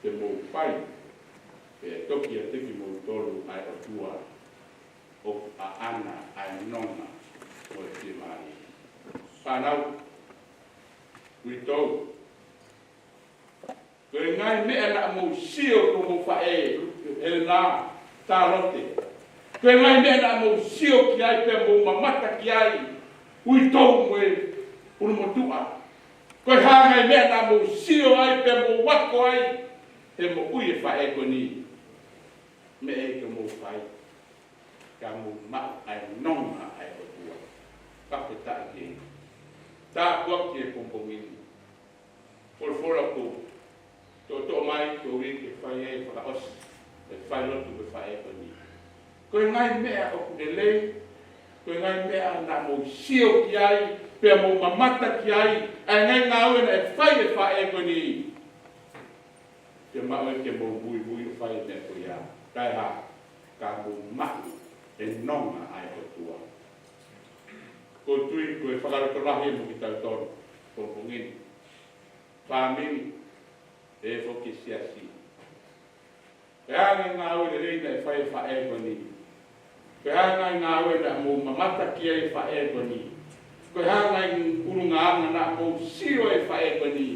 te mo pai e toki a teki mo tolu ai o tua o a ana ai nonga o e te mai whanau witou koe ngai mea na mo sio ko mo whae ele nā tārote koe ngai mea na mo sio ki ai pe mo mamata ki ai witou mo e unu mo tua koe hangai mea na mo sio ai pe mo wako ai te mo ui e whae ko ni me e ke mo whai ka mo mau ai nonga ai o tua kape tae ke tā kua ki e pompongini fora ko to mai to wi ke whai e whakaos e whai lotu ke whae ko ni koe ngai mea o kudele koe ngai mea na mo sio ki ai pe mo mamata ki ai ai ngai ngau e whae ko ni ke mau e ke mo bui o whae me ko ia kai ha ka mo mau e nonga ai o tua ko tui ko e whakaratorahi mo ki tau tono pompongini whamini e whoki siasi pe hanga ngā ue reina e whae ko ni pe hanga ngā ue na mo mamata ki e whae ko ni pe hanga urunga anga na mo sio e whae ko ni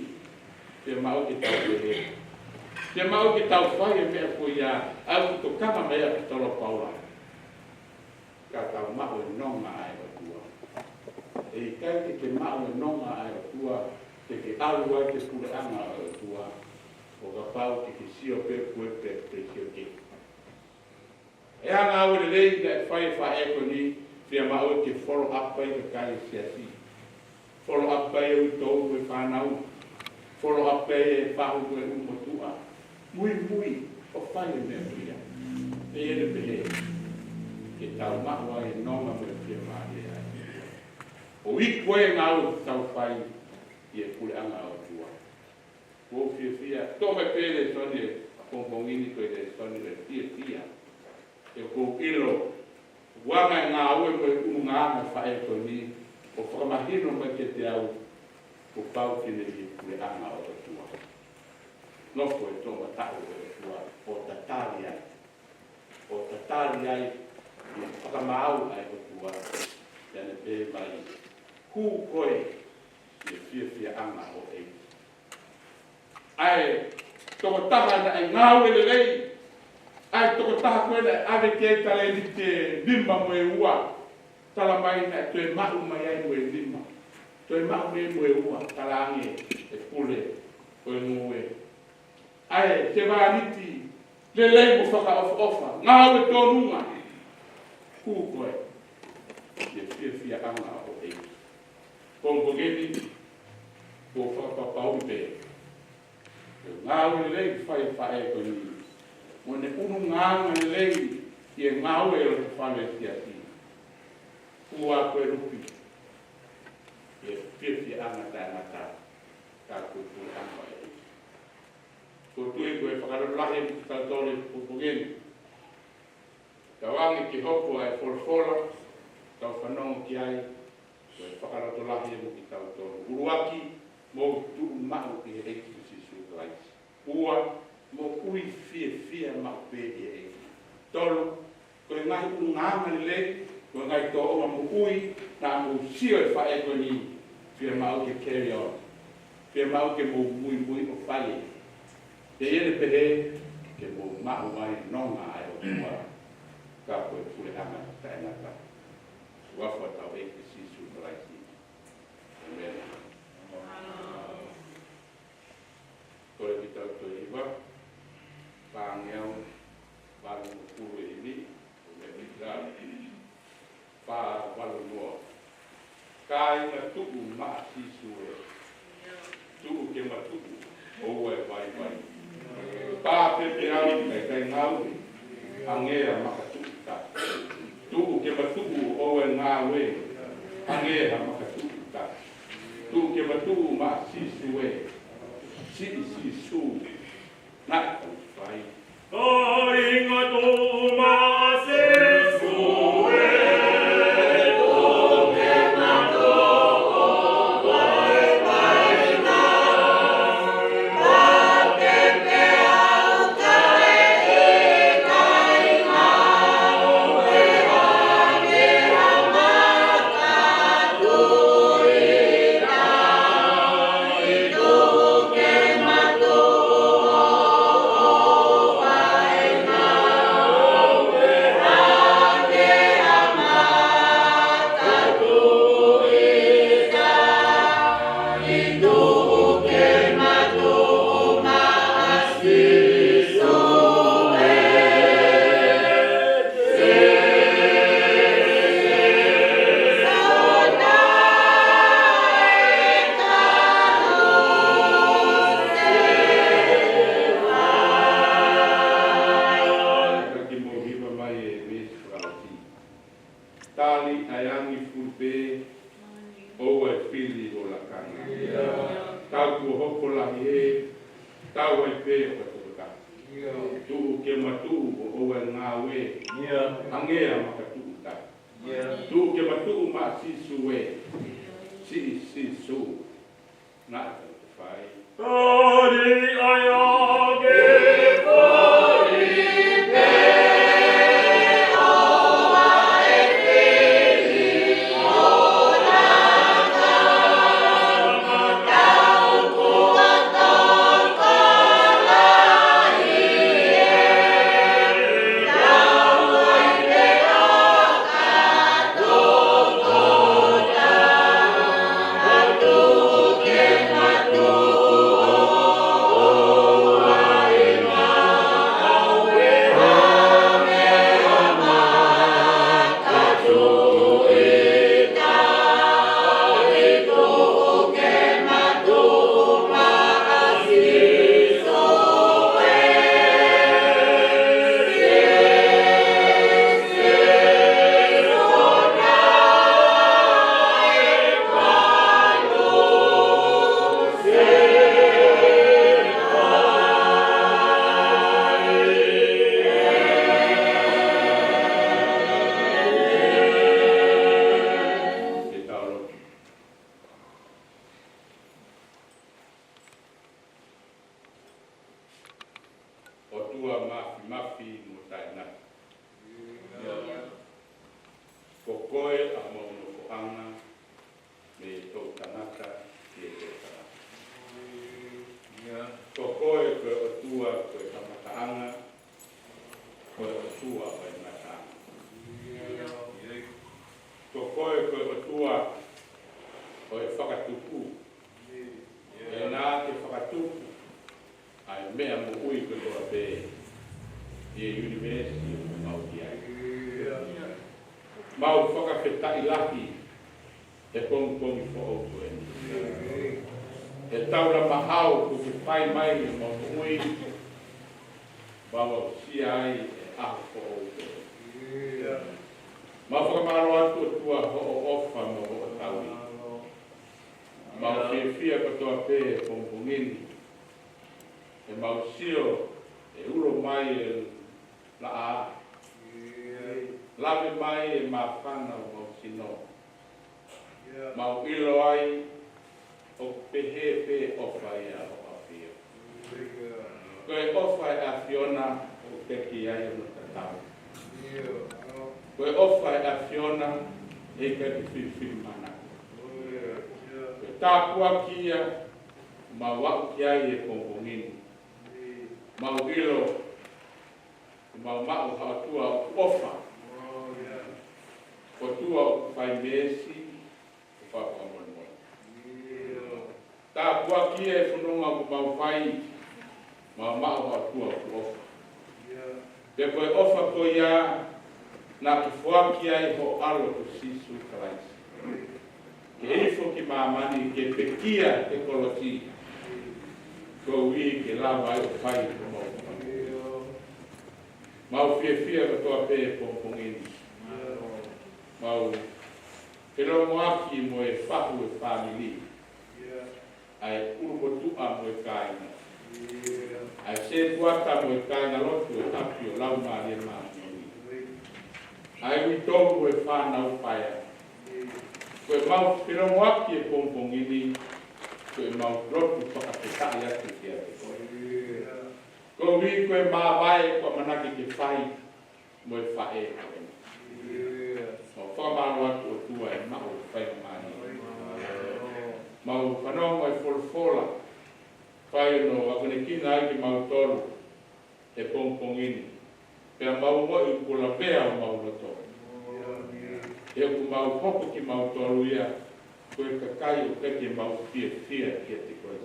te mau ki tau e te mau ki tau whae mea ko ia au to kama mea ki tolo paula ka tau mau e nonga ai o tua e kai ke mau e nonga ai o tua te ke alu ai te pule anga o tua o ka pau ke sio pe kue pe sio ke e anga au le lei na whae ko ni fia mau ke follow up pai ka kai siasi follow up pai e utou e whanau follow up pai e whahu e umotua mui o whae mea pia e ere pehe ke tau mahua e nonga me fia maare ai o ikwe ngau tau whai i e pule anga o tua o fia to me pele soni pompongini koe de soni re fia e ko ilo wanga ngā ue mo e unga anga whae ko ni o whakamahino me ke te au o pau kine i pule anga o tua nofo e tonga tau o tua o tatari ai i whakamau ai o tua tene pe mai ku koe i fia anga o e ai toko taha na e ngau ele lei ai toko taha koe na ave ke tale ni te lima mo e ua tala mai na to e mau mai ai mo e lima to e mau mai mo e ua tala ange e pule o e ngue ai te vaniti le lei mo whaka ofa ngau e tonunga ku koe i fia anga o e pompongeni o whakapapau pe ngau e lei whae ko ni mo ne unu nganga e lei i e ngau e o whane siasi ua koe rupi e fia anga tae ka koe koe anga e ko tue koe whakarolahe mo ki tau tole pompongeni tawangi ki hoko ai folfola tau whanongo ki ai koe whakaratolahi mo ki tau tole uruaki mo tuu mau i e eiki sisu laisi ua mo ui fia mau pe i e eiki tolu koe ngai unganga ni lei koe ngai tō oma mo ui na mo sio e whae ko ni fia mau ke carry on fia mau ke mo mui o whae te ere pehe ke mo mahu mai nonga ai o tua ka koe pule anga tae nata wafua tau eiki sisu laisi amen koe ki tau to iwa pāngeau walu mukuru e ni o me mitrali pā walu noa kai na tuku maa sisu e tuku ke ma tuku o e vai pā pepe au kai ngau angea maka tuku ta tuku ke ma tuku o e ngā we angea maka tuku ta tuku ke ma tuku maa sisu e si su na vai inga tu ma se su Vai na, va te ke matu o ngawe angea makatu ta tu ke matu ma si suwe si su na fai Ori ayage fori pe mau whakawhetai lahi e kongi fo auto e taura mahau ku ki whai mai mo ui bawa sia ai e aho fo auto mau whakamaro atu tua ho o ofa mo ho o taui mau whiawhia katoa pē e pongpongini e mau sio e uro mai e la a lave mai e mawhana o mau sino. Mau ilo ai o pehe pe ofa i a o awhia. Koe ofa e a Fiona o peki ai o tatau. Koe ofa e a Fiona e ka ki whiwhi mana. Koe tāpua kia mau wau ki ai e pongpongini. Mau ilo mau mau hatua o ofa. Ko tua whai mesi, ko whakamono. Tā kua kia e whanonga ko mau whai, mau a tua ko ofa. Pe koe ofa ko ia, nā ki whaki ai ho alo ko sisu karaisi. Ke ifo ki mamani, ke pekia te koloti, ko ui ke lawa ai o whai ko mau whai. Mau whiawhia ka toa pē pongpongini. Mau e lo moaki mo e whahu e whamili. Ai urumotua mo e kaina. Ai se tuata mo e kaina lotu e tapi o lau maari e maari. Ai witomu mo e whanau paia. Koe mau e lo moaki e pongpongini. Koe mau lotu whakapetai atu kia te koe. Ko wi koe mawai ko manaki ke whai mo e whae koe. Whamaro atu o tua e maho whai mani. Mau whanau mai wholwhola. Whai no akone kina ai ki mau toru e pongpongini. Pea mau moi kula pea o mau loto. E ku mau hopo ki mau toru ia. Koe kakai o peke mau fia kia te koe.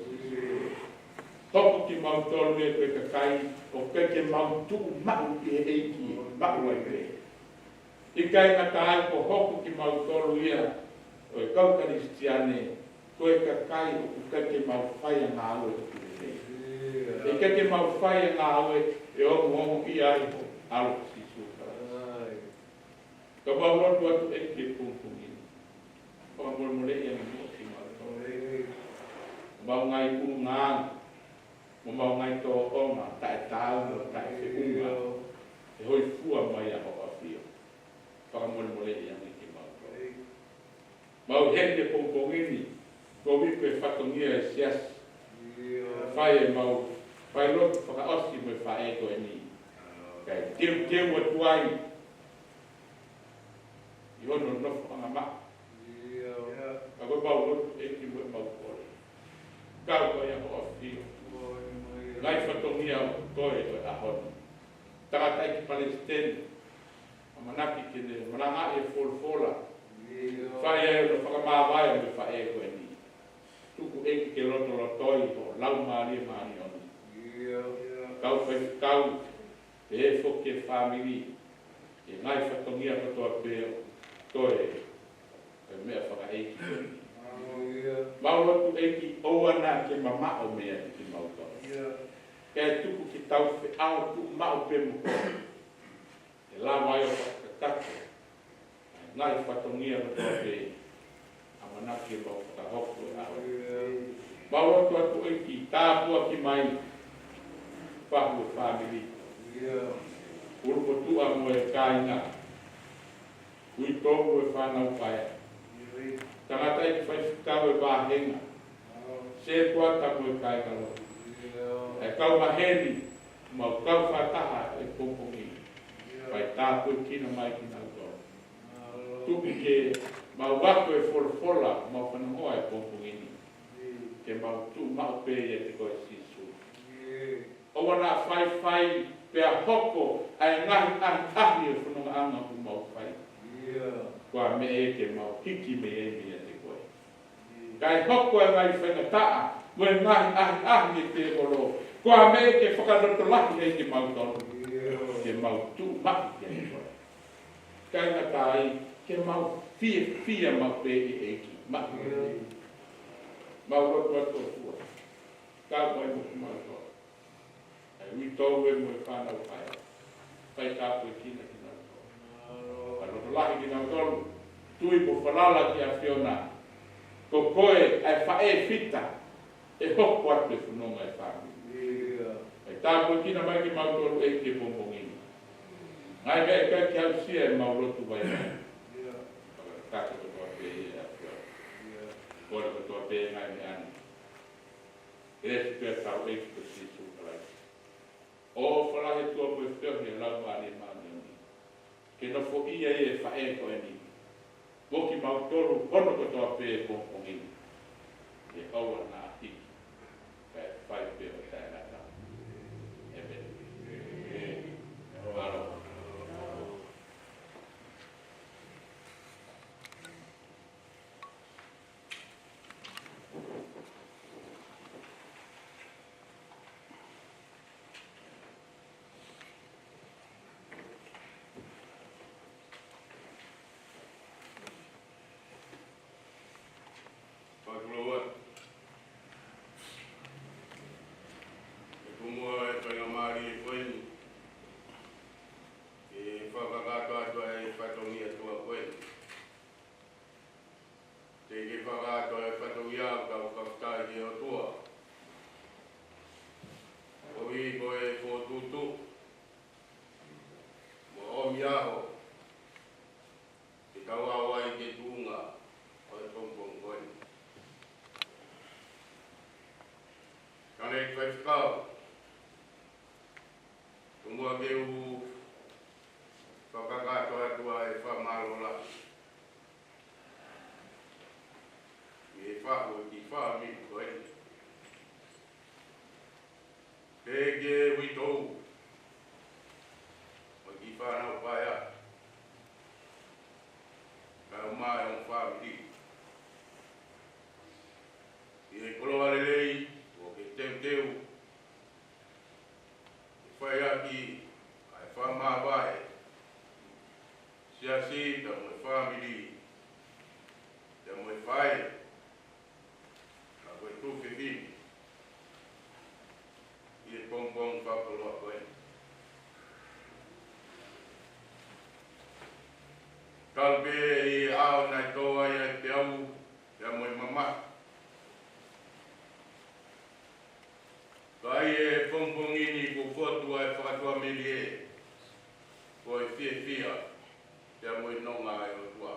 Hopo ki mau toru ia koe kakai o peke mau tuu mau ki e eiki. Mau ai pea. I kai ngā tāi ko hoku ki mau tolu ia, o e kaukari stiane, koe ka kai o ku kake mau whai ngā aue o kure. E kake mau whai ngā aue e omu i ai ho alo si sūkara. Ka mau rotu atu e ke pungpungi. Ka mau mole ia ni mo si mau tolu. Mau ngai pung ngāng, mau ngai tō oma, tae tāu, tae se unga. whatongia e sias. Whai e mau, whai lotu whakaosi me whae koe ni. Kai teu atuai. I hono nofo anga maa. Ka koe mau lotu e ki mwe mau kore. Kau koe ako ofio. Ngai whatongia o toi o ahono. Takatai ki Palestine. Manaki kene mananga e folfola. Whai e no whakamawai me whae koe ni. Tuku eki ke loto lotoi o lau maari oni. Kau whai e whoki e whamiri. E ngai whatongia katoa pēo. Toe e mea whaka eki koe ni. Maulotu eki oana ke mamao mea ki mautoa. E tuku ki tau whi ao tu mao pe muko. E la mai o whakatako. Ngai whatongia katoa pēo. Amanaki e mau whakahoko e ao. Maulotu atu eki tāpua ki mai. Whahu e whamiri. Urupo tua mo e kāinga. Ui tōku e whanau whaia. Tangata e ki whai whikau e wāhenga. Se tua tamu e kāinga lo. E kau maheni, mau kau whataha e pōpongi. Whai tāpu e kina mai ki nau tō. Tupi ke mau wako e wholofola, mau whanangoa e pōpongi ni. Ke mau tu mau pē e te koe sisu. Owa nā whai pēa hoko ai ngahi e whanonga anga ku mau whai. Kua me e ke mau hiki me e me e te koe. Kai hoko e ngai whangataa, moe ngahi e te oro. Kua me e ke whakanoto lahi e ke mau tonu. Ke mau tu maki e te koe. Kai ngatai, ke mau fia mau pē e eki. Maki e te. Mau roto ato tua. Ka moe mo ku mau tonu. Ui tau e mo e whanau whaia. Whai tāpu e kina ki nau tolu. Whanau lahi ki nau tolu. Tui po whanala ki a whiona. Ko koe ai whae whita. E hoko atu e whanonga e whanau. Whai tāpu e kina mai ki mau tolu e ki e pompongini. Ngai mea e kai ki au sia e mau rotu vai mai. Kaka katoa pe e a whiona. Kore katoa pe e ngai me ani. Resi pia tau e ki ko sisu kalai. O whalahe tua koe whiohi e lau maari maani. Ke no fo ia e whae koe ni. Woki mau toru hono katoa pē e pōpongi. E aua nā hiki. Kai whai pē o tae ngata. E me. Aro. Tumua ke u whakakato atua e whamarola. E whaho ki whami koe. Pege witou. O ki whanau whaia. Kau mai on whamiri. E koloa lelei, o ke teu. Whai aki, ai whamawai. Siasi, ta moe whamiri. Ta moe whai. Ka koe tuwhi vini. I e pongpong whakoloa koe. Kalpe i ao nai toa i te au, ta moe mamaki. Kai e pongpongini ko whatua e whakatua meri e. Ko e whia, te mo i nonga e o tua.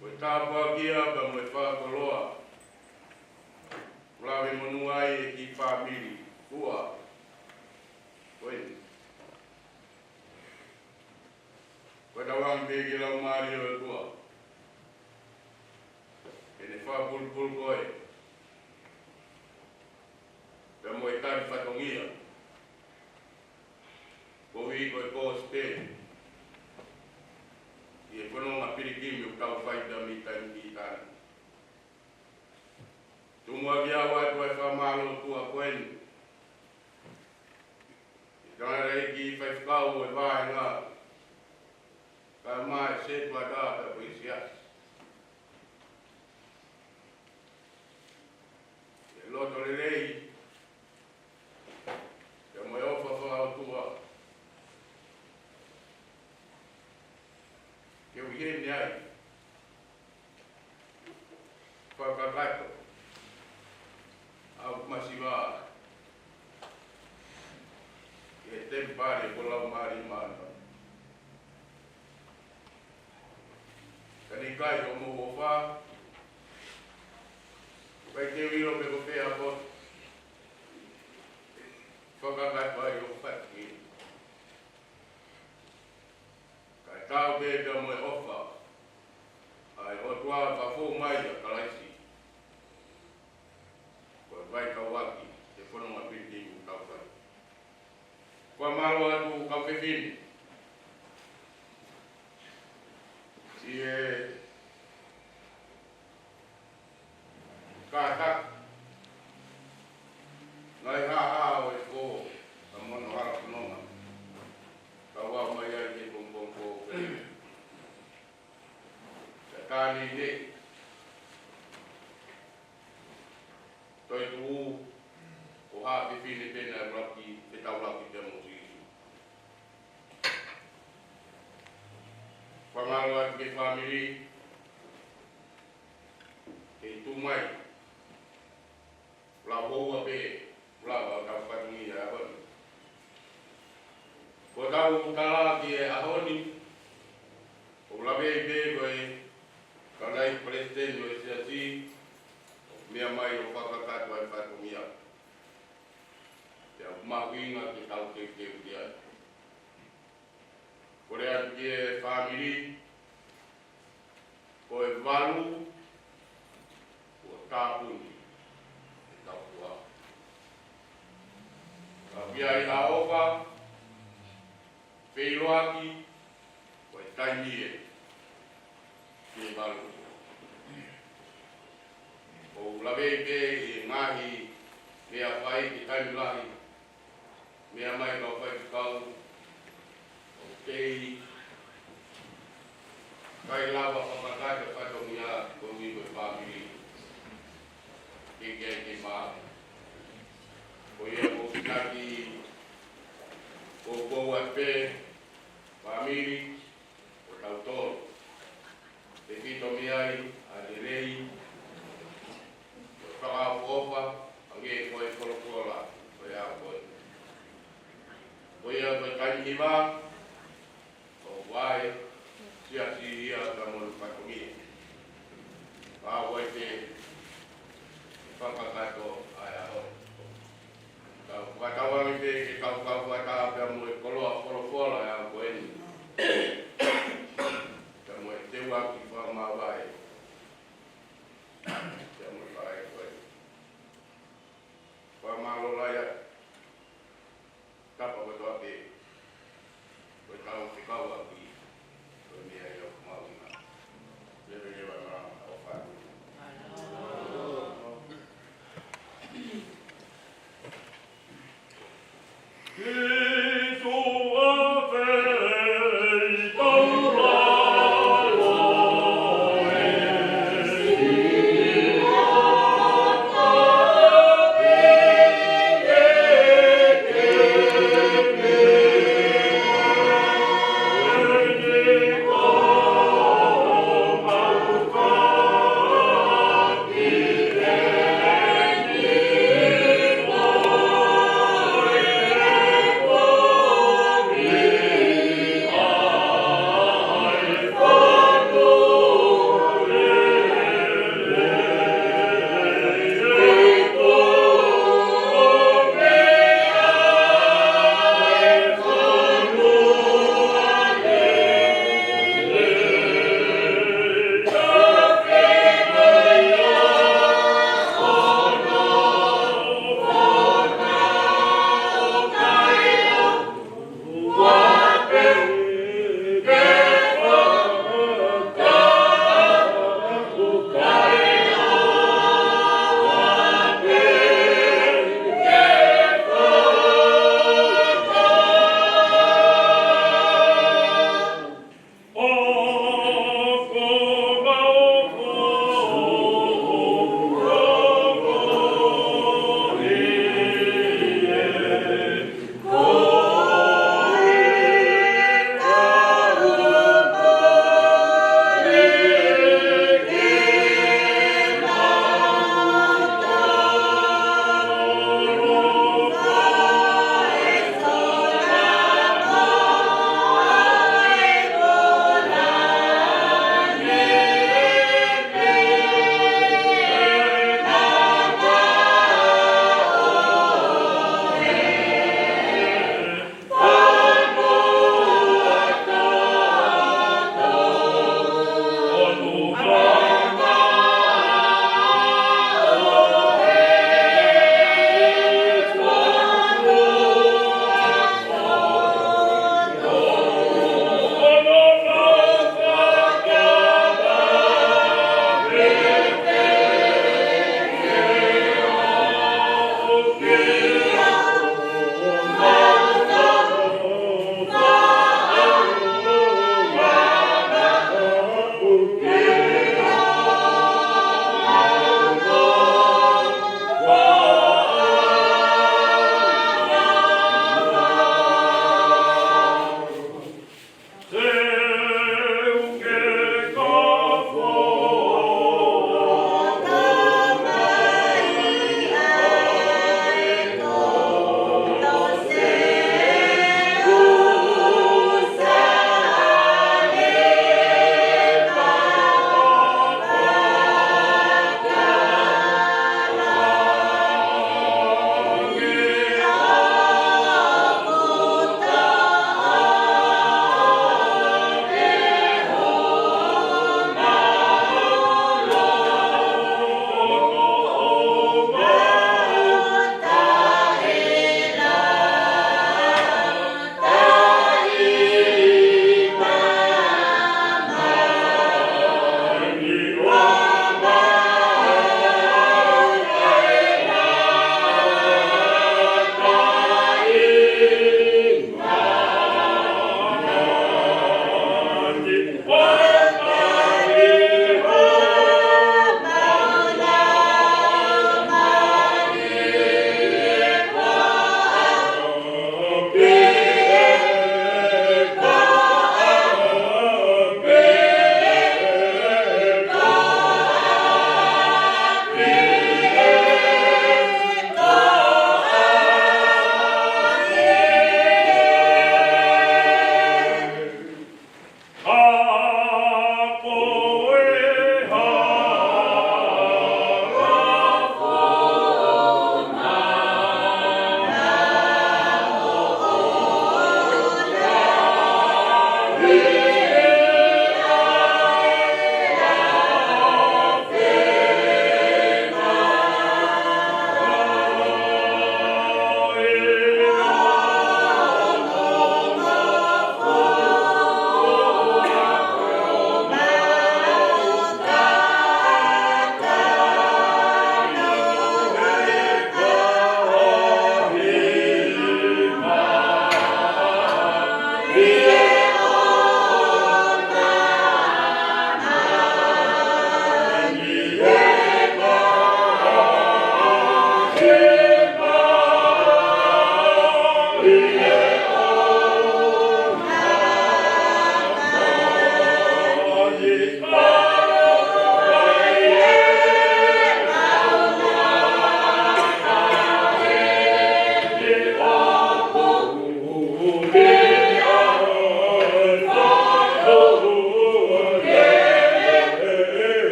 Koe tāpua kia ka moe whakoloa. Lawe monua e ki whamiri. Ua. Koe. Koe tawang pegi lau Mario e kua. Kene whapulpul koe. Ka moe tari whatongia. Kowi koe kōste. Ie kono ngā pirikimi o tau whaita mi taimi tāna. Tumua ki awa e koe whamalo tua koeni. I kāna reiki i whaifkau e wāe ngā. Ka mai se tua tāta po isi as. E loto le rei. Ka moe ofa whao tua. Ke uihene ai. Whakakato. Au masiwa. Ke tempare ko lau mari mana. Kani kai o mo wha. Kai te wiro me ko pea ko. Whakakato ai o whaki. Kai tau pēpea moe ofa. Ai o tua whafo mai a kalaisi. Koe vai kawaki, te whanonga piti u kawhai. Koe maro atu kawhewhini. Si e kātak. Ngai haha o e kō, ka mono hara whanonga. Ka wau mai ai te kongkongko. Ka tāni ne. Toi tu o ha whiwhine pena raki te tauraki te mosi isu. Whangaro atu ke whamiri e tu mai. La hoa pe, la wa ka whatungi a ahoni. Ko tau kala ki e ahoni, o lawe i pe koe kanai presidente o e siasi, mea mai o whakakatu ai whatungia. Te au mahuinga te tau te ki ai. Kore atu ki e whamiri, ko e walu, o tāpuni, te tau kua. Ka pia i haoka, Wheiroaki, ko e taimie, ki e walu. O lawe pe i ngahi mea whai ki taimulahi, mea mai ka whai kau, o kei, kai lawa whakakata whatongia ko mi koe whamiri, ke kei ke maa. Ko ia ko whitaki, ko koua pe, whamiri, o tautoro, te whito miai, a le rei, whakaofa, ange koe korokola, koe a koe. Koe a koe kainihiwa, o wae, siasi ia ka monu whakongia. Pāwai te whakakato ai aho. Ka whakawangi te ke kau whakapea mo e koloa korokola e a koe ni. Ka mo e te waki whamawai. Ka mo e whae koe. Whamalola tapa ko toa pe. Koe tau whikau aki. Koe mea i au kumaunga. Lewe lewa marama o whātu.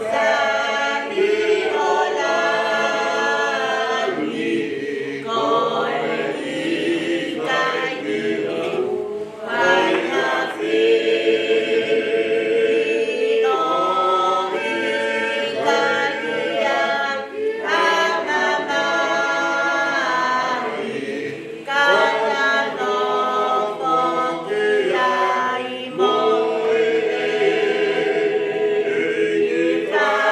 Hãy subscribe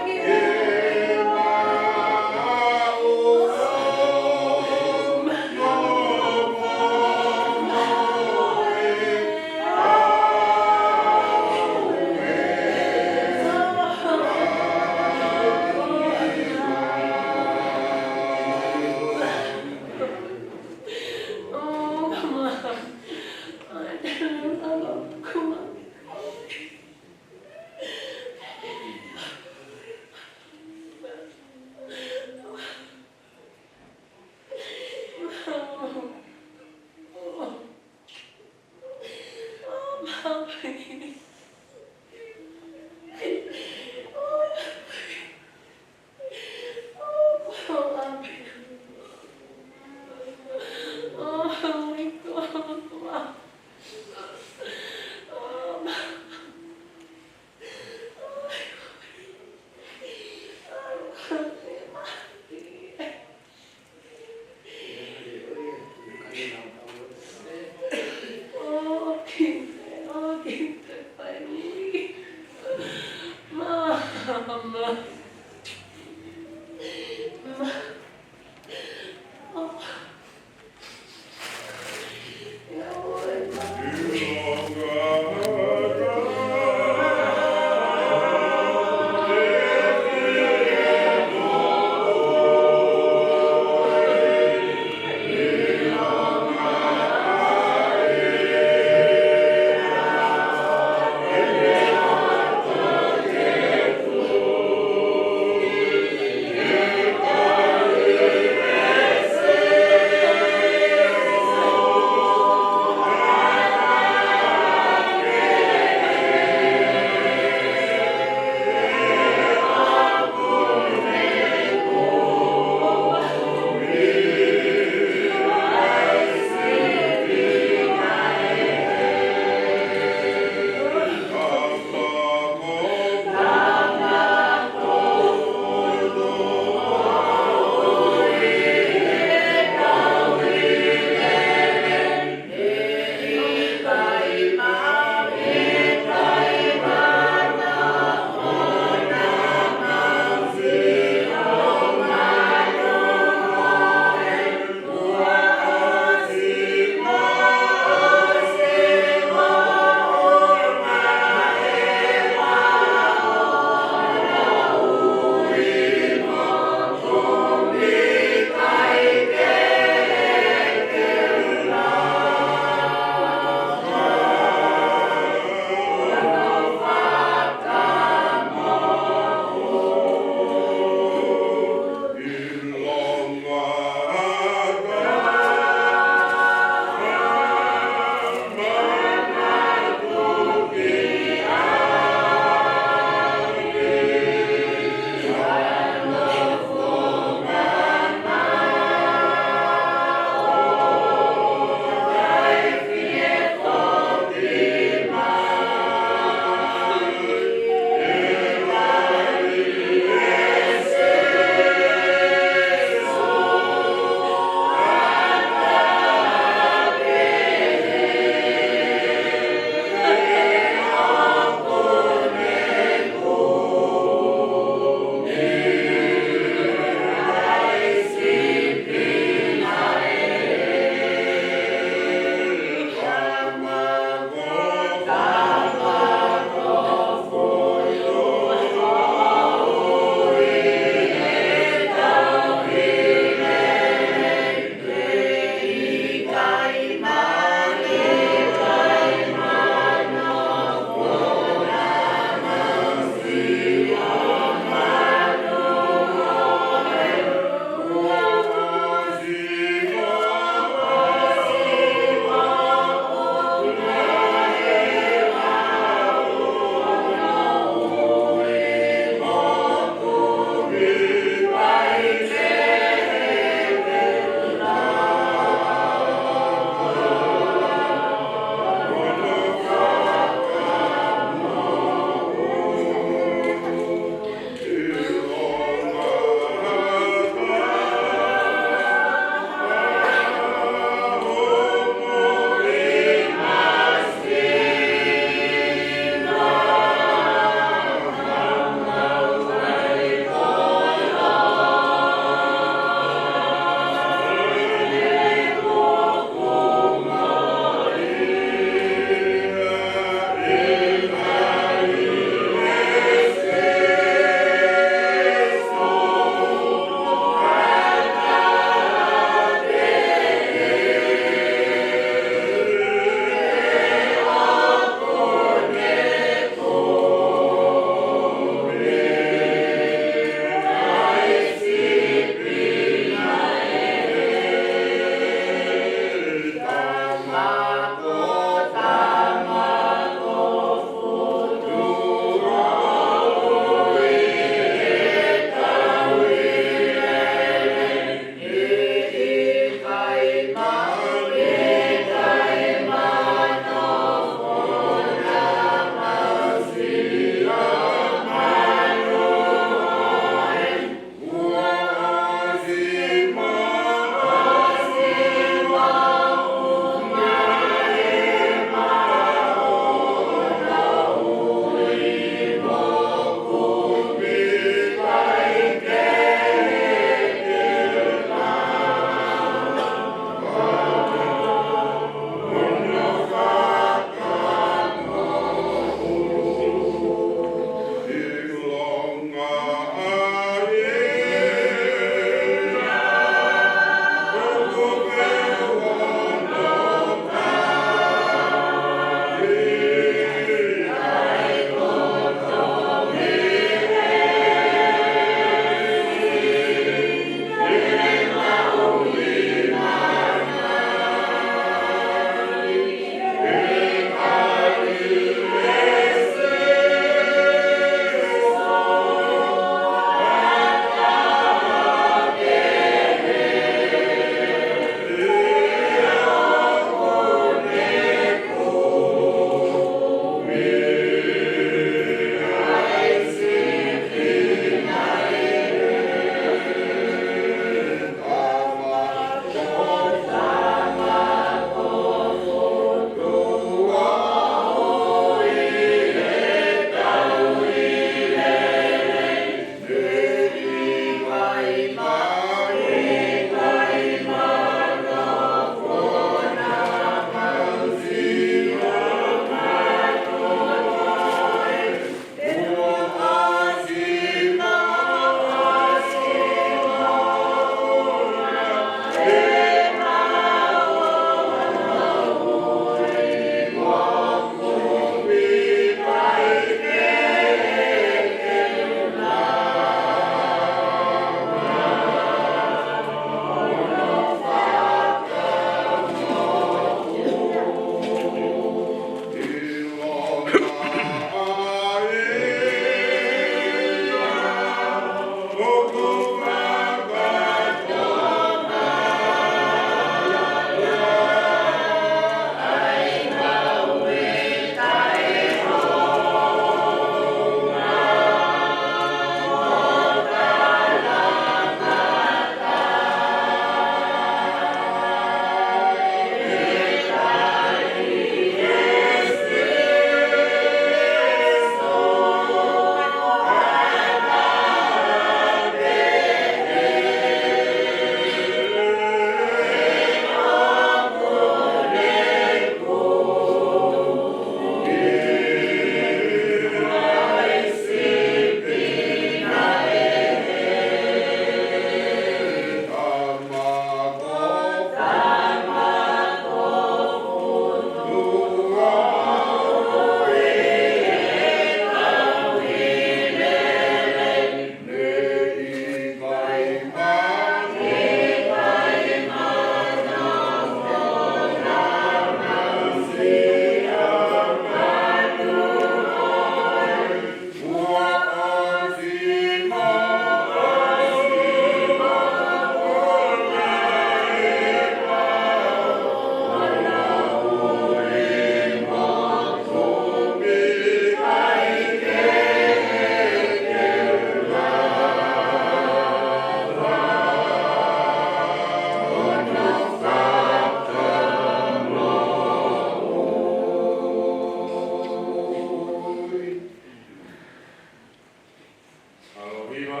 Alohiva,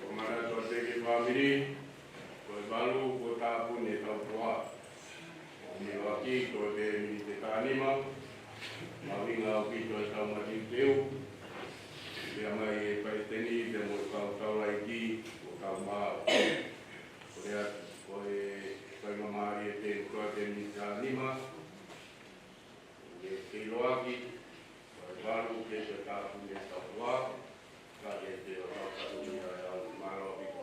o mana to te ki whamiri, ko e balu ko tāpu ne tau toa. O me waki ko te mi te kānima, ma winga o ki to e tau mati teu, Pia mai e paiteni te mo kau taulai ki o kau maa. Ko rea ko e kaimamari e te kua te mi tānima, e te loaki, ko e waru ke te tāpu e tau wā, ka e te o rau katumia e au māropi.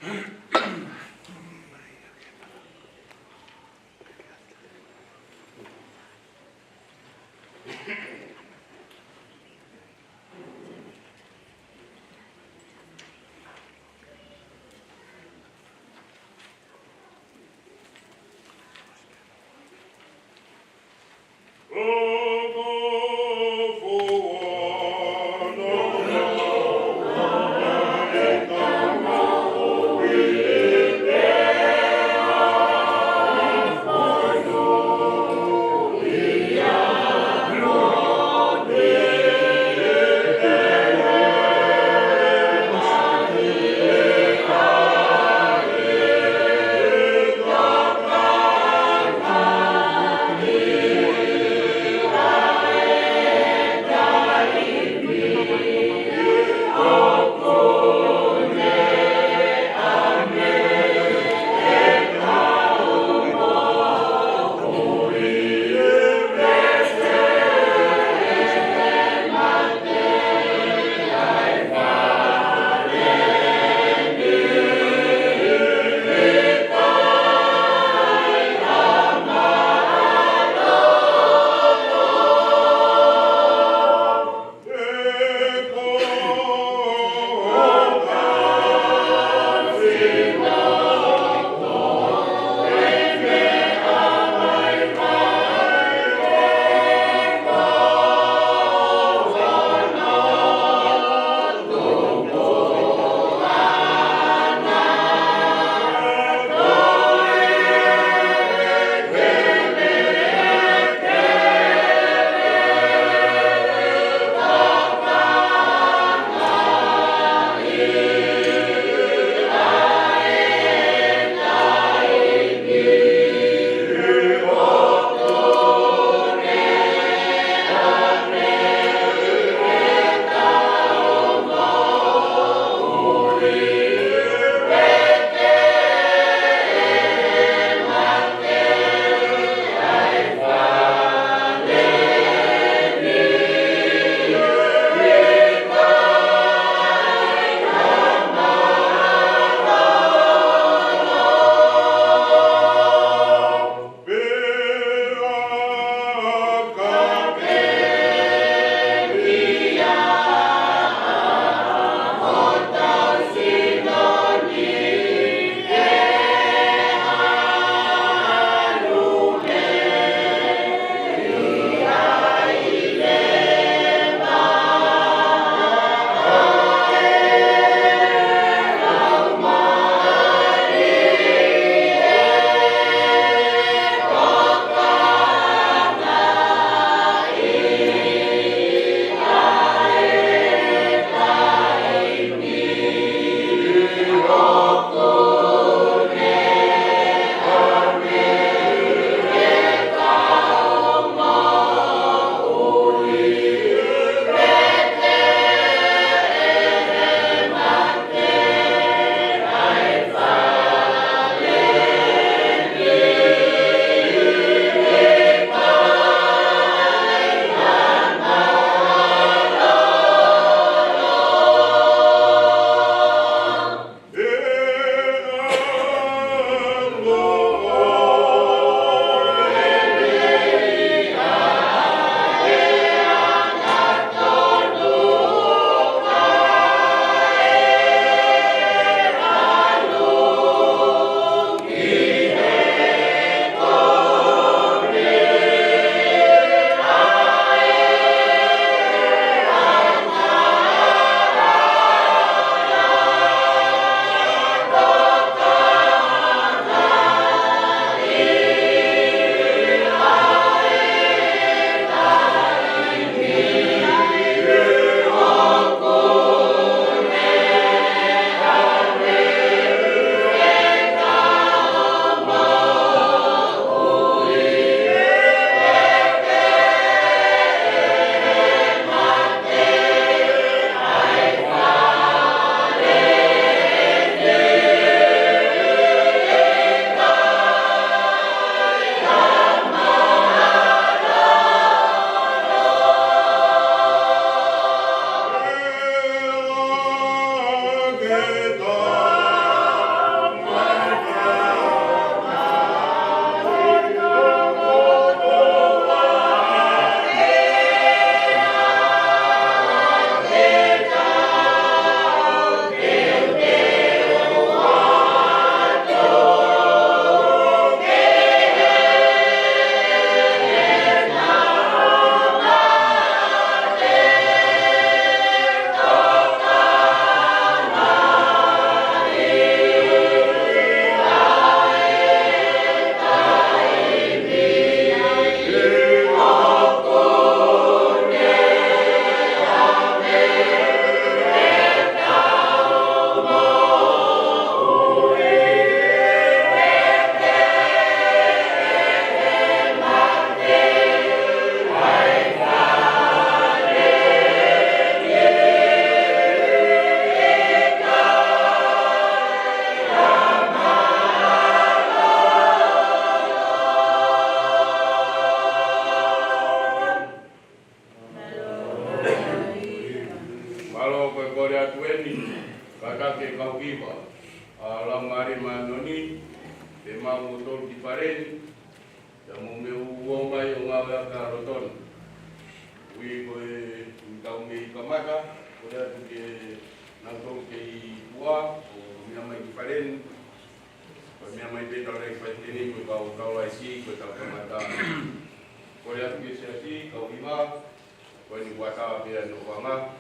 Oh, peni kata ke kau kiba alam mari manoni te mau motor di paren ya mo me uonga yo ngala ka roton wi ko kau me kamaka ko ya ke nang ke ua o me mai di paren ko me mai be dole pa tini ko kau lai si ko ta kamata ko ya ke si kau iba ko ni wata be no wanga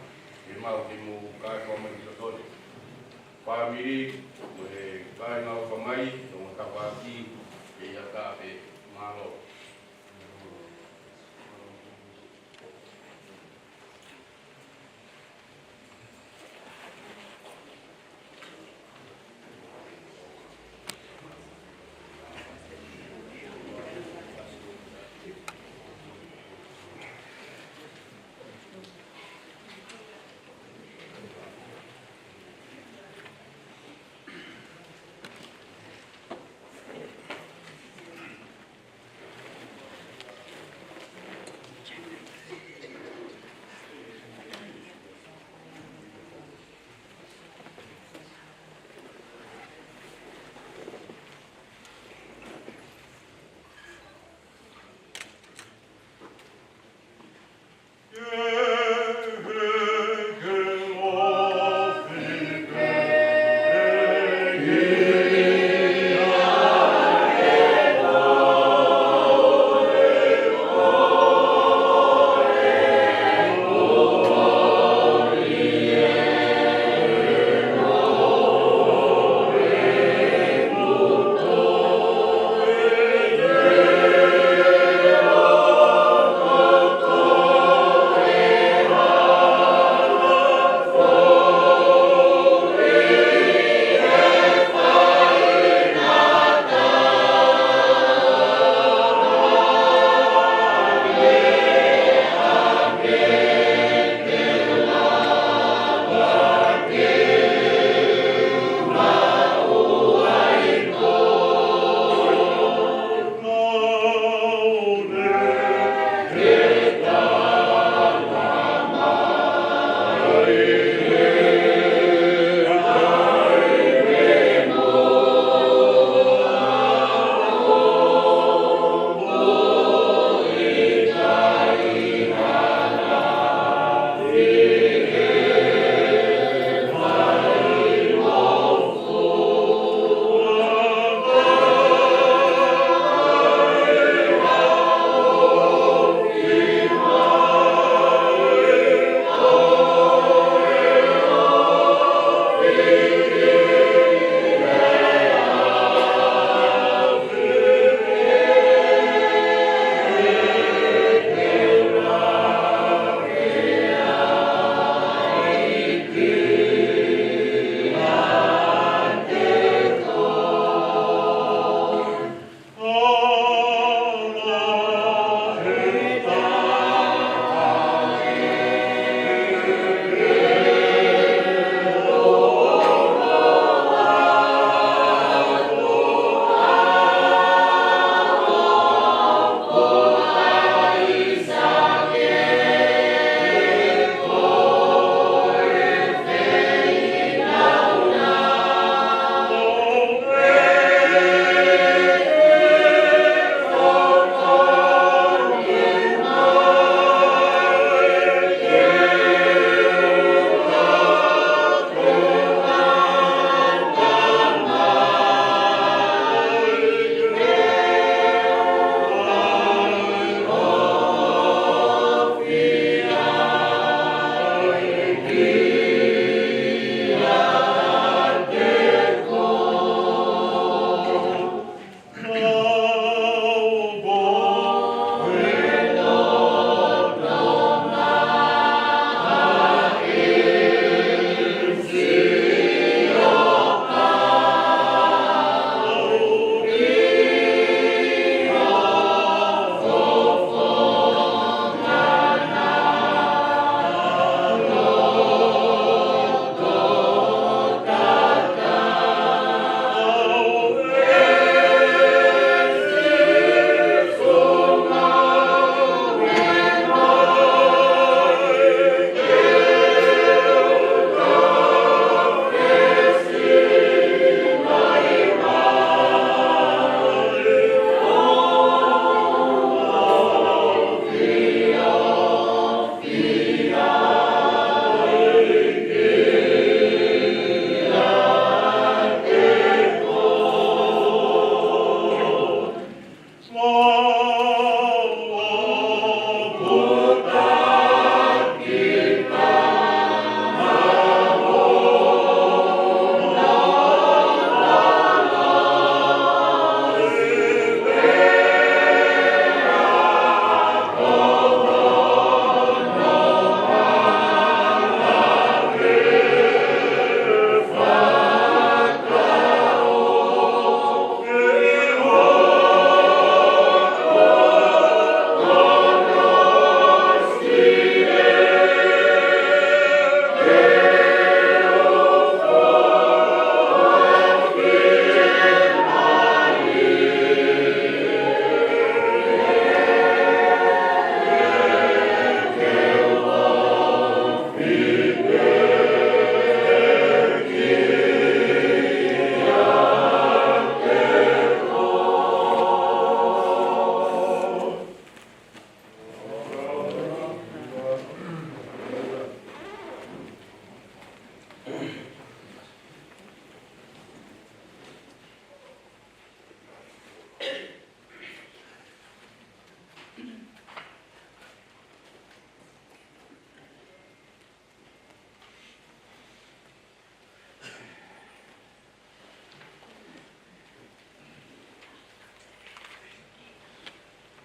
e mau ke mo ka ko mai roton family boleh kai mau pemai tong kapaki ia kape malo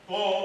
Amen.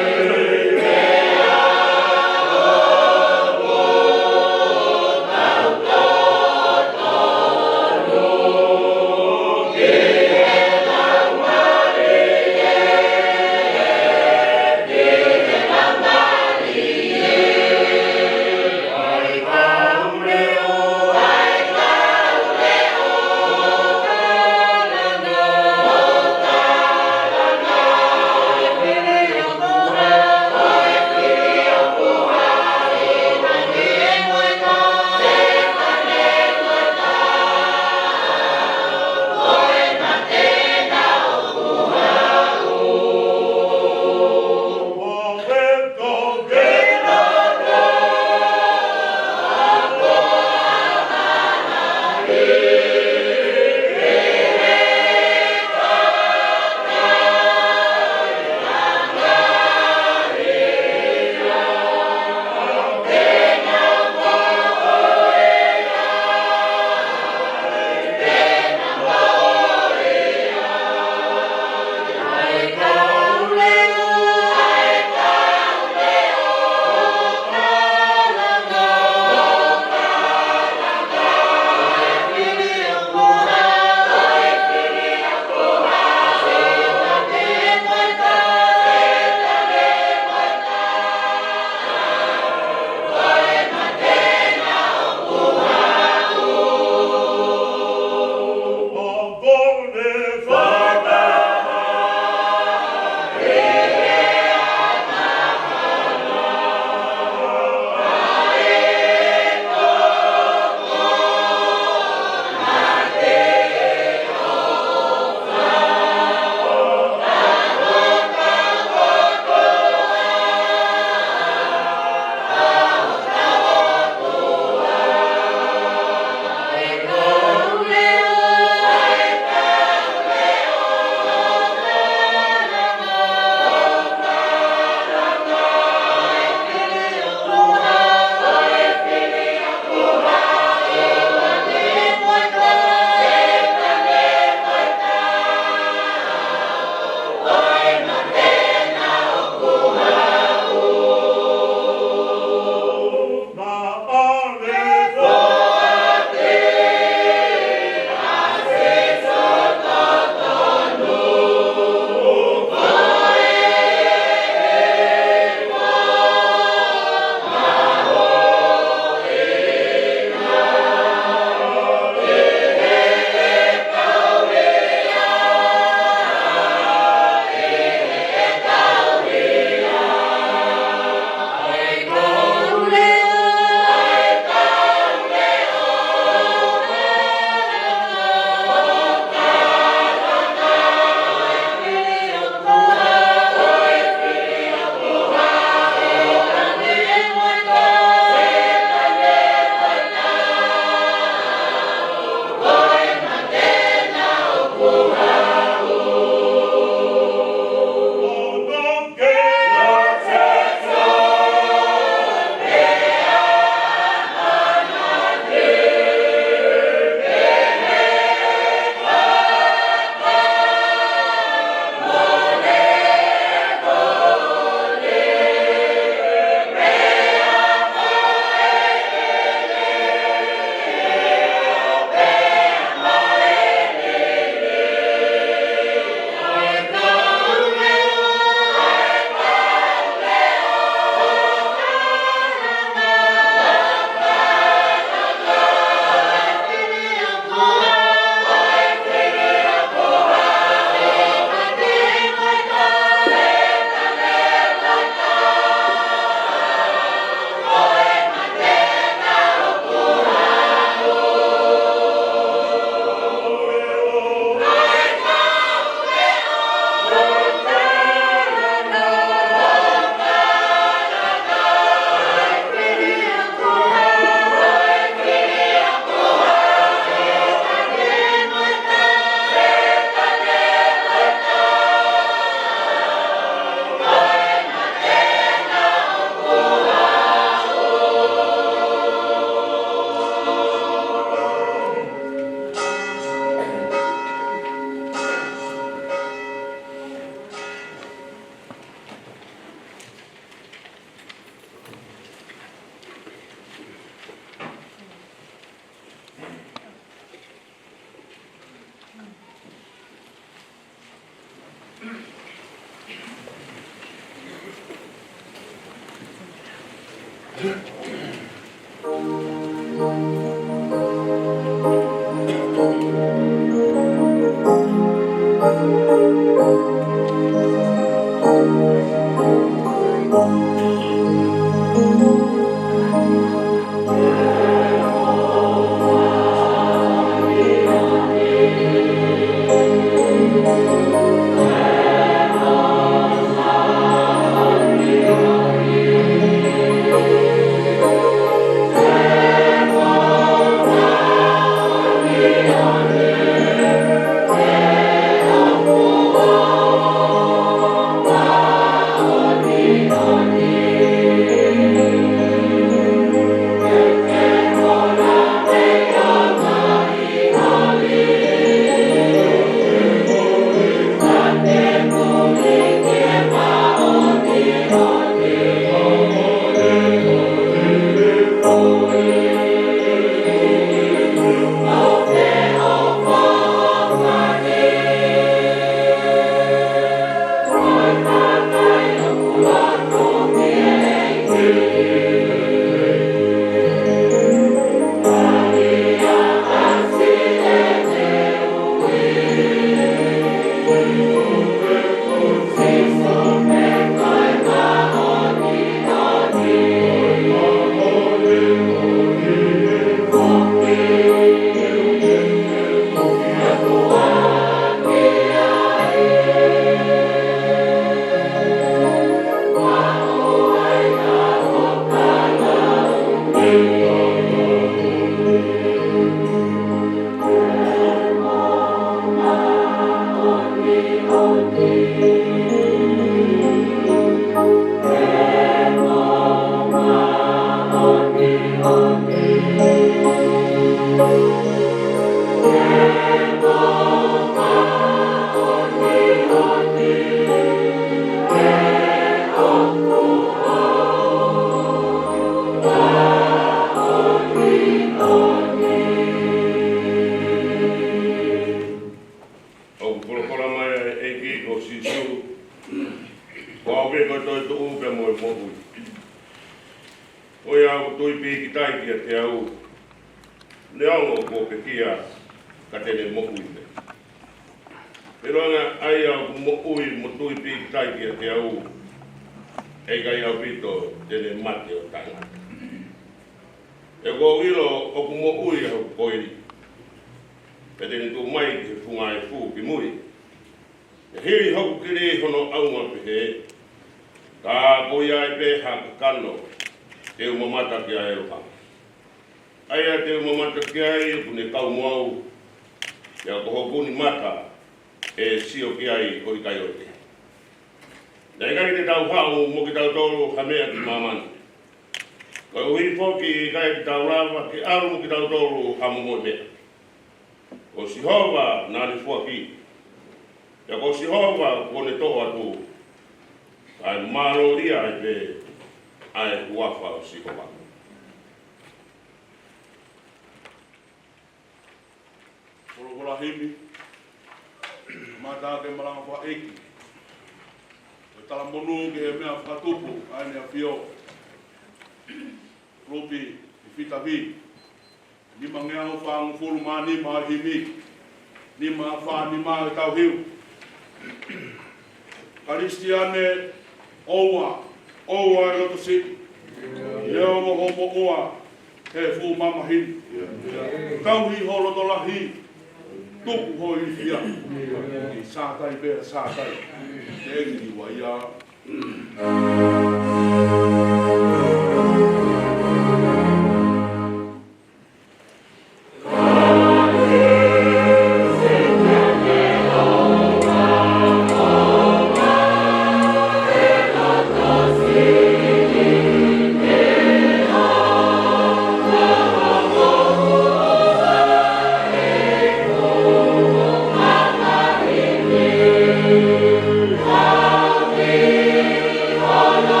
Amen.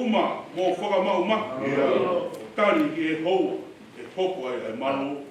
uma mō whakamau tari ki e hou, e hoko ai manu.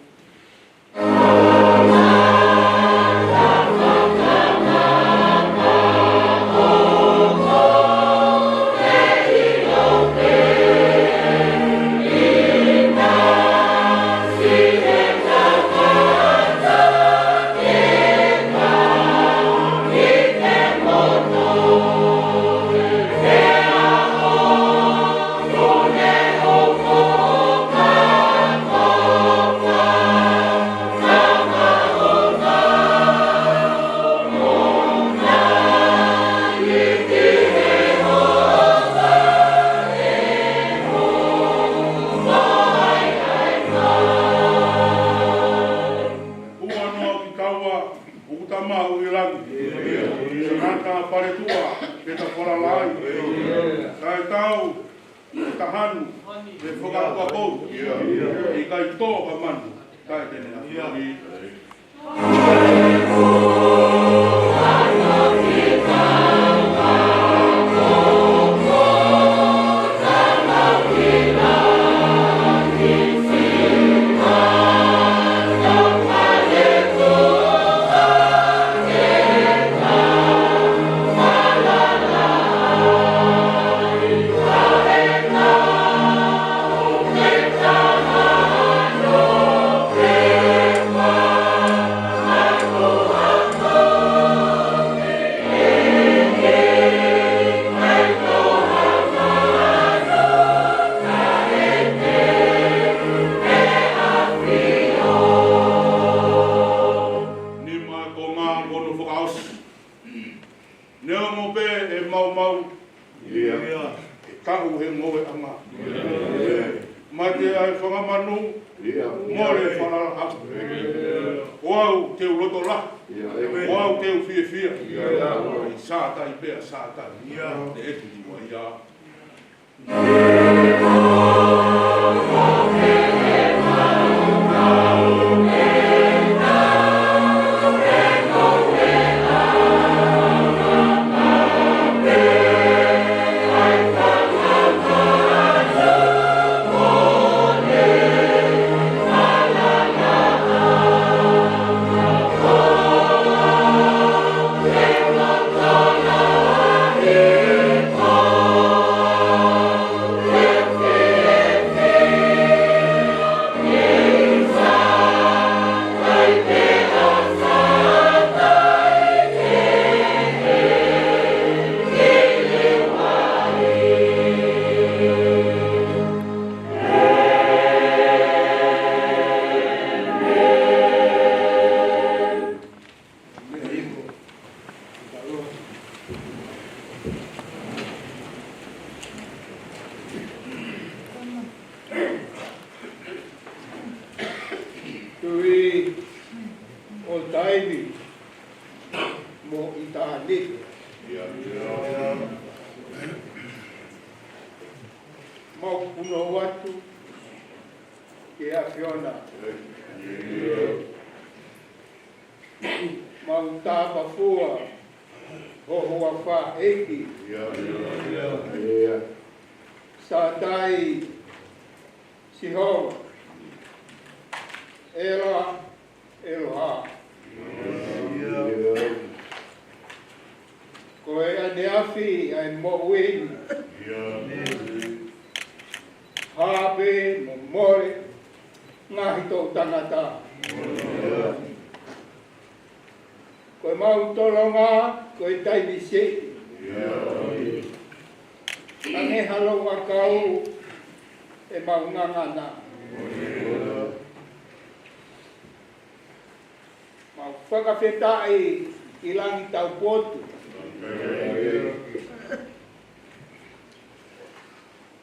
Whakawhetai i langi tau potu.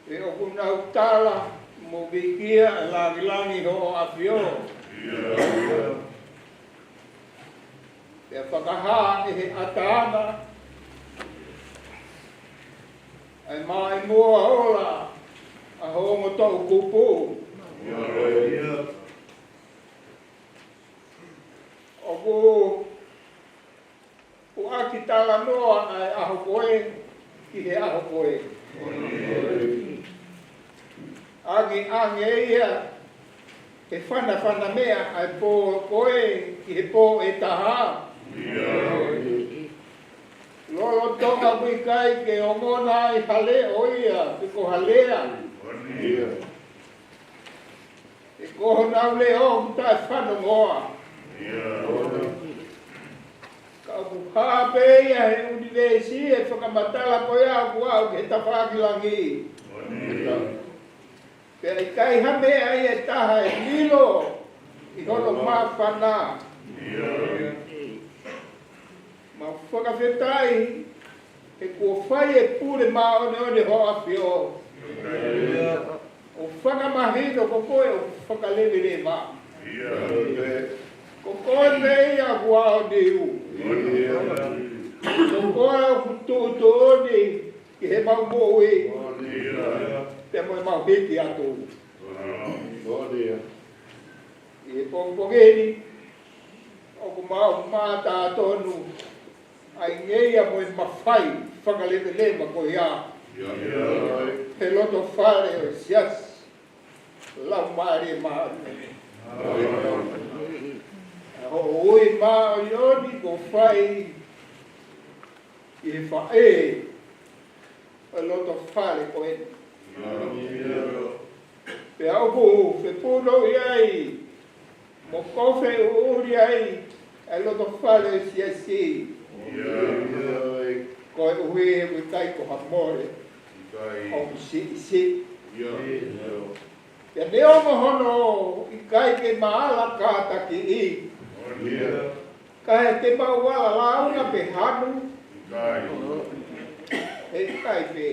E oku nau tala mo vikia langi ho o awhio. E whakaha e he ataana. Ai mai mua ola a hongo tau kupu. O aki tala noa ai aho koe ki he aho koe. Ange ia e whana mea ai pō koe ki he pō e taha. Lolo tonga kui kai ke omona i hale o ia, te ko halea. E koho nau leo mta e whana ngoa. Ka upu hāpe ia he univesi e whakamatala koe au kuau ke he tawhakilangi. Pera i kai hame ai e taha e lilo i hono mawhana. Ma whakawhetai e kua whai e pure maone o ne hoa whio. O whakamahino ko koe o whakalewe le ma. Ko koe me ia kua o niu. Ko koe o kutu oni ki he mau moe. Te moe mau hiti atu. I e pongpongeni o ku mau mata atonu. Ai ngeia moe mawhai whakalewelewa ko ia. He loto whare o sias. Lau maare maare. Ho ui maa o ioni ko whai i he whae. O loto whare ko eni. Pe au pu, pe puno iai. Mo kofe uri ai. E loto whare o siasi. Ko e uhe e ui kai ko hamore. O si. Te neo mohono i kai ke maala kāta ki i. Ka he te mauala launa pe hanu. E kai pe.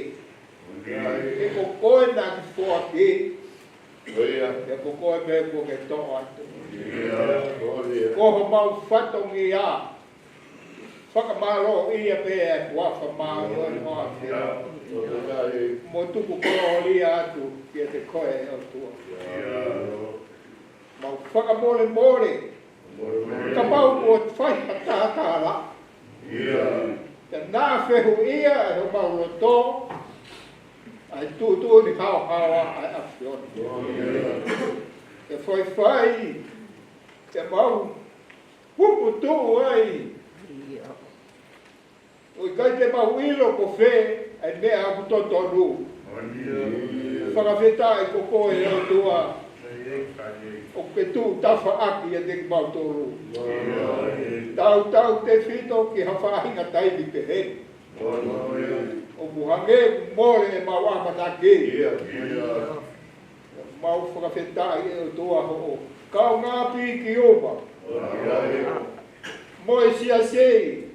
E ko koe nā ki fua ki. E ko koe me ko ke toa atu. Koho mau whatongi a. Whakamaro ia pe e wafa maa i oi hoa whia. Mo tuku koro lia atu ki te koe o tua. Mau whakamore more. Ka mau o whai hatātara. Te nā whehu ia e ho mau roto. Ai tūtū ni hawa ai awhioni. Te whai. Te mau hupu tū ai. O kai te mau ilo ko whe, ai mea aku totonu. Whakawhetai ko koe o tua. O ke tū tawha aki e te mau toru. Tau te whito ki hawhahinga taimi pe he. O muhange mole e mau amanake. Mau whakawhetai e o tua ho. Kau ngā pi ki opa. Moe sia sei.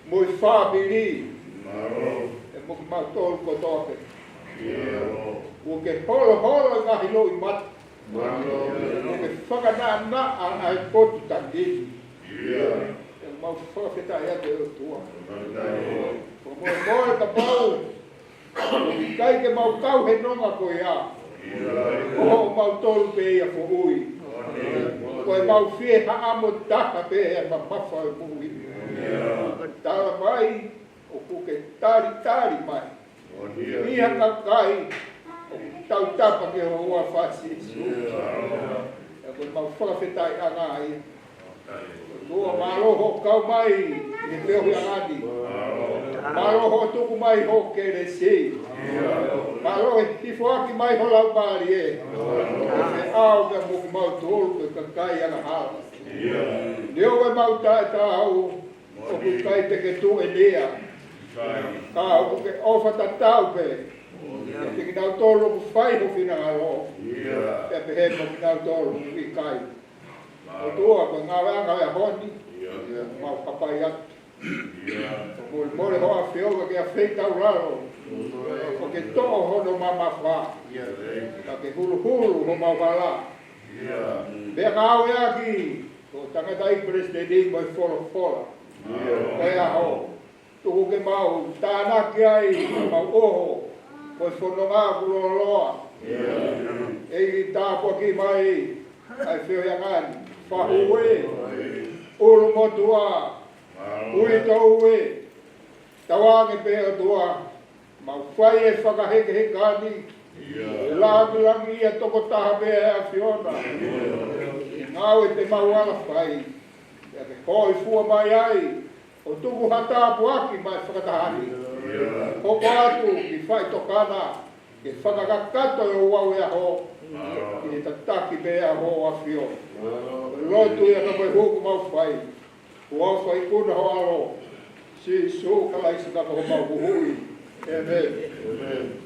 Moi whāpiri. E mo ki mau tōru ko tōpe. O ke holo ngahi lo i mata. O ke whakanā ai potu tangi. E mau whakawhetai ate o tua. O moe ka pau. O ki kai ke mau kau he nonga ko ia. O mau tōru pe ia ko ui. Ko e mau whie haamo taka pe e mawhawha e mui. Tala mai, o kuke tari mai. Iha kakai, o tau tapa ke hoa whasi. E koe mau whakawhetai anga ai. Tua maroho kau mai, e peohi angani. Maroho tuku mai ho kere si. Maroho hifo aki mai ho lau maari e. E au ka muki mau tolu ke kakai anga hala. Leo e mau tae tau. O ku kai te ke tu e lea. Ka o ke ofa ta tau pe. Te ki nau tolu ku whai ho whina alo. Te pehe mo ki nau tolu ku i kai. O tua koe ngā wanga e honi. Mau kapai atu. O mole hoa whioga ke a wheitau raro. O ke to'o hono mama wha. Ka ke hulu ho mau wala. Bea ngāo e aki. O tangata i presidenti mo e whola. Koe aho, tuku ke mau, tānaki ai, mau oho, koe whanonga kuroloa. Egi tāpua ki mai, ai whio iangani, whahuwe, uru motua, ui tauwe, tawangi pēo tua, Mau whai e whakaheke he kāni. E langi ia toko taha mea a Fiona. Ngau e te mau ala whai. Ia te koi fua mai ai. O tuku hata apu aki mai whakatahani. Hoko atu ki whai tokana. Ke whakakakato e o wau ea ho. Ki ta taki mea ho a Fiona. Lotu ia ka mai huku mau whai. Ua whai kuna ho alo. Si su kalaisi ka ko mau huhui. Amen.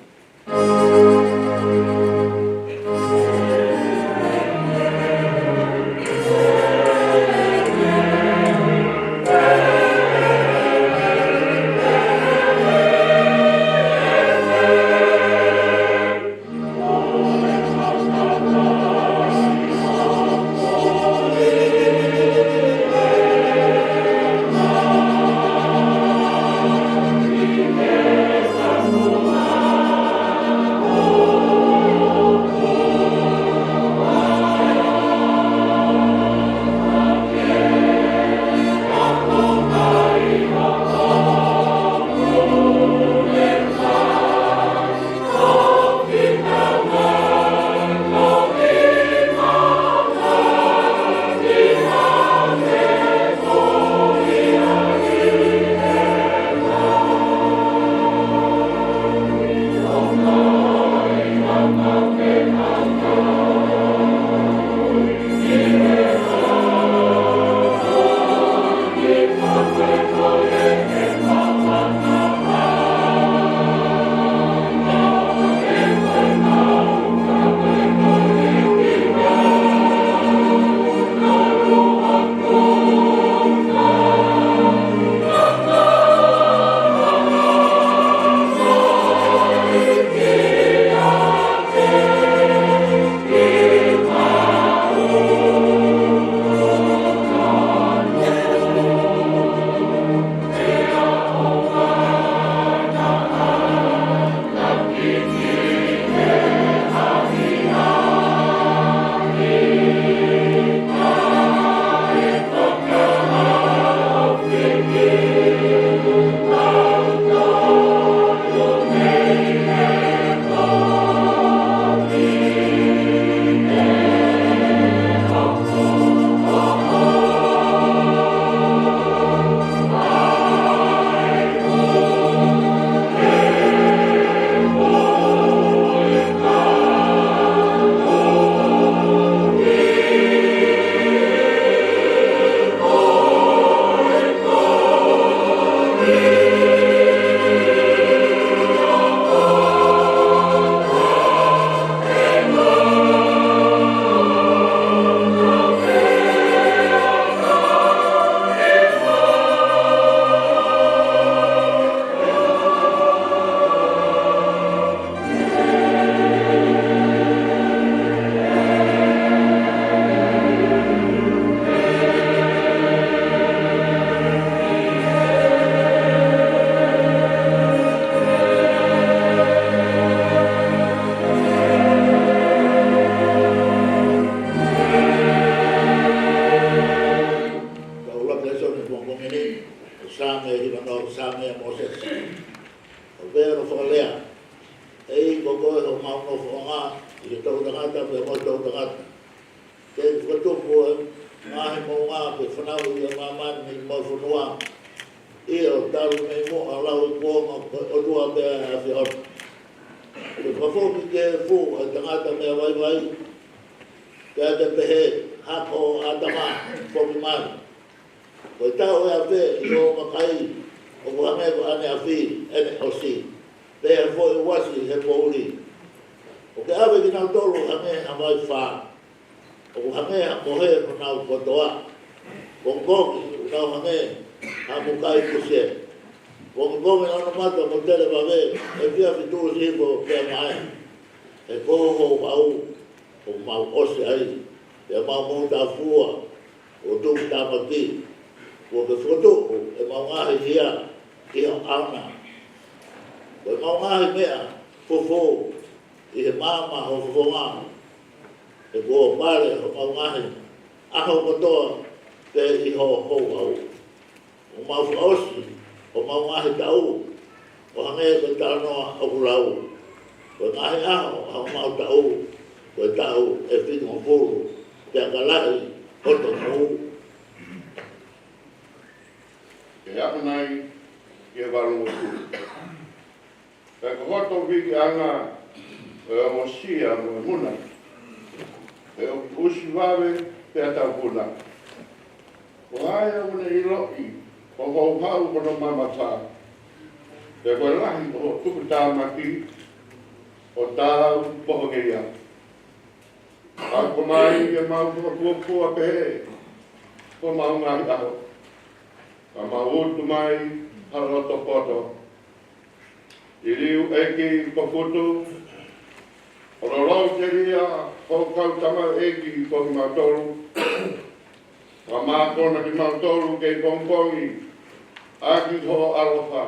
o hange ko tala noa o kulau, o ngahi aho, a o mau tau, o tau e whitu o pōru, te akalai, o to mau. E ako nai, e waru o tū. E ko hoto wiki anga, e o mo sia mo e muna. E o usi wawe, te atau puna. O aia une i loi, o hau hau kono mama tā. Te koe lahi o tuku tāmaki, o tāu poho ke ia. A ko mai e mau kua pehe, ko mau ngahi aho. Ka mau utu mai, haroto poto. I riu eki ko kutu, o rorau te ria, o kau tama eki ko hi mautolu. Ka mātona ki mautolu kei pongpongi, aki ho aloha.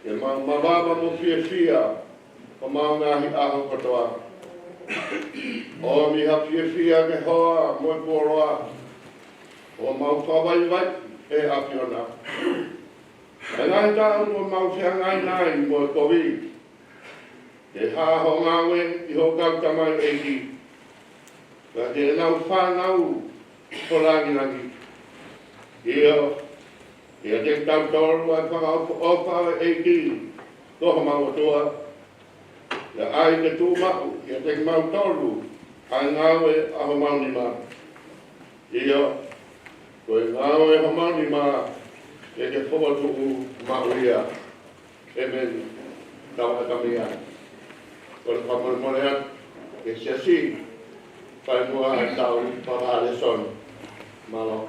E mawaba mo fia, o mau ngahi aho katoa. O mi ha fia ke hoa mo e poroa, o mau kawai vai e apiona. E ngai tāu o mau sea ngai nai mo e kovi. E haho ngawe i ho kau tamai eki. Ka te nau whanau ko rangi. Ia, ia te tau toru ai whakaopawe eki. Koha mau atua. Ia ai te tūmau, ia te mau toru. Ai ngawe aho mauni ma. Ia, koe ngawe aho mauni ma. E te whawatuku mauia. E men tau akamia. Koe whamoremorea. E siasi. Pai mua e tau whahare son. Malo.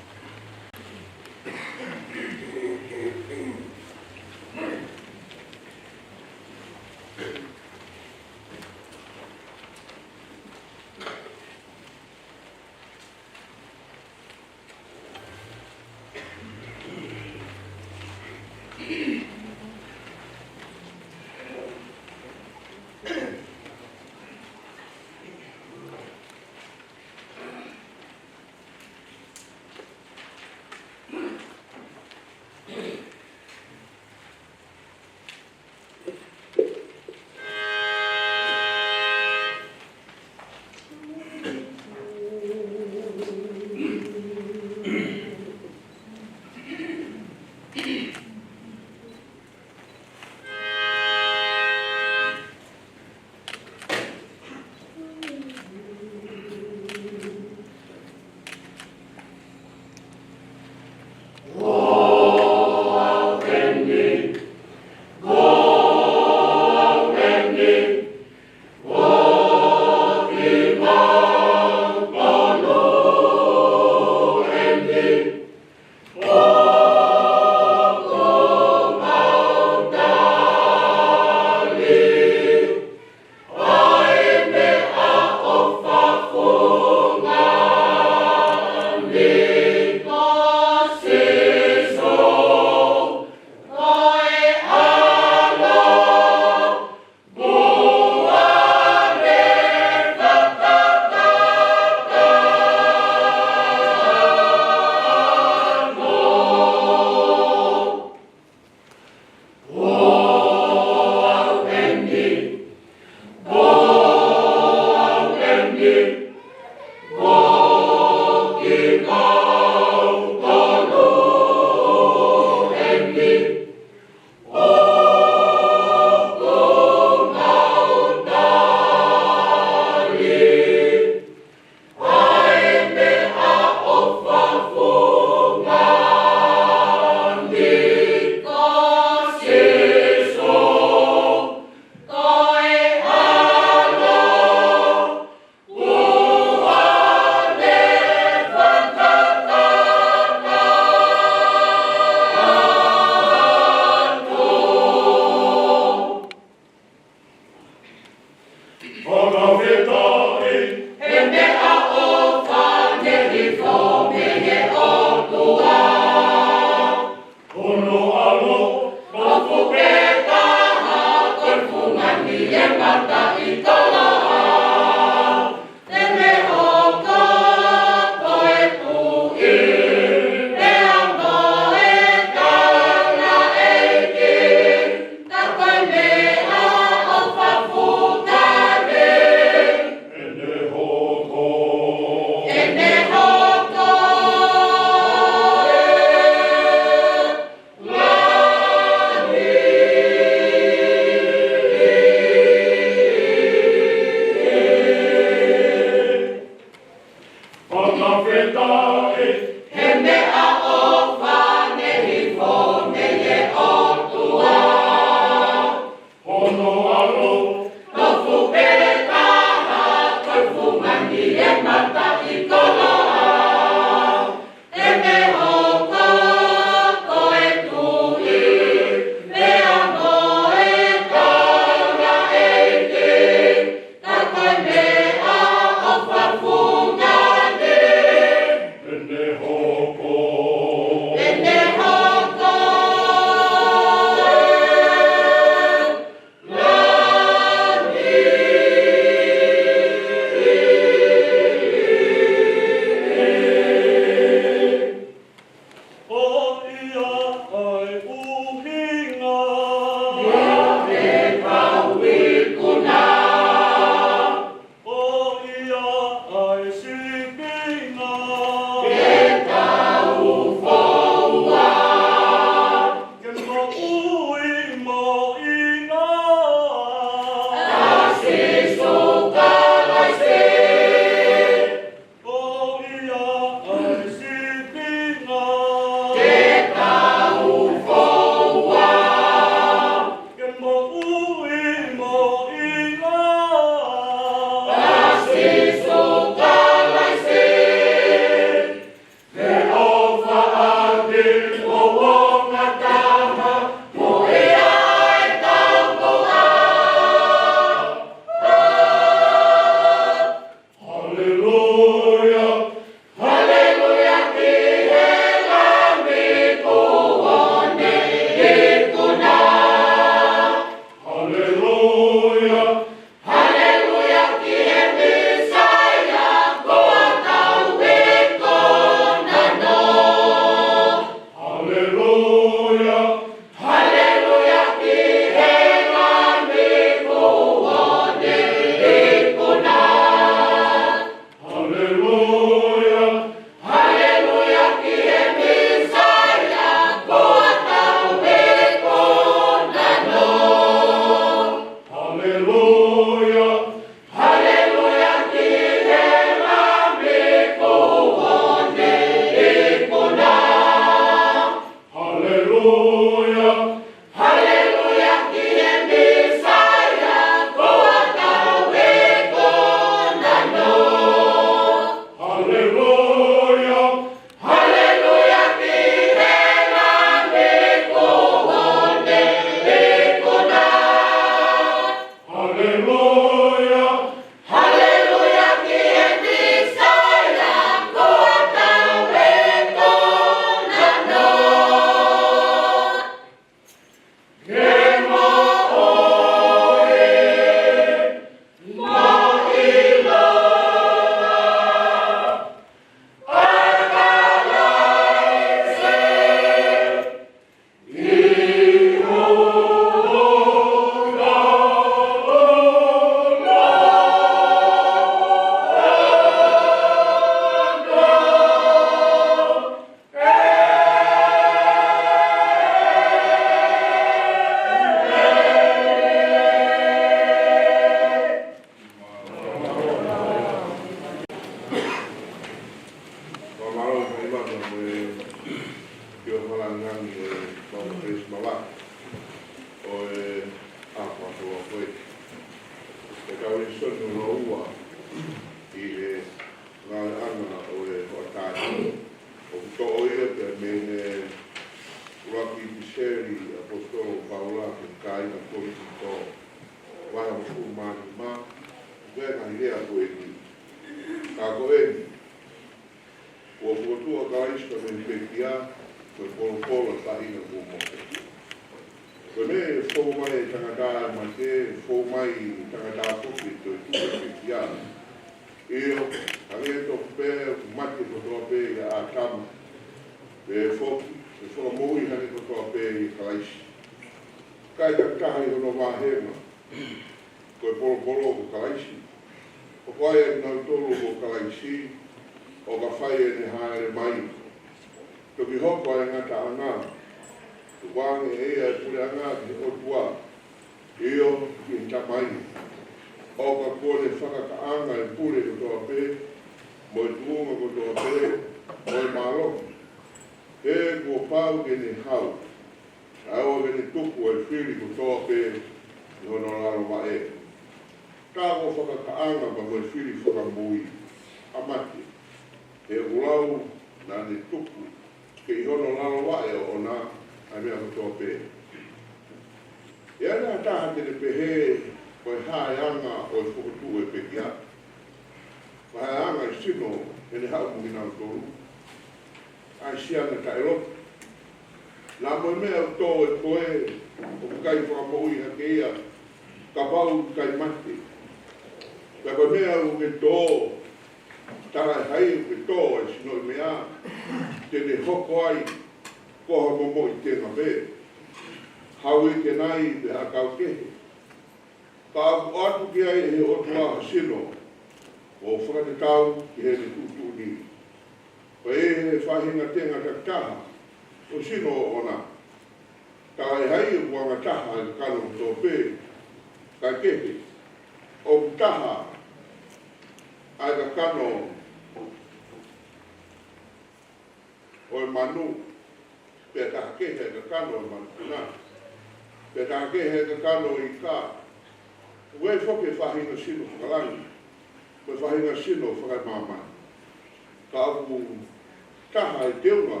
Taha e teunga,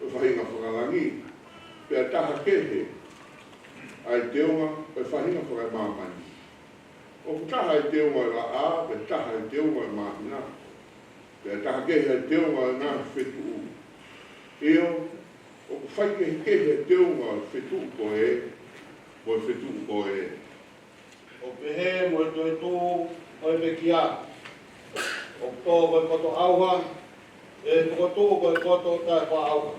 o whahinga kalangi, pia taha kehe, ai te unga, e whahinga whaka māmani. O taha e te unga la a, pia taha e te unga e māhina. Pia taha kehe e te unga e nā whetu u. Eo, o whaike kehe e te unga e whetu u ko e, mo e whetu u ko e. O pehe mo e toi tū o e pekia. O tō koe koto auha, e koto koe koto tai wha auha.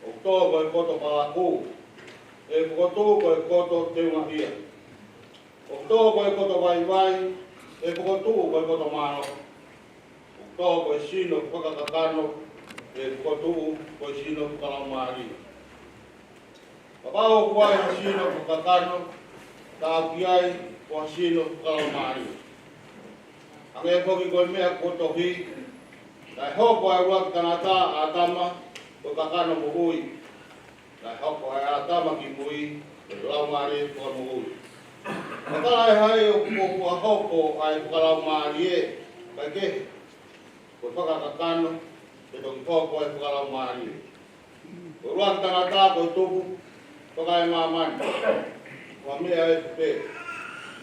O tō koe koto pāku, e koto koe koto te unga hia. O tō koe koto vai vai, e koto koe koto mano. O tō koe sino whakakakano, e koto koe sino whakalamari. Papao kuai ha sino whakakano, tā piai kua sino whakalamari. Ange koki koe mea koto hi, tai hoko ai ruak tanata a tama, ko kakano mo hui. Tai hoko ai a tama ki mui, ko laumari ko mo hui. Makalai hai o kua hoko ai whakalaumari e, kai ke, ko whakakakano, ke toki hoko ai whakalaumari e. Ko ruak tanata ko tupu, whakai mamani, kua mea e pe.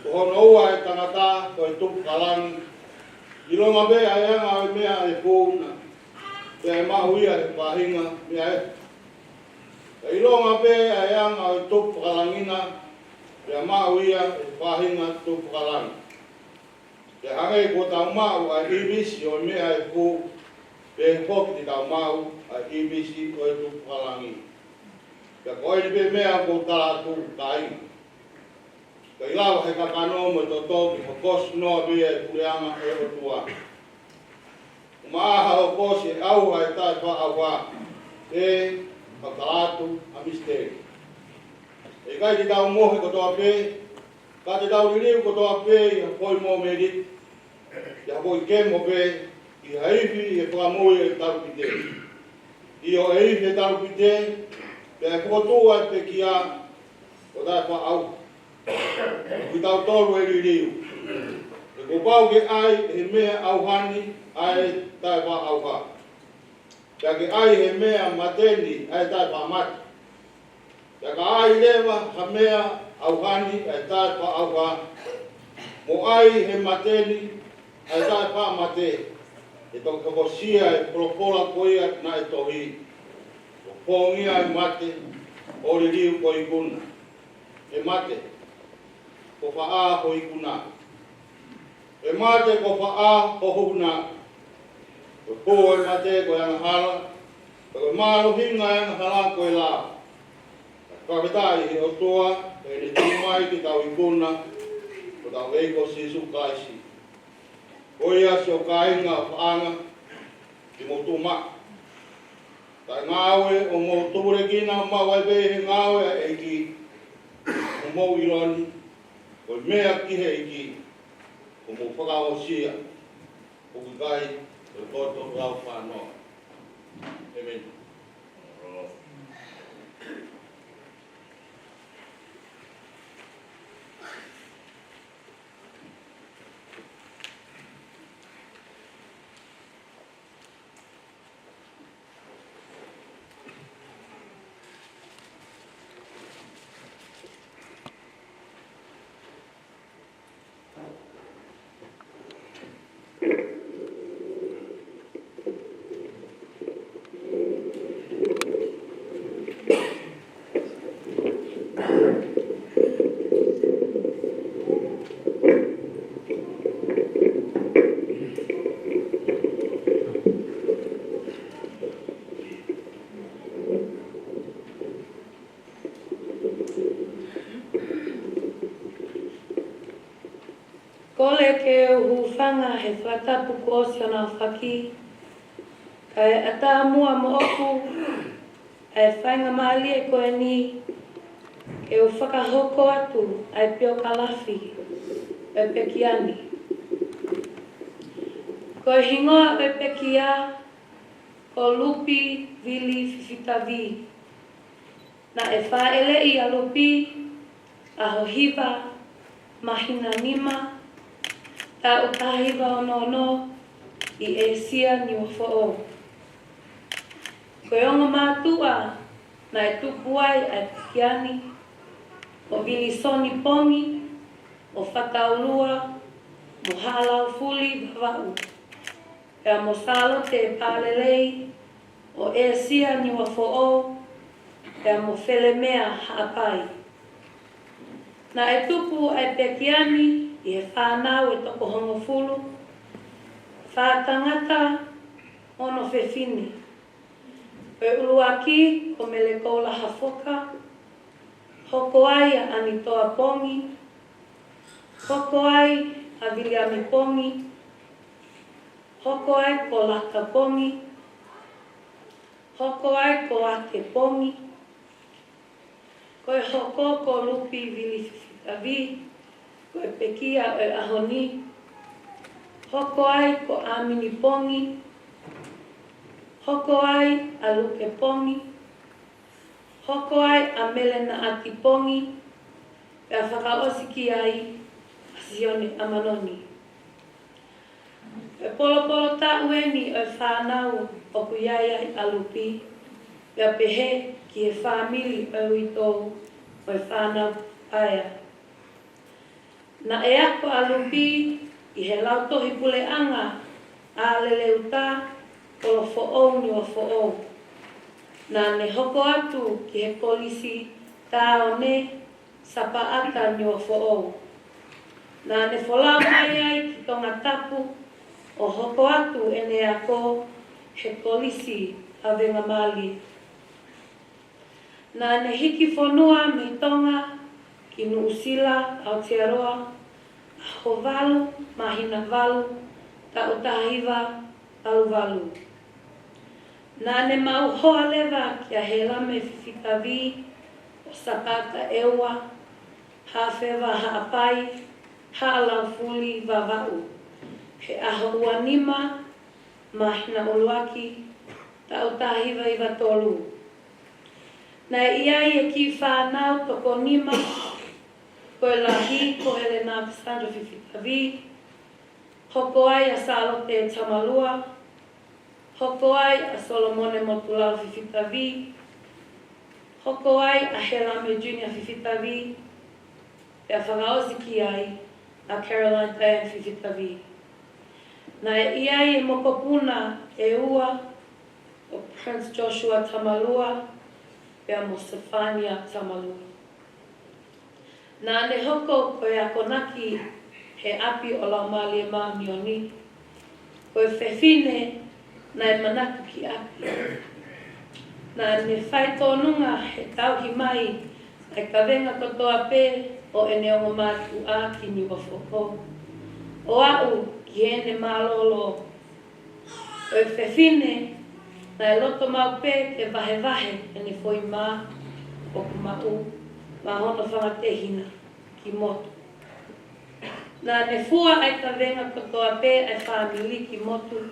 Ko hono ua e tanata ko tupu kalangi, I longa be ai anga mea e pōna, te ai mahuia e pāhinga mea e. I longa be ai anga e tupu kalangina, te ai mahuia e pāhinga tupu kalangi. Te hangai ko tau mau ai ibisi o mea e pō, te hoki te tau mau ai ibisi o e tupu kalangi. Te koe ni be mea ko tala tu kāinga. Ka ilawa he kakano mo to toki ho kos no be e kureanga e o tua. Maaha o kosi e au hai tai wha awa e kakalatu a misteri. E kai te tau mohe ko toa pe, ka te tau ririu ko toa pe i ha koi mo merit, i ha koi kemo pe, i ha iwi e whamui e taru pite. I o e iwi e taru pite, pe e kotua e pe kia o tai wha au. Ki tau tolu e ririu. E ko pau ke ai he mea auhani ai tai wha auha. Pea ke ai he mea mateni ai tai wha mati. Pea ka ai lewa ha mea auhani ai tai wha auha. Mo ai he mateni ai tai wha mate. E toki kakosia e propola koia na e tohi. O pōngia e mate o ririu ko i kuna. E mate. Ko wha ko i kuna. E mate ko wha ko huna. Ko pō e mate ko i angahara. Ko mālo hinga e angahara ko i la. Ka ketai he o toa, e ni tumai ki tau i kuna, ko tau eiko sisu kaisi. Ko ia si o kainga whaanga, ki mo tuma. Tai ngāwe o mo tūre kina, mawai behe ngāwe a eiki, o mo ironi, o mea ki he iki, o mo whakao sia, o ki kai, o koto rau whanoa. Amen. Kole ke uhufanga he whatapu ko osio na whaki. Kai ata mua mo oku, ai whainga maali e koe ni, ke u whakahoko atu ai pio kalafi, e pekiani. Koe hingoa e pekia, ko lupi vili fifitavi. Na e whaele i a lupi, aho hiva, mahina nima, ta utahiva o no i e sia ni o fo'o. Koe onga mātua na e tupu ai ai kiani, o vili soni pongi, o whakaulua, mo halau fuli vavau. Ea mo salo te pālelei, o e sia ni wa fo'o, ea mo whele mea haapai. Na e tupu ai pekiani, i he whānau e toko hongo fulu, whātangata ono whewhine. E uluaki o mele koula hafoka, hoko ai a anitoa pongi, hoko ai a viliami pongi, hoko ai ko laka pongi, hoko ai ko ake pongi, koe hoko ko lupi vili fifitavi, koe pekia e ahoni, hoko ai ko amini pongi, hoko ai a luke pongi, hoko ai a melena ati pongi, e a whakaosiki ai a sione amanoni. E polo ta ueni o whanau o kuyai a lupi, e a pehe ki e whamili o itou o whanau aia. Na e ako a lupi i he lautohi pule anga a leleuta o fo'ou ni o fo'ou. Na ne hoko atu ki he kolisi tā o ne sapa ata ni o fo'ou. Na ne folau mai ai ki tonga tapu o hoko atu e ne ako he kolisi a venga mali. Na ne hiki whanua me tonga ki Nuusila, Aotearoa, Ahovalu, Mahina Valu, Tautahiva, Aluvalu. Na ne mau hoa lewa ki a he lame whiwhikavi o sapata ewa, hawhewa haapai, haalawfuli vavau. He aho uanima, mahina uluaki, Tautahiva iwa tolu. Na iai e ki whanau toko nima, koe lahi ko Helena Pisandro whiwhikavi, hoko ai a Salote e Tamalua, hoko ai a Solomone Motulau whiwhikavi, hoko ai a Helame Junior whiwhikavi, e a whangaosiki ai a Caroline Diane whiwhikavi. Na iai e mokopuna e ua o Prince Joshua Tamalua, e a Mosefania Tamalua. Na ne hoko koe a konaki he api o lau mali e maa mioni, koe whewhine na e manaku ki api. Na ne whai tōnunga he tauhi mai, e ka venga kotoa pē o e neongo mātu a ki ni wafoko. O au ki ene mālolo. Koe whewhine na e loto mau pē ke vahe vahe e ne foi mā o kumau, mā hono whangatehina ki motu. Na ne fua ai ka venga kotoa pē ai whamili ki motu,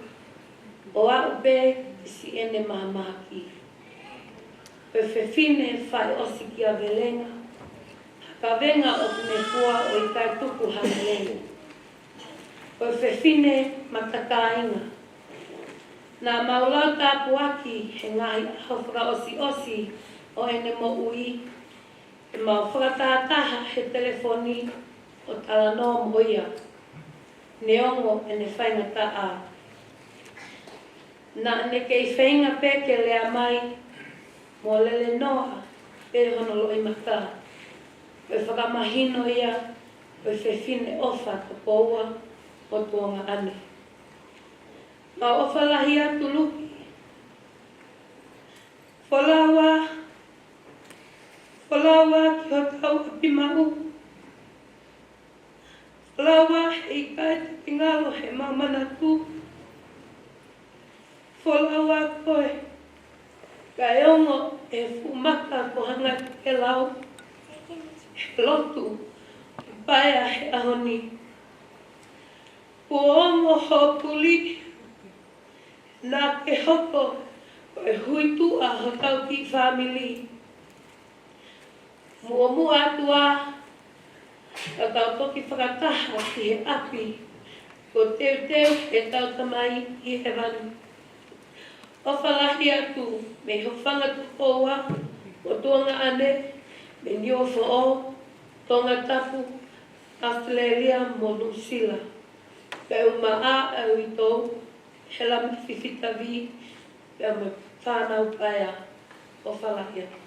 o au pē si ene maha ki. Koe whewhine whai osi ki a velenga, ka venga o ne fua o i kai tuku hamelenga. Koe whewhine matakainga. Na maulau tāpu aki he ngahi hawhaka osi o ene mo ui, e mau whakatātaha he telefoni o Talanoa Moia, neongo e ne whainga ta a. Na ne kei whainga peke lea mai, mo lele noa, pere hono loi mata. Koe whakamahino ia, koe whewhine ofa ka poua o tuonga ane. Ma ofa lahi atu lupi. Folawa ki o tau api mau. Folawa he i kai te pingalo he mamanatu. Folawa koe. Ka eongo e fumaka ko hanga ke lau. He lotu. Paia he ahoni. Puongo hopuli. Nā ke hoko ko e huitu a hotau ki whamili. Mua atua, ka tau toki whakataha ki he api, ko teu e tau tamai i he wanu. O whalahi atu, me ho whanga tukoa, o tonga ane, me ni o whao, tonga tapu, Australia mo New Zealand. Peo maa au i tō, hela me whiwhita vi, peo me whānau paia o whalahi atu.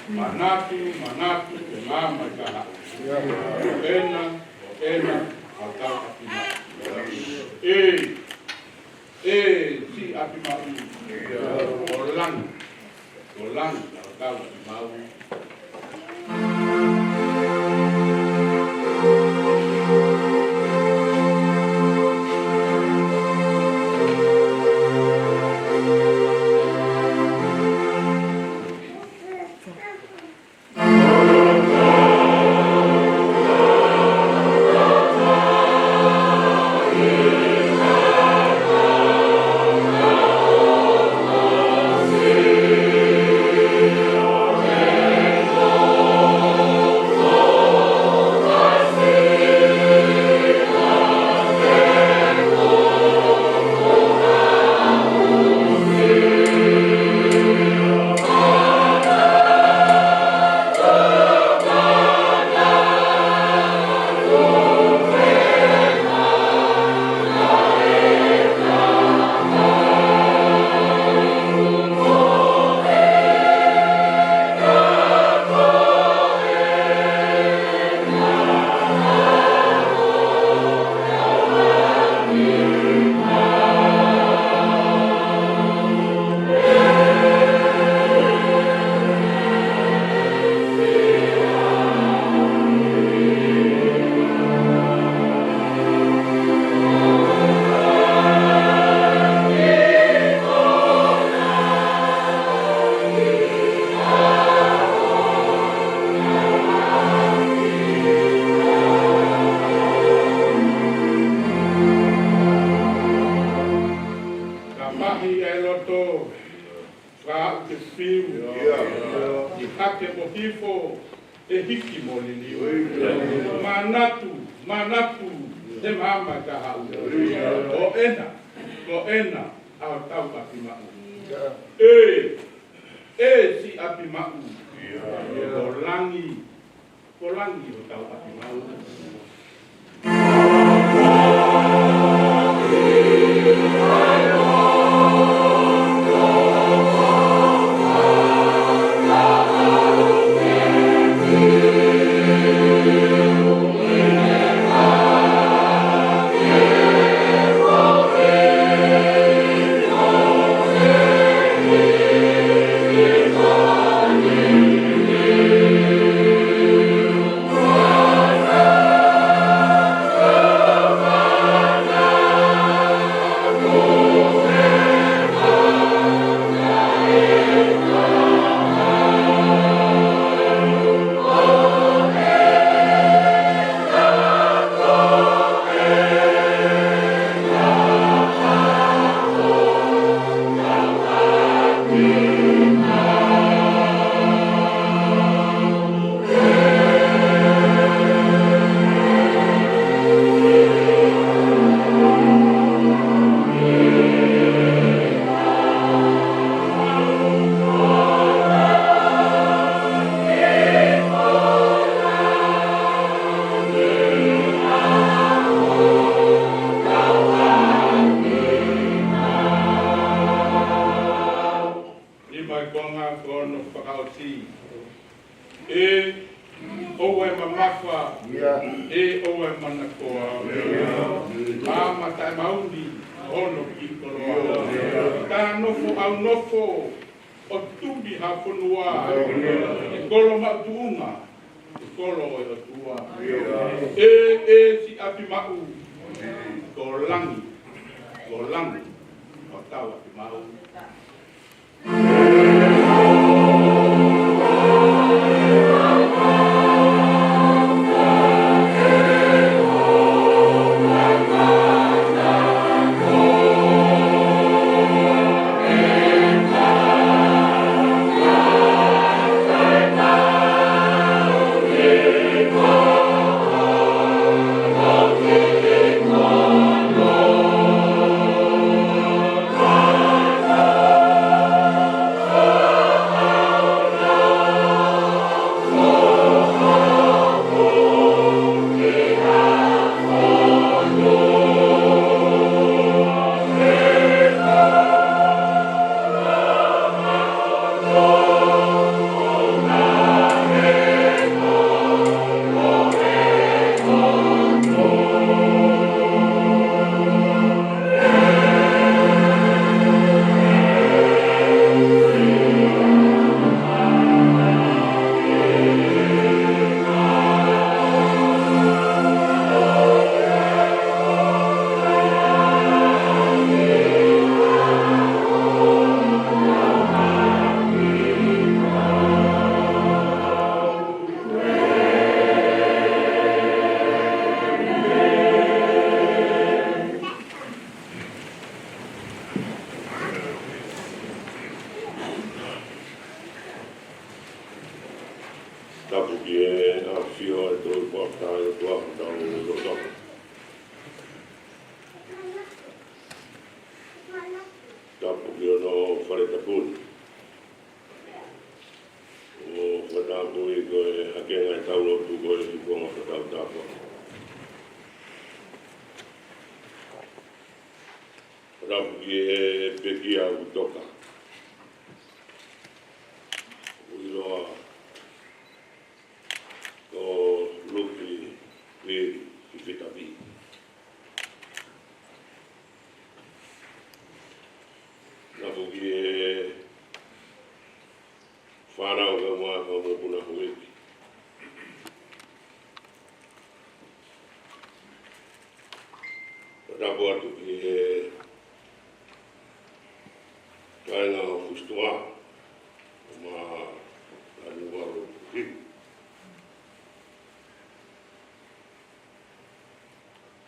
Manatu, mama kaha. Ena, atau apima. Si apima Orang, atau mau. Manatu, de mama kaha. O ena, au tau apimau. Si apimau. O langi o tau apimau. O tubi ha ponua, e kolo matuunga, e kolo e o tua. soa. E si api mau. Ko langi. O tau api mau.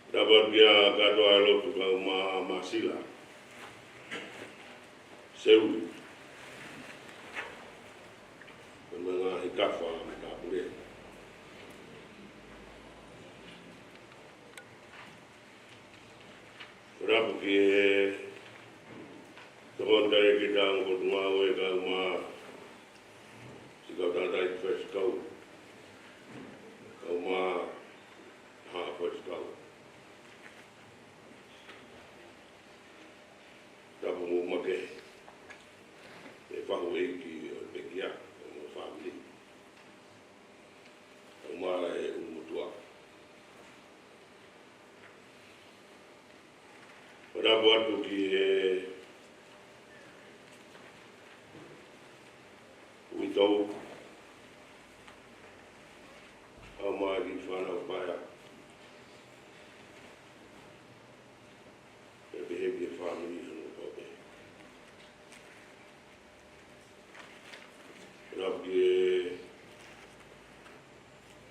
Dapat dia kado alo tu kau masila. Seul. Menengah ikafa tak boleh. Berapa ke tahun dari kita angkut mawe kalma sikau tak ada first kau. Kau first kau. Kamu makai fahuai ki bekia family umare umutua pada buat ki witau amari fana paya behavior family Rabbi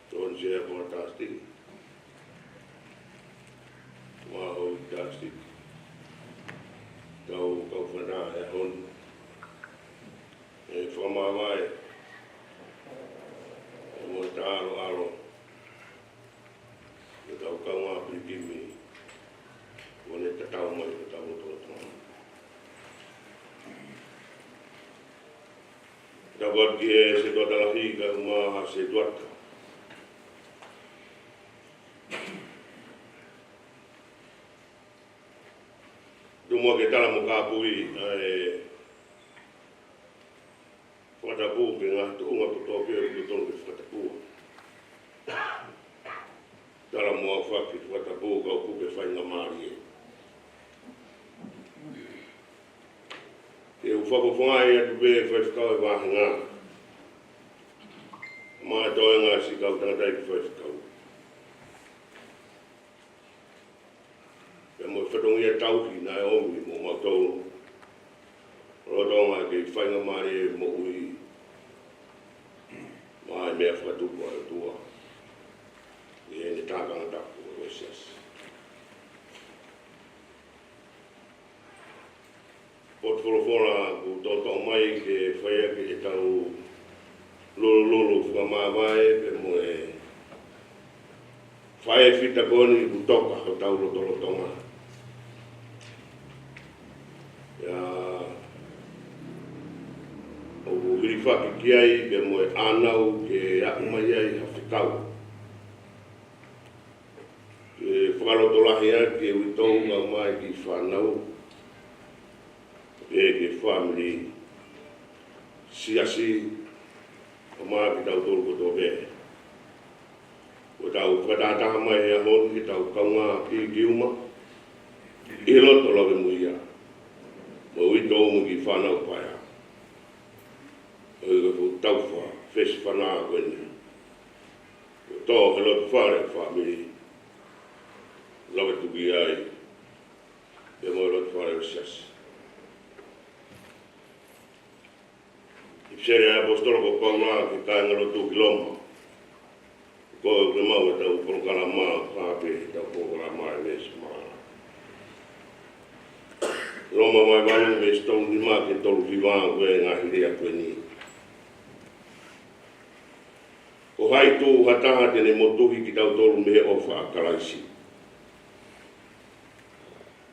Tuhan saya fantastik, wow fantastik. Kau pernah hon, famamai, mutaro aro, kau apa kimi, wanita tahu mai tahu tuh. Dapat dia sedot lagi ke rumah sedot. Rumah kita lah muka bui, pada bu dengan tu ngatu topi betul betul bu. Dalam muafak itu pada bu kau bu berfain ngamari. Eu fogo fongai do be first kau bahanga. Ma doenga si kau tanda first kau. mo whatongi e tau ki nai omi mo mātou. Rotonga ke whainga mare mo ui. Mai mea whatupu ai tua. I ene tākanga tapu o Wesias. Potwholofona ku tōtau mai ke whaia ke e tau lulu whakamāwai pe mo e whae whita koni ku toka ho tau lotolotonga. Ia o hiriwhaki ki ai pe mo e ānau ke akumai ai hawhikau. Ke whakarotolahi ai ke uitou ngau mai ki whanau. Ke family siasi o maa ki tau tolu koto be. O tau whakatataha mai hea honu ki tau kaunga ki uma. I loto lawe muia. Mo ito umu ki whanau paia. O i kafu tau wha, whesi whanaa kwene. O tō he loto whare family. Lawe tuki ai. Pe mo loto whare siasi. Sere apostolo ko pauna ki kai ngalo tu kiloma. Ko ke mau ta u por kala ma pa pe ta ko kala ma mes ma. Roma mai vai me stone di ma ke tolu vivan we nga hiria kwini. Ko hai tu hata te ne motuhi ki tau tolu me ofa kalaisi.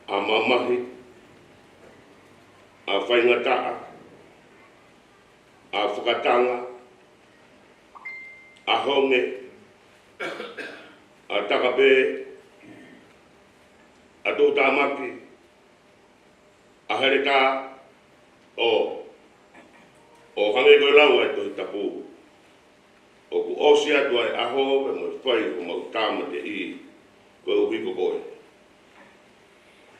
A mamahi a whainga taa a whakatanga, a honge, a takape, a tōtāmaki, a hereta, o hange koe lau ai tohi tapu. O ku osi atu ai aho, e mo whai o mau tāma te I, koe uhi ko koe.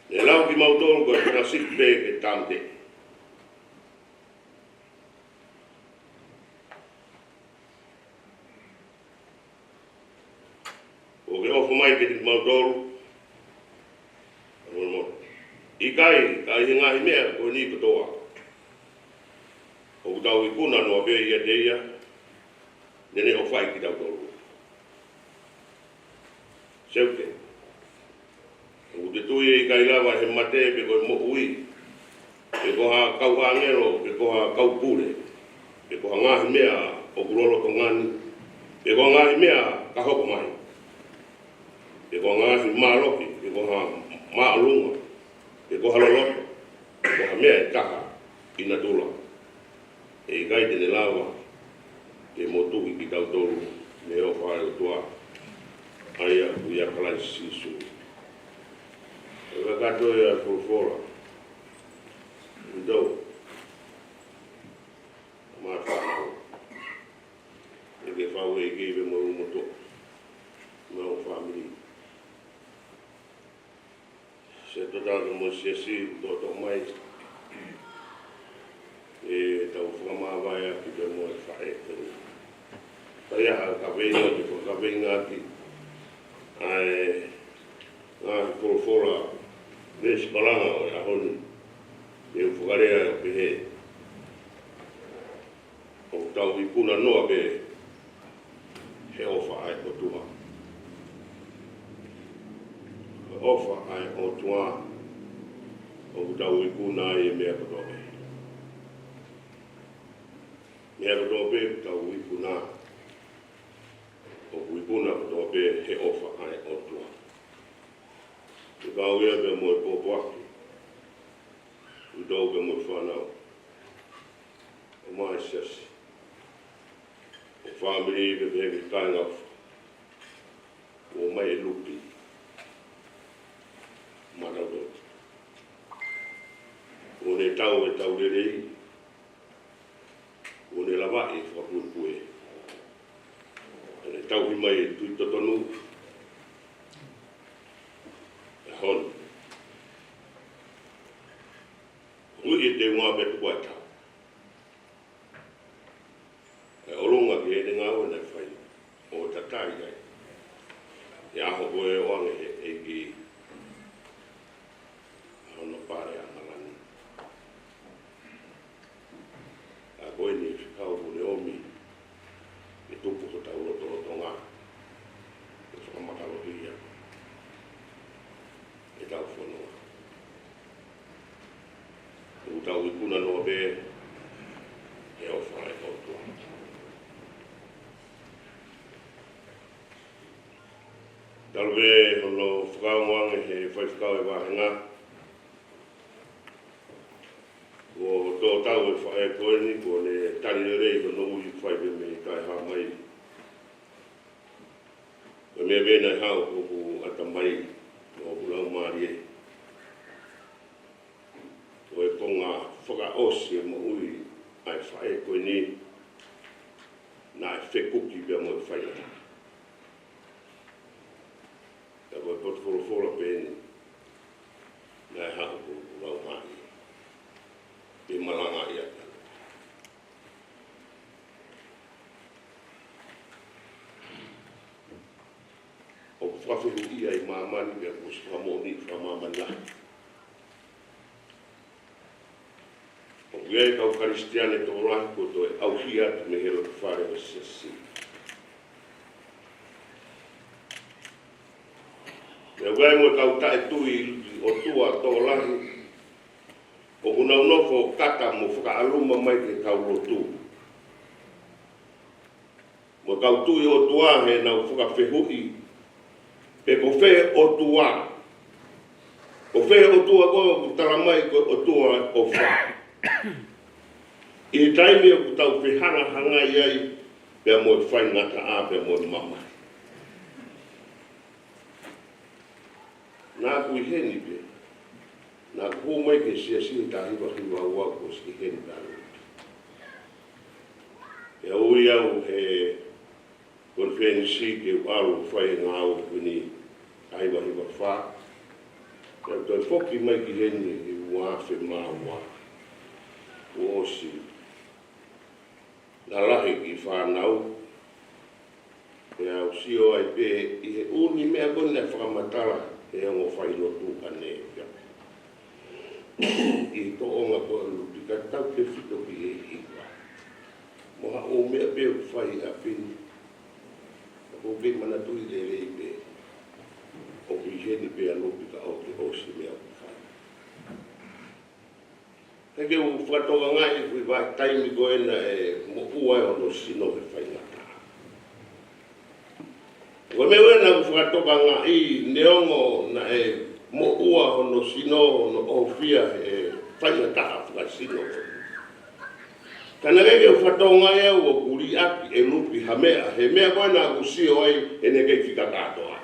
Ne lau ki mau tōru koe pina sikpe ke tāma te. O ke ofu mai ke mau tolu. I kai hinga hi mea ko ni katoa. O tau I kuna no be ia deia. Nene o fai ki tau tolu. Seuke. O te tui I kai lawa he mate pe ko mo ui. Pe ko ha kau hangero, pe ko ha kau pure. Pe ko ha ngahi mea o kurolo tongani. Pe ko ngahi mea ka hoko mai. Pe ko ngahi māloki, pe ko ha maalunga, pe ko haloloto, pe ko ha mea e taka ina tula. E kai tene lawa, te motuki ki tau tolu, me o whae o tua, aia kuia kalai sisu. E wakato e a fulfora, ndou, maa whanau, e ke whau e keiwe moru moto, ma o family. Se totale mo siasi toto mai e tau whakamawai aki pe mo e whae peru. Pai aha ka venga ki whakavenga ki ai ngā korofora vesi palanga o e ahoni e whakarea o pe he. O tau I puna noa pe he ofa ai o tuha. Ofa ai o tua o tau I kuna I mea kotope. Mea kotope tau I kuna o kuna kotope he ofa ai o tua. I kau ia pe mo e popoaki. I tau pe mo e whanau. O mai sesi. O family pe pe ke kainga o mai e lupi. Maraudo. O ne tau e tau rerei. O ne lawa e whapurpue. E ne tau hi mai e tui totonu. E hon. Ui e te ngā betu kua tau. E olunga ki e ne ngā ua nei whai. O tatai ai. E aho koe o ange e ki whanua. Utau I kuna noa be, e o whae kotua. Talwe hono whakaungange he whaifkau e wahenga. Ko tō tau e whae koeni, ko le tani rei hono ui whaipe me kai ha mai. Ko mea vena e hao kuku ata mai, no ulau maari e. Ko e konga whaka osi e mo ui ai whae koeni, na e whekuki pia mo e whaia. Ka koe potwhorofora pēni, na e hao kuku ulau maari. I malanga I ata. O whawhiru ia I mamani kia kus whamoni whamamani lahi. O kia kau karistiane tō rahi ko tō e auhia tu me hero tu whare o sesi. Mea wai mo kau tae tui o tua tō rahi o kuna unofo kata mo whakaaluma mai ke kau rotu. Mo kau tui o tua he nau whakawhehui, pe ko whe o tua. Ko whe o tua ko tala mai ko o tua o wha. I taimi o kutau whihanga hanga iai, pe mo i whai ngata a, pe mo i mamai. Nā kui heni pe. Nā kō mai ke sia sini tā hiwa hiwa ua ko ski heni tāru. E ui au he kon wheni si ke waru whai ngā au kuni tā hiwa hiwa whā. E toi whoki mai ki heni i ua whi mā ua. O osi. Nā lahi ki whānau. E au sio ai pe I he uni mea kone whakamatara e ango whai no tūka ne. I to onga ko lupi ka tau te whito ki e hiwa. Moha o mea peo whai a pini. Ko be mana tui le rei pe. O ki heni pe a lupi ka o ki osi mea o whai. Heke u whatoga ngai kui vai taimi ko ena e mo ua e ono sino he whai ngata. Ko me wena u whatoga ngai neongo na e mo ua hono sino no ofia e whaia taha whakasino. Kana keke o whatonga e o kuri aki e lupi ha mea, he mea koe nā kusio ai e ne kei whika katoa.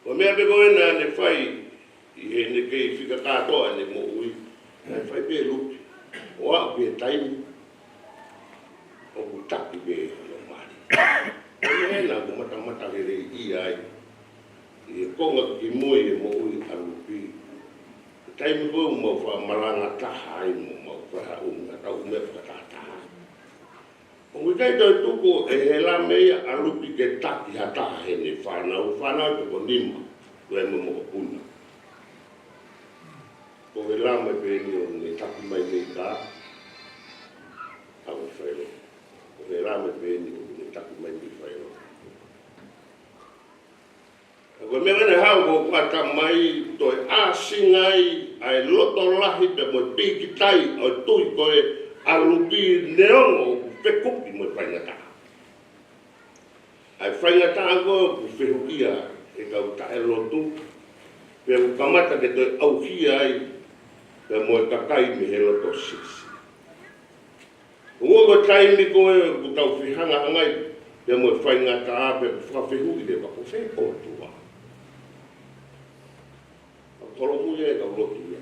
Ko mea pe koe nā ne whai I he ne kei whika katoa ne mo ui, nā whai pe lupi. O a pe taimi, o ku taki pe hono mari. Koe nā ku mata le rei I ai. I konga ki moi e mo ui alupi. Taimi koe mo wha maranga taha ai mo mo wha unga tau me whakataha. O mi kai toi tuko e he la mea alupi ke taki hataha he ne whanau. Whanau te ko nima, koe mo mo puna. Ko he la me pēni o ne taki mai nei ka. Au whaero. Ko he la me pēni o ne taki mai nei whaero. Ko me wene hau ko kata mai toi asingai ai loto lahi pe mo piki tai o tui koe alupi neongo whekupi mo whaingata. Ai whaingata ko ku whehukia e kau tae lotu pe ku kamata ke toi auhia ai pe mo e kakai me he loto sisi. Ua ko taimi koe ku tau whihanga hangai pe mo e whaingata pe ku whawhehui le wako whekotua. Tolo muye ka lotu ia.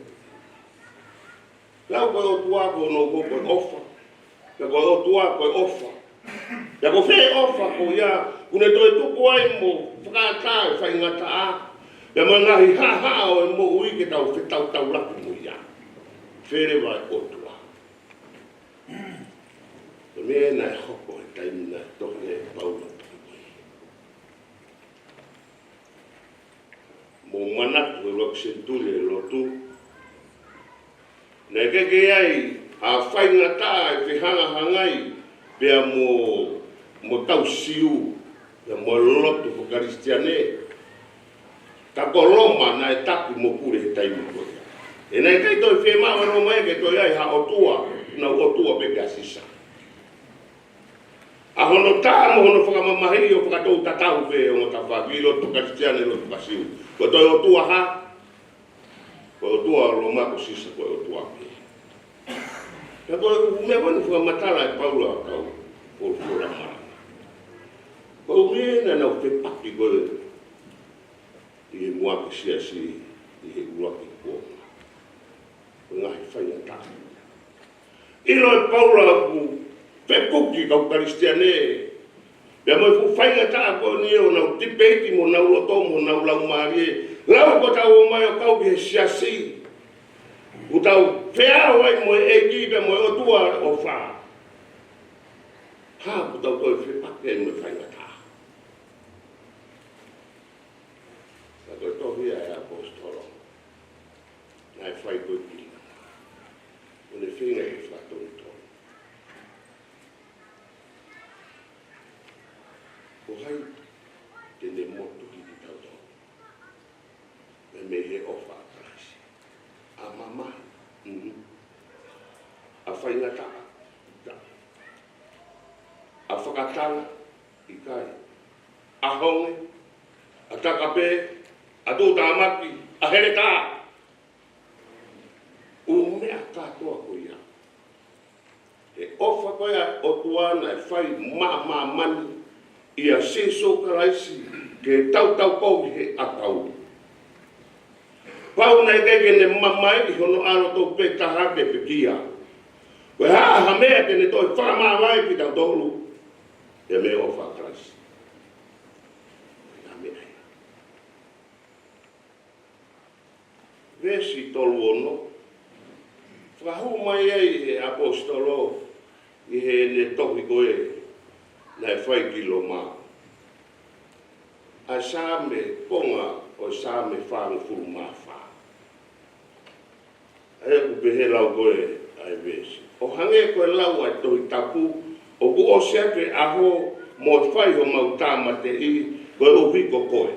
Lau koe o tua ko no koe ofa. Ka koe o tua koe ofa. Ya ko whee ofa ko ia. Kune toi tuku ai mo whakata whai ngata a. Ya ma ngahi ha o e mo ui ke tau whetau tau laku mo ia. Where vai o tua. Ko mea nai hoko e taimi nai tohi e paula. Mo manatu e wak senturi e lotu. Nei keke ai a whaingata e whihanga hangai pia mo tau siu, pia mo lotu ko Kristiane. Ka koloma na e tapu mo pure he taimu ko. E nei kai toi whi mawa no mai ke toi ai ha otua, na otua pe kasisa. A hono tā mo hono whakamamahi o whakatou tatau pe o ta whakilo tu Kristiane lo tu kasiu. Ko toi otua ha, ko otua lo mako sisa ko otua pe. Ka toi me wanu whakamatala e paula kau, o fura mara. Ko mena na upe paki ko i mua ke siasi i he ua ki kuonga. Ko ngahi whaia tā. Ilo e paula ku pepuki kau Kristiane. Pea moi fu whaia tā ko ni o nau tipeti mo nau loto mo nau lau marie. Lau ko tau o mai o kau ki he siasi. Ku tau whea wai mo e kipe mo e o tua o wha. Ha ku tau toi whipake e mo whaia tā. Ko tohi ai apostolo. Nai fai ko pina. O le whina e whaton to. Ko hai tene motu ki ki tau to. Me me he ofa atrasi. A mama. A whainga ta. A whakatanga i kai. A honge. A takape. A tō tāmaki, a here tā. O mea kātoa ko ia. E ofa ko ia o tuana e whai mani i a seso karaisi ke tau kou he a kau. Pau nei keke ne mamai i hono aro tō pe tahake pe kia. Koe haa mea tene toi whakamawai ki tau tolu. E me ofa karaisi. Vesi tolu ono. Whahu mai ei he apostolo i he ne tohi koe nei whai kilo mā. A sāme ponga o sāme whāngu furu mā whā. E upe he lau koe ai vesi. O hange koe lau ai tohi tapu o ku o seake aho mo whai ho mau tāmate i koe o hiko koe.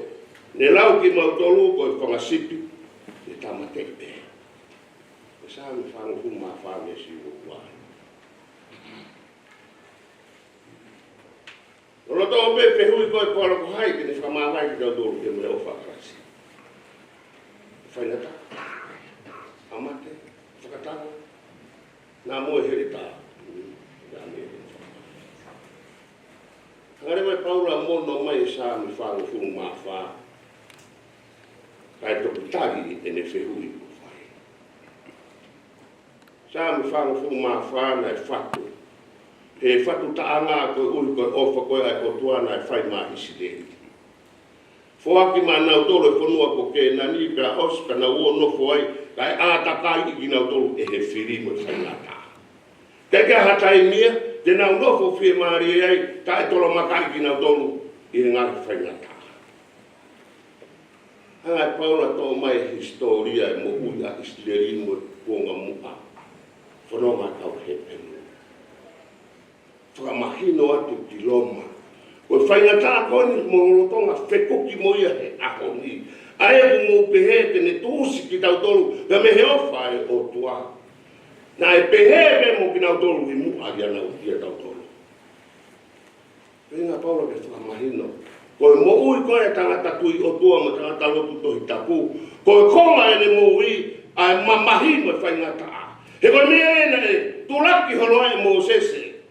Ne lau ki mau tolu koe whangasipi. Tamate pe. Sa mi fango fu ma fa me si wa. Lo to be pe hui ko ko ko hai ke fa ma vai ke do ke me o fa krasi. Fa na ta. Amate, fa na mo herita. Ya me. Ngare mai paula mo no mai sa mi fango fu ma fa. Kai to tagi e ne whehui ko whai. Sa mi whangu fu ma whana e whatu. He whatu taanga koe ui koe ofa koe ai o tuana e whai mahi sideri. Whoaki ma nau tolo e whanua ko ke nani pera oska na ua nofo ai kai ata kai iki nau tolo e he whiri mo whai ngata. Te kia hatai mia, te nau nofo whie maari ai kai tolo makai iki nau tolo i he ngari whai ngata. Hangai paula tō mai historia e mo uia istilerin mo kuonga mua. Whanonga kau he penu. Whakamahino atu ki loma. Koe whainga tā koni mo ngolotonga whekoki mo ia he aho ni. Ae ku mo pehe tene tūsi ki tau tolu. Ka me he ofa e o tua. Nā e pehe me mo ki nau tolu i mua ia nau kia tau tolu. Whainga paula ke whakamahino. Koe mo ui koe tangata tui o tua ma tangata lotu tohi tapu. Koe konga ene mo ui ai mamahi mo whaingata a. He koe mea ena e tulaki holoa e mo sese.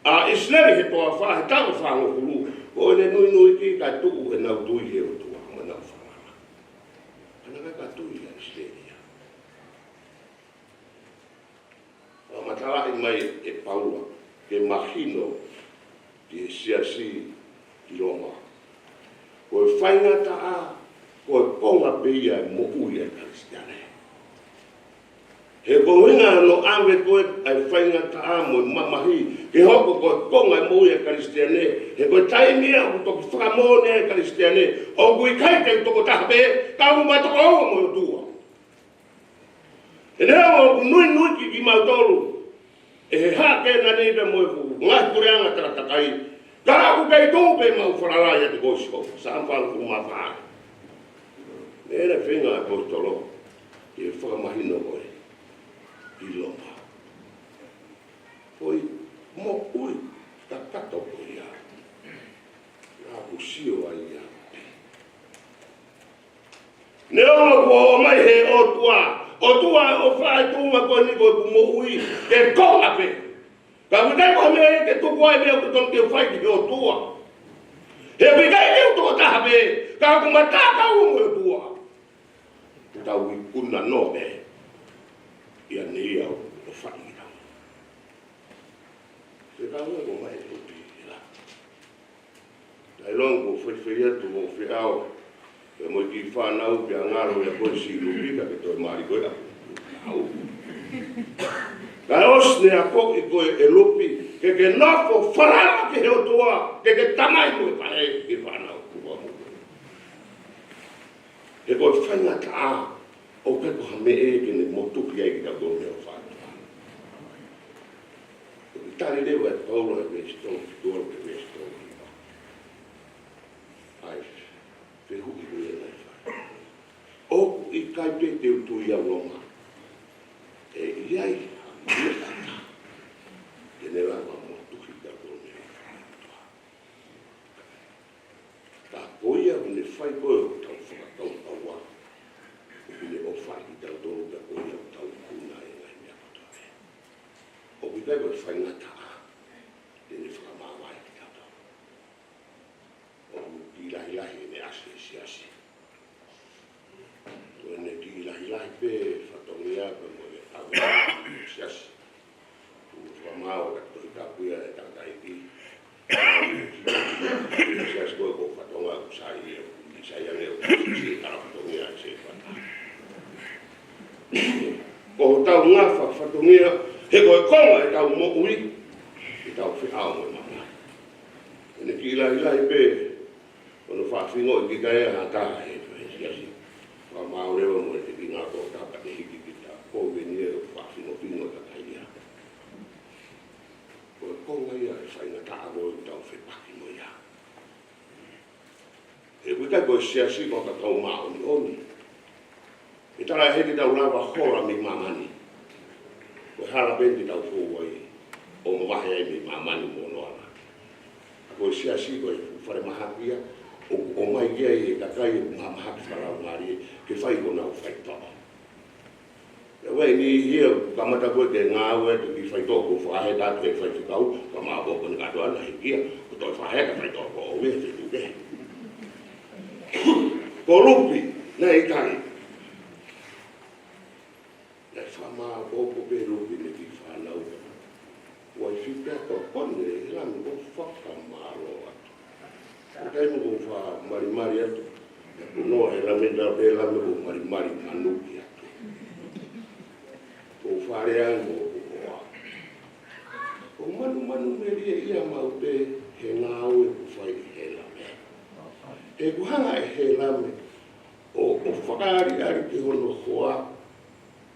A isleri he toa wha, he tau whango kuru. Koe ne nui nui ki kai tuku he nau tui he o tua ma nau whangana. Ana kai tui a isleri. A matalahi mai e paula ke mahino ki he siasi ki Roma. Koe whaingata a, koe konga peia e mo ui e Kristiane. He kohinga no awe koe ai whaingata a mo mamahi, ke hoko koe konga e mo ui e Kristiane, he koe taimia o toki whakamone e Kristiane, o kui kaite u toko tahape, ka u matoko au mo o tua. E nea o nui nui ki mautolu, e he hake na nipe mo e fu, ngai kureanga taratakai, Kala ku kai tu pe mau farala ya te kosko. Sampa ku mata. Nere finga apostolo. E fa mahino koe. Iloma. Oi mo ui ta kato ko ia. Na usio ai ia. Neo ko mai he o tua o fai tu ma ko ni ko mo ui ke ko ape. Ka me ko me ke tu ko ai me ko ton ke fai ki o tua. He we kai ke tu ta be ka ku ma ta ka o mo tua. Ta ui kuna no me. Ia ne ia o fai. Se kau ko mai lupi la. Dai longo foi tu mo fi ao. E mo ki fa na u pia ngaro ya ko si lupi ka to mari ko ya. Au. Kaos ne a ko ko e lupi ke no fo fara ke o toa ke tamai mo pa e ki fa na u ko mo. E ko fa na ka o ke ko me e ke ne mo tu pia ki ka go me fa. Tali le wa tolo e vesto, tolo e vesto. Ai, fe hu i le na fa. O i kai pe te tu ia loma. E iai, ia tata. E ne la mo tu ki da ko me. Ta poia ne fai ko ta fa ta wa. Ne o fai da do da ko ia ta ku na e na ia ta. O vi dai fai na ta. Ele fica mal vai que tá. O ila ne asi. O ne ila pe fatomia pe mo a asi. O fica mal que tô tá cuia da daí. Se go ko fatoma ko sai ne o si ta fatomia se fata. Ko ta unha fatomia he ko e ta mo ui. Tau fi au mo mama. Ne ki la pe. Ono fa fingo ki kai ha ta e si. Wa ma o le mo te ki na ko ta pa ni ki ta. Ko veni e fa fingo ta kai ya. Ko ngai ai fa na ta go tau fi pa ki mo ya. E wika ko si ko ta tau ma o ni. E tala he ki tau lava hora mi mamani. Ko hala bendi tau fo wai. O mo wahe ai mi mamani mo noana. Ko si ko fare mahapia o mai ia e kakai o mahapi wharau ngari ke whai ko nau whai toa. E wei ni hia kamata koe ke ngāwe te ki whai toa ko whahe tātu e whai tukau ka maa koko ni katoa na hikia ko toi whahe ka whai toa ko o wea te tuke. Ko lupi na i kai. Na whamaa koko pe lupi ne ki whanau wai whipea ko kone e lami ko whakamaro atu. O kai mo ko wha marimari atu. Ko noa e lami ko marimari manuki atu. Ko wharea mo ko koa. Ko manu me ria ia mau te he ngāue ko whai he lame. E kuhanga e he lame o whakaari ki hono hoa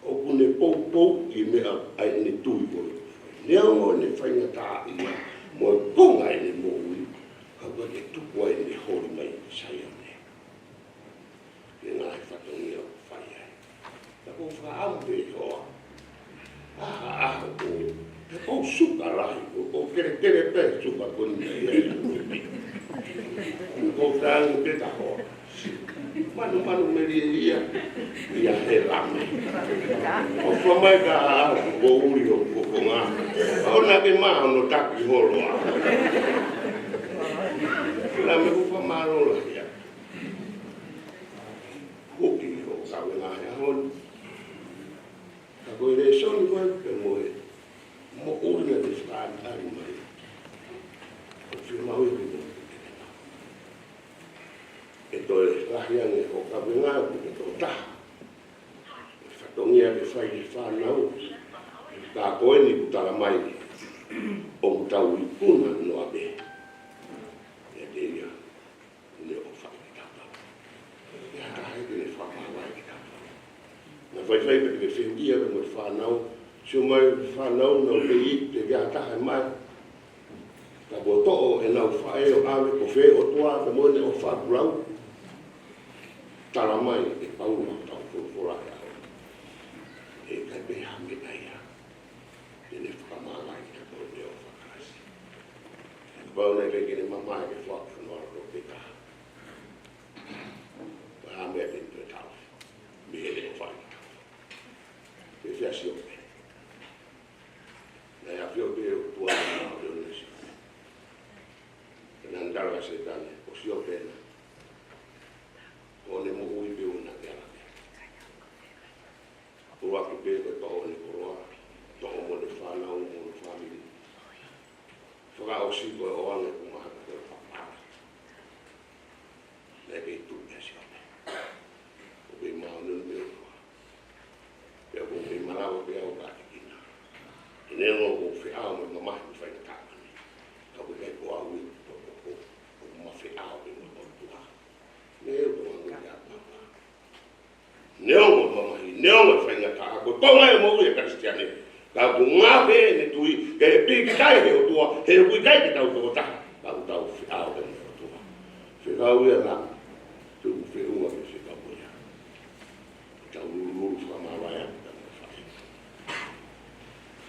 o kune pou i mea ai ne tui koi. Nea mo ne whainga tā ia, mo e konga e ne mōui, ka wake tupu ai ne hori mai sai ane. E ngā e whatongia o whai ai. Ta ko whaau te hoa. Aha o, te kou suka rai, o kere pe suka koni ai ai. Ko tāngu te ta hoa. Manu meria ia he lame. O whamai ka o uri o ngā. O na ke maa no taki holo a. Lame ko whamaro la ia. Hoki o kawe ngā hea hon. Ka koe re soni koe pe moe. Mo uri na te whaatari mai. O whimaui ki mo. E toi lahiange o kawenga ki to taha. E whatongia ke whai ki whanau. Ka koe ni kutala mai. O kutau i puna no abe. E te ia. Ne o whai ki tata. E hatahe ki ne whamawai ki tata. Na whai pe ke whengia ke mo whanau. Sio mai whanau no te i te kia taha mai. Ka bo to'o e nau whai. whae o awe ko whe o tua te moene o whakurau. Tala mai e pauna o tau furfura e au. E kai me hange nei a. E ne whakamāngai ki te moene o whakarasi. E pauna e kene mamai e whakunoa ro peka. Wa mea te te tau. Me ele o whai. E whia si o me. Nei a whio te o tua o reo nesi. E nandara se tane o si o pena. O ne mo ui pe una te ala. O aki pe koe pa o ne koroa. To o mo le whanau mo le whamiri. Whaka o si koe o ane ku maha te whapara. Nei pe tu me si o me. O pe mao nunu me o tua. Pea ko pe marawa pe au kati kina. E neno o whiao me mamahi me whaina tāmani. Ka ko kai ko au i o ma whiao me mamahi tua. Neo ko anu ki a papa. Neo ko mamahi, neo ko whainga tā. Ko tonga e mogu e karistiane. Ka ko ngā pe ne tui, ke e piki kai he o tua, he o kui kai te tau toko taha. Ka ko tau whiao me o tua. Whikau ia la, tu whiunga me whikau ia. Tau lulu whakamawai ati tau me whae.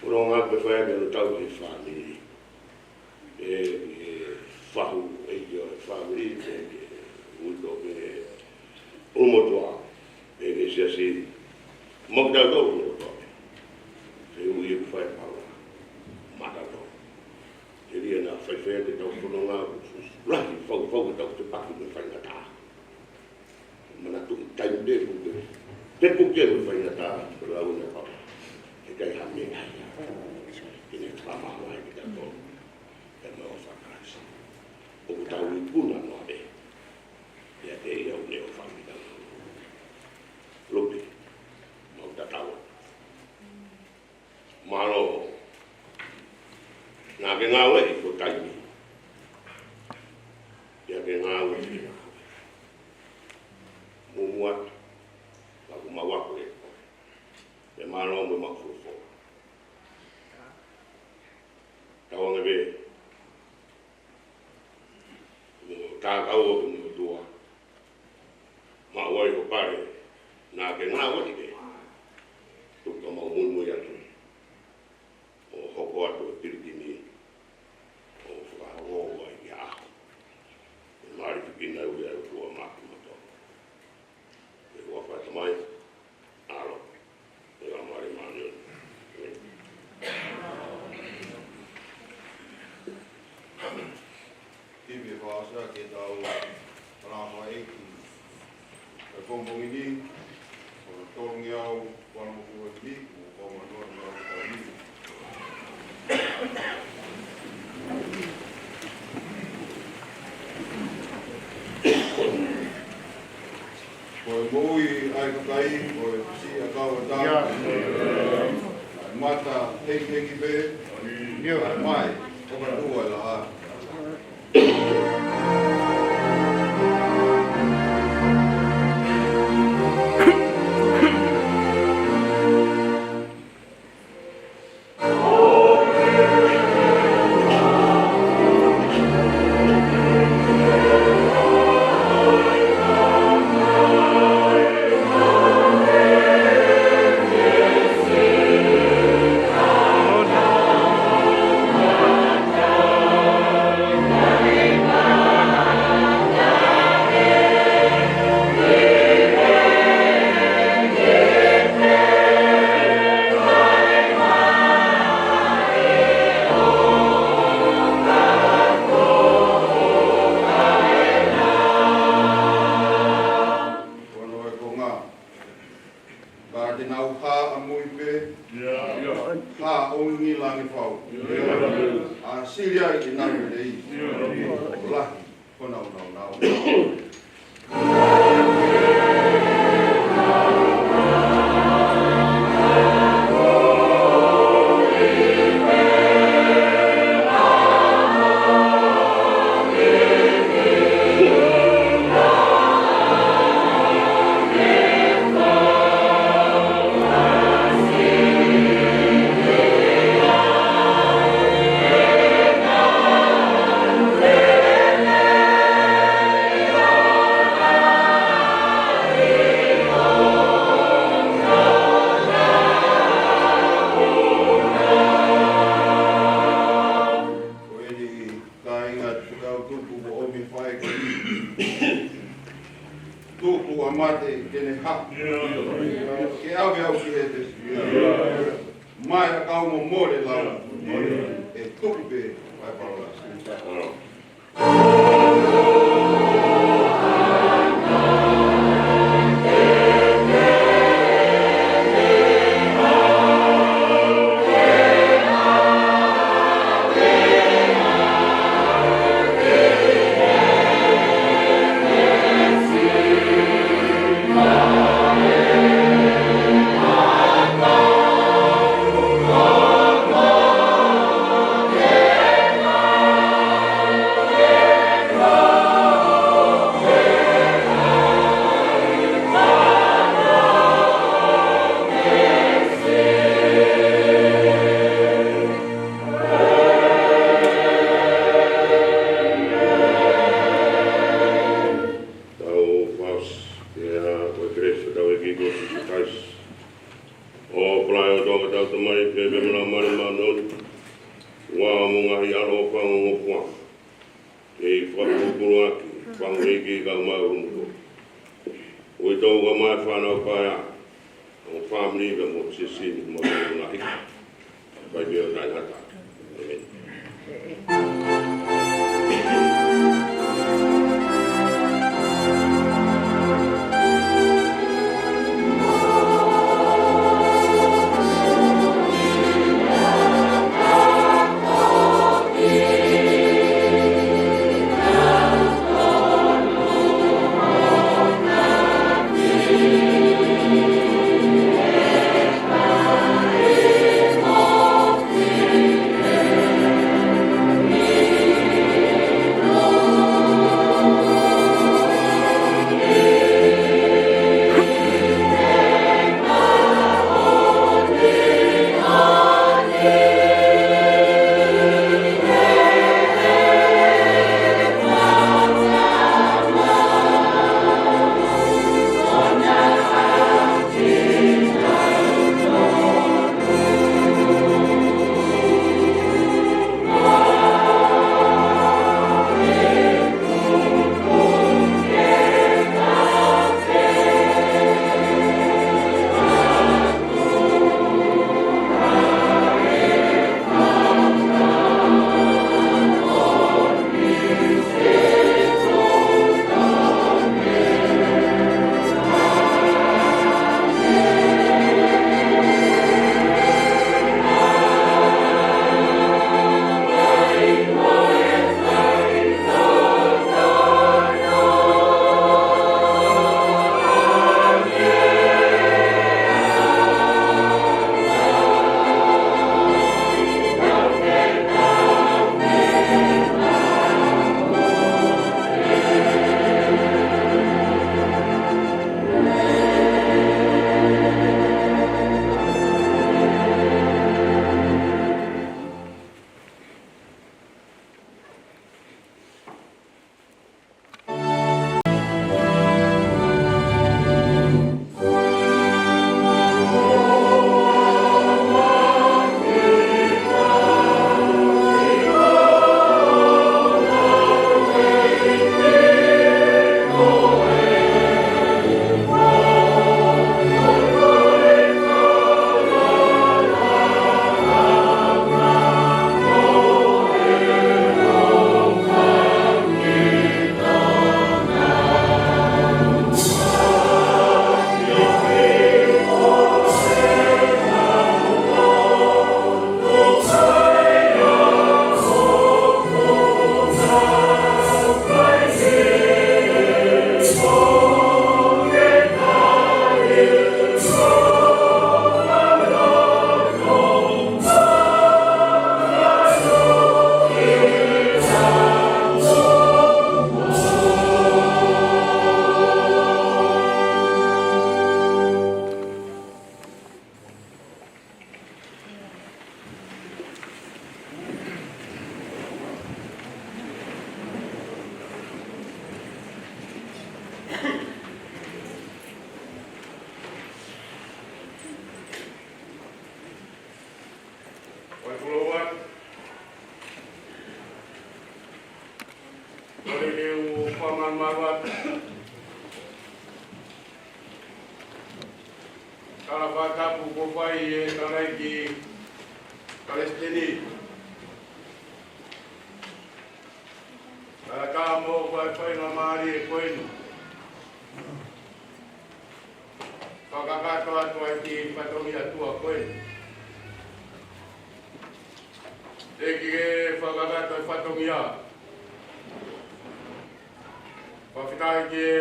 Uro ngā pe whae me no tau he whamiri. E whahu e kio e whamiri te uto pe umotoa. E ke sia si mokdau tau umotoa. Te ui e whae paura. Mata tau. Te ria nā whaiwhea te tau whanonga. Rahi whau e tau te paki me whainga tā. Mana tu taim te puke. Te puke me whainga tā. Pero au ne paura. Te kai hame ngai. Ke ne whamawai ki tā tō. E me o whakarasi. O tau i puna noa e. Ia te ia o leo whamita. Lupi. Mau tatawa. Maro. Nā ke ngā wei ko taimi. Ia ke ngā wei ki ngā wei. Mumuat. Laku mawako e koe. E maro me mawhurufo. Tawanga be. Tā kau o kini o tua. Ma wai o pare. Nā ke ngā wei ke. Tuka mau munui atu. O hoko atu e pirikini. O whakaroa i aho. E maari pikina ui au tua maki mato. E hua whaita mai. Aro. E a maari maani anu. Tibi whaasa ke tau whanawha eiki. E whongpongini, o tōngi au, whanawha eiki, o whanawha au tau ni. Koe mui ai kakai, koe si a kaua tā. Mata heki pe, ai mai, o ka tua la ha. tuku amate kene ha. Ke awe au ki he te. Mai a kau mo more lau. E tuku pe vai parola. Yeah. Kalawatapu ko pai e tarai ki Palestini. Ka mo pai na mari e koinu. Kakakato atu ai ki patomi atua koinu. Eki e whakakato e whatongi a. Whawhitai ki e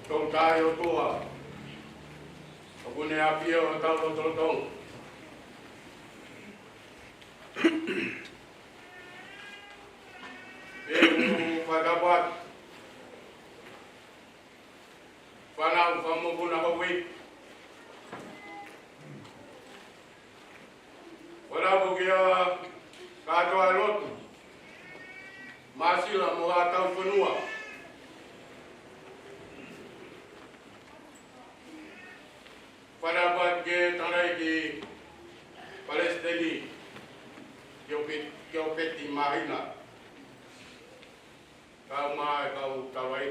tōtai o toa. O kune a pia o tau o tōtong. E whakapat. Whanau whamukuna hoi. Whanau ki a katoa lotu. Masila mo a tau whanua. Whanapat ke tarai ki Palestini. Kio peti mahina. Kau mai kau tawai.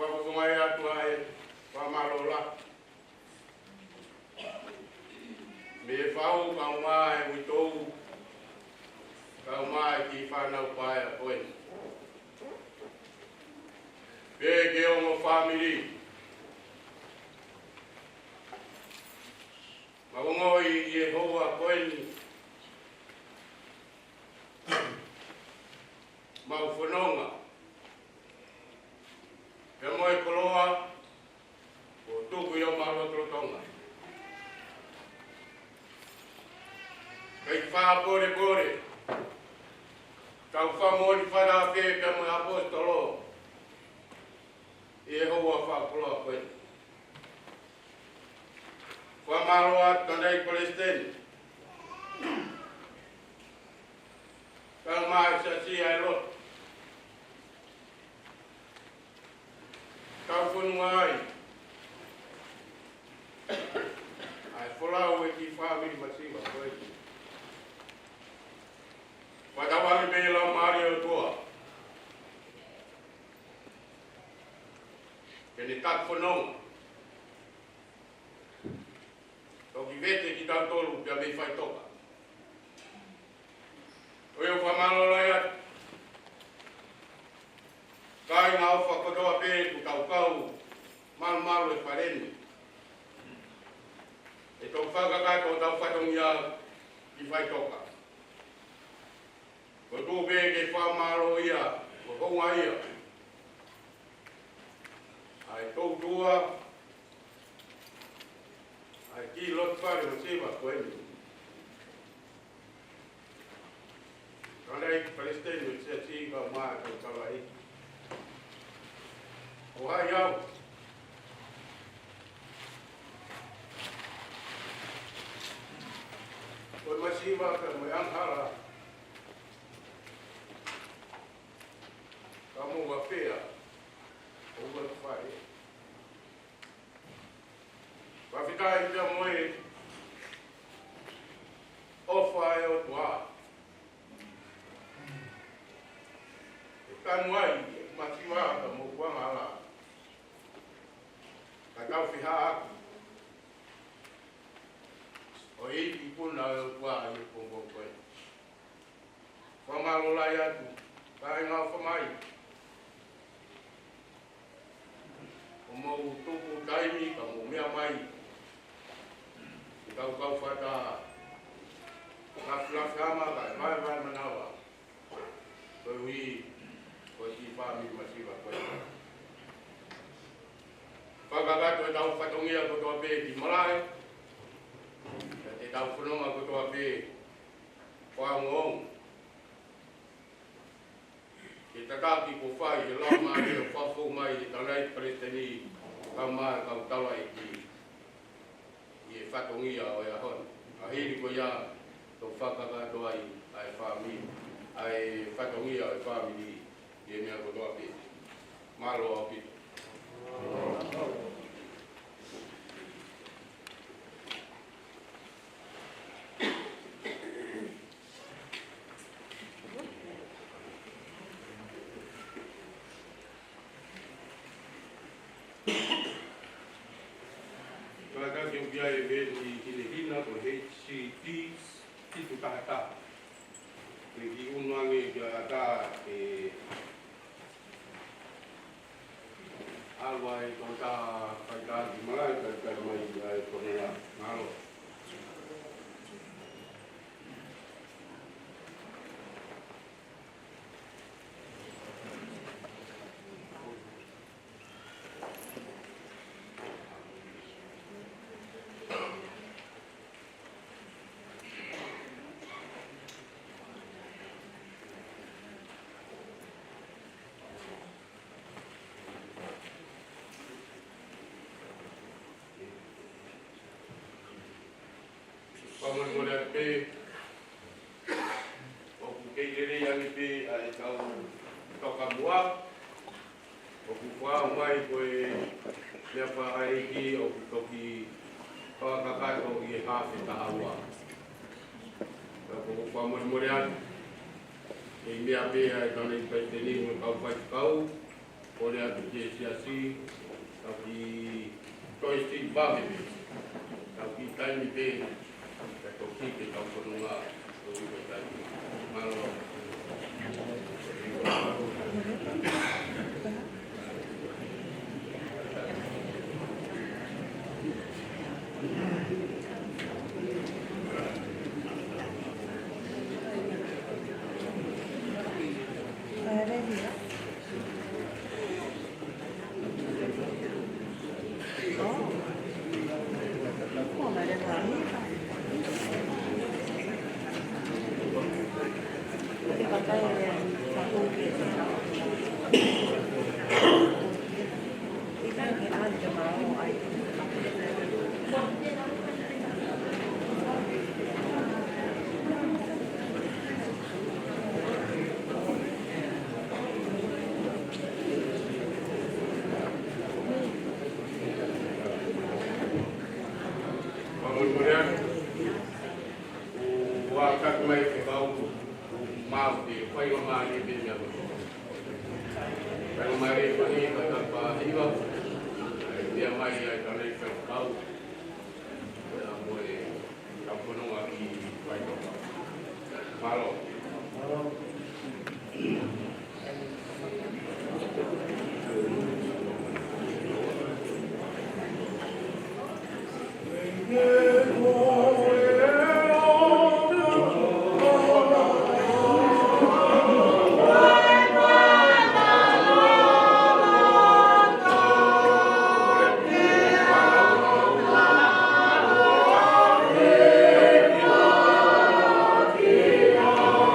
Whakukumai atu ai whamalola. Me whau kau mai witou. Kau mai ki whanau pai a koe. Ke ongo family. Mawangoi i e hoa koeni. Mau whanonga. Ke moe koloa. O tuku i o marotrotonga. Kei wha pore pore. Kau wha mori whara ke moe apostolo. E hoa whakuloa koe. Whamaroa tanei Palestine. Kau mai sa si ai lot. Kau whanua ai. Ai wholau e ki whamiri masiwa koe. Whatawari me lau maari o toa. Kene tak whanonga. Toki vete ki tau tolu pia mei whai toka. Oio whamalola ia. Kai ngā uwha kotoa pē ku tau kau. Malu e whareni. E tau whakakato tau whatongi ia ki whai toka. Ko tū pē ke whamalo ia. Ko honga ia. Ai tau tua. Ai ki lot whare o sewa koeni. Kanei Palestine o tia tika maa kau kawai. O hai au. Koe masiwa ka mai anghara. Ka mua whea. O ua whare. Whawhitai kia moe ofa e o tua. E kanu ai, e matiwa ka mo kuanga ala. Ka tau whiha aku. O hiki puna e o tua i o pongo koe. Whamalolai atu, ka e ngā whamai. O mau tupu taimi ka mo mea mai. Kau kau whata laflafama ka e vai manawa. Koe hui, koe ki whami masiwa koe. Whakakato e tau whatongia kotoa pē ki marae. E tau whanonga kotoa pē whaongoong. E tataki ko whai e lau mai e whawhau mai e tanai Palestini. Kau mai kau tawa e ki e whatongia o ea hon. A hiri ko ia tau whakakato ai ai whami. Ai whatongia o e whami i e mea kotoa pē. Malo o pito. ia e veni hine hina ko he si ti tu tahata. Ke ki unuange ki ata e alwa e tonta kaita di malai kaita mai ai konela ngalo. Paman boleh pe, oku keiri yang pe ai kau tokamua, oku fua mai koe lepa ai ki oku toki kakai ko i hafi tahawa. Oku fua morian, e mea pe ai kau nei paiteni mo kau pai kau, boleh atu je siasi, tapi toi si babe, tapi tai ni pe. Toki ke kau konunga toki ke tai malo Oh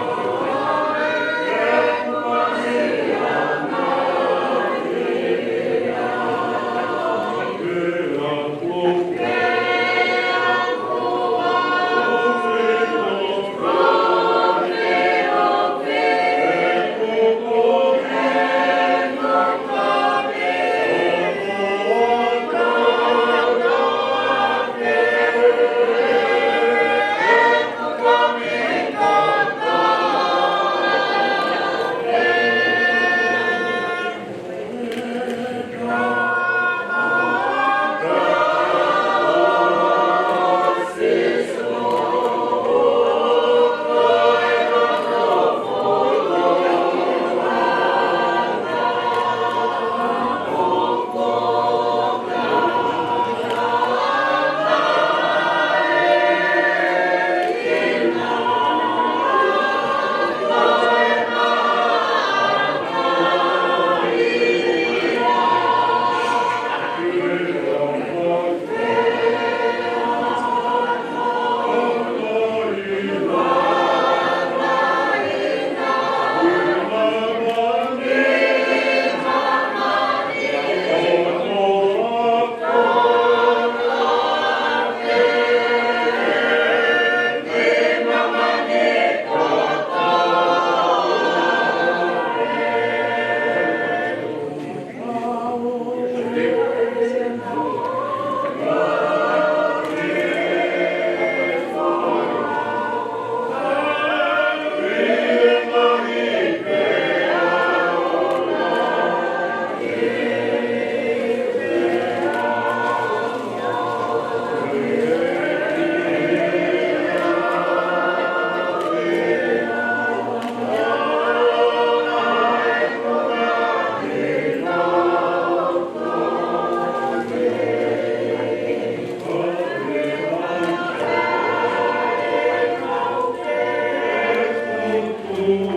Any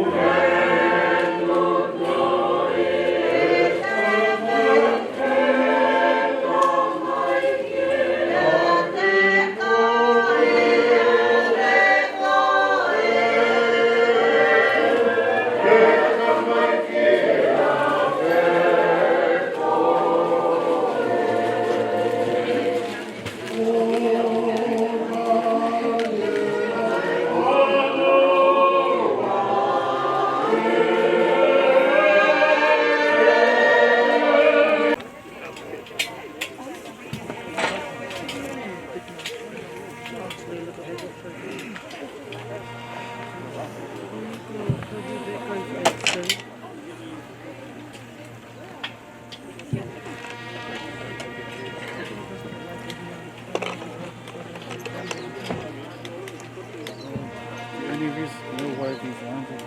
of these know why these lines are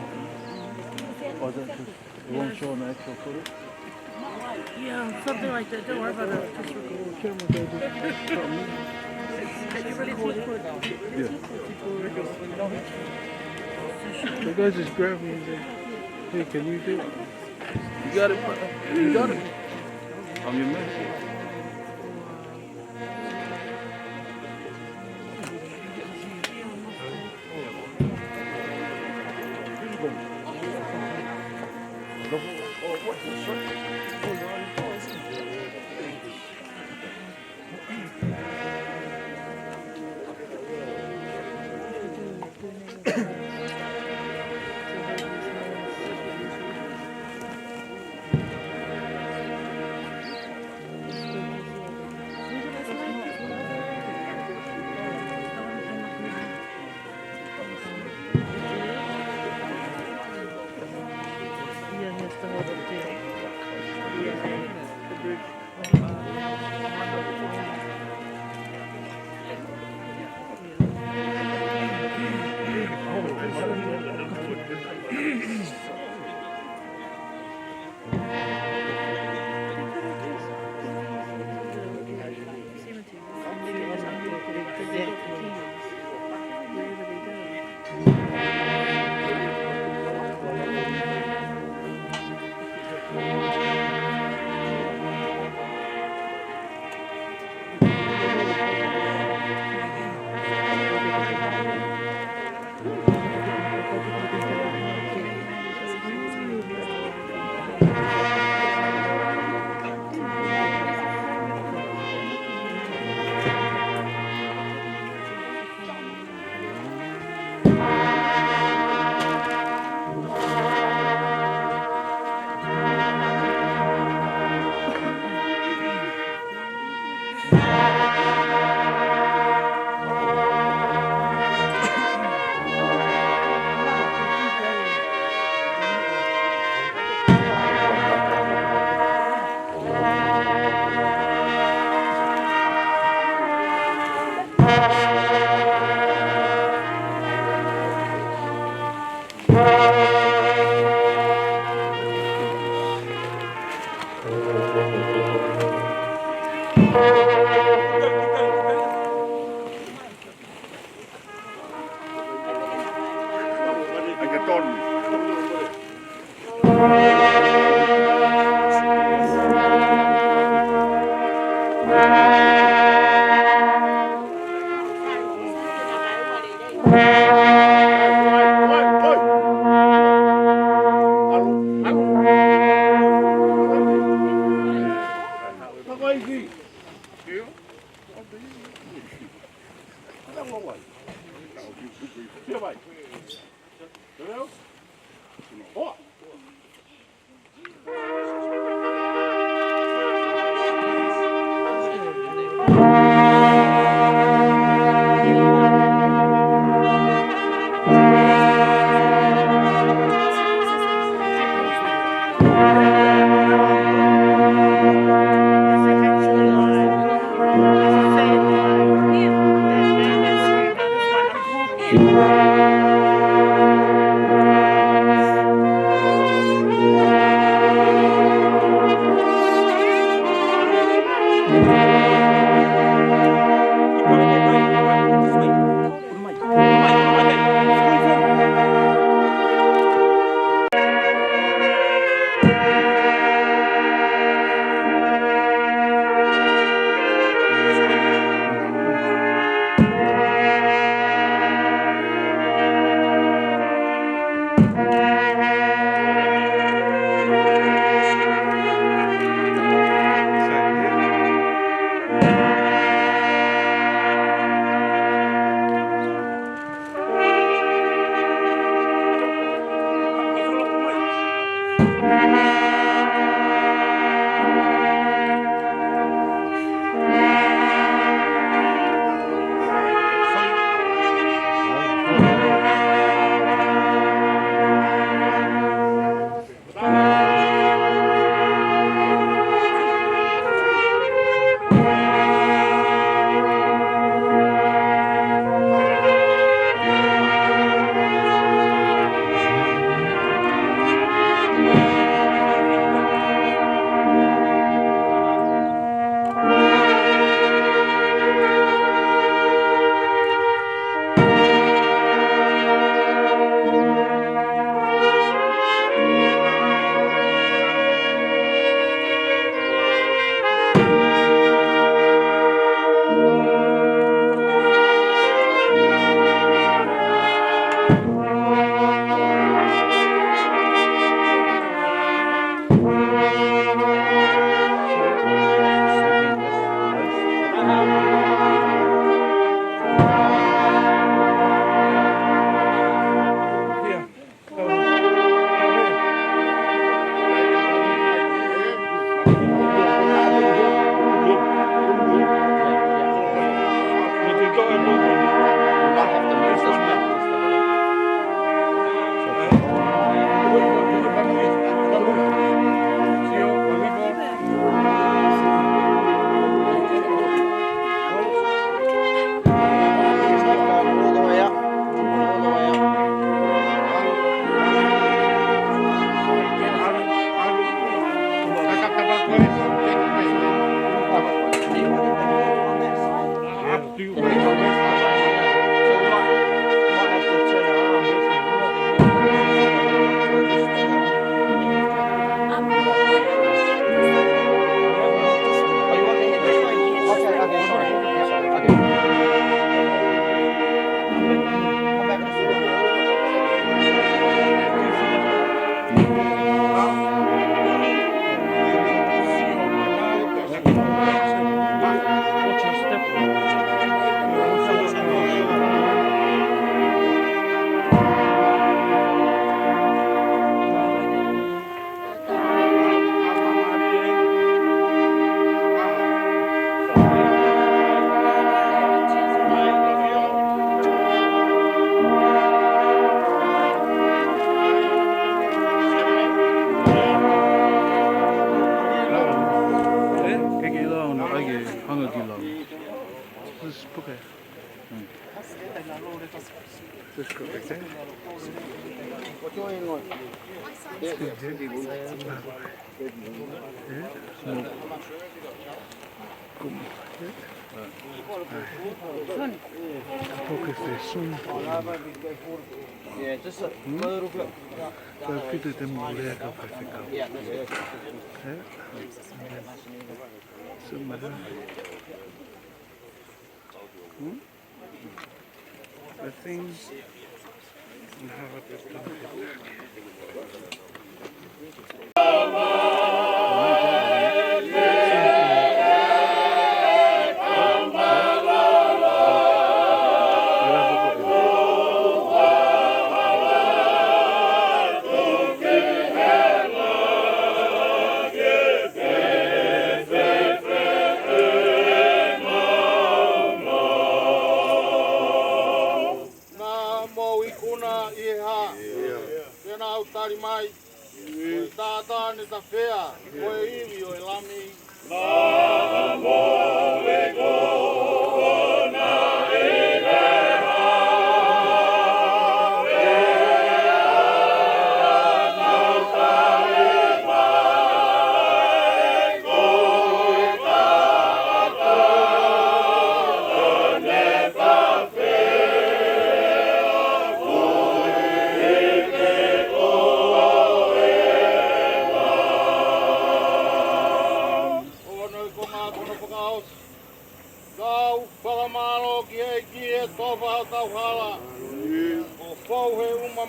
or is that just it won't show on the actual footage? Yeah, something like that. Don't worry about it. Just record. You really record? Yeah. The guy just grabbed me and said, "Hey, can you do it? You got it, partner. You got it. I'm your man."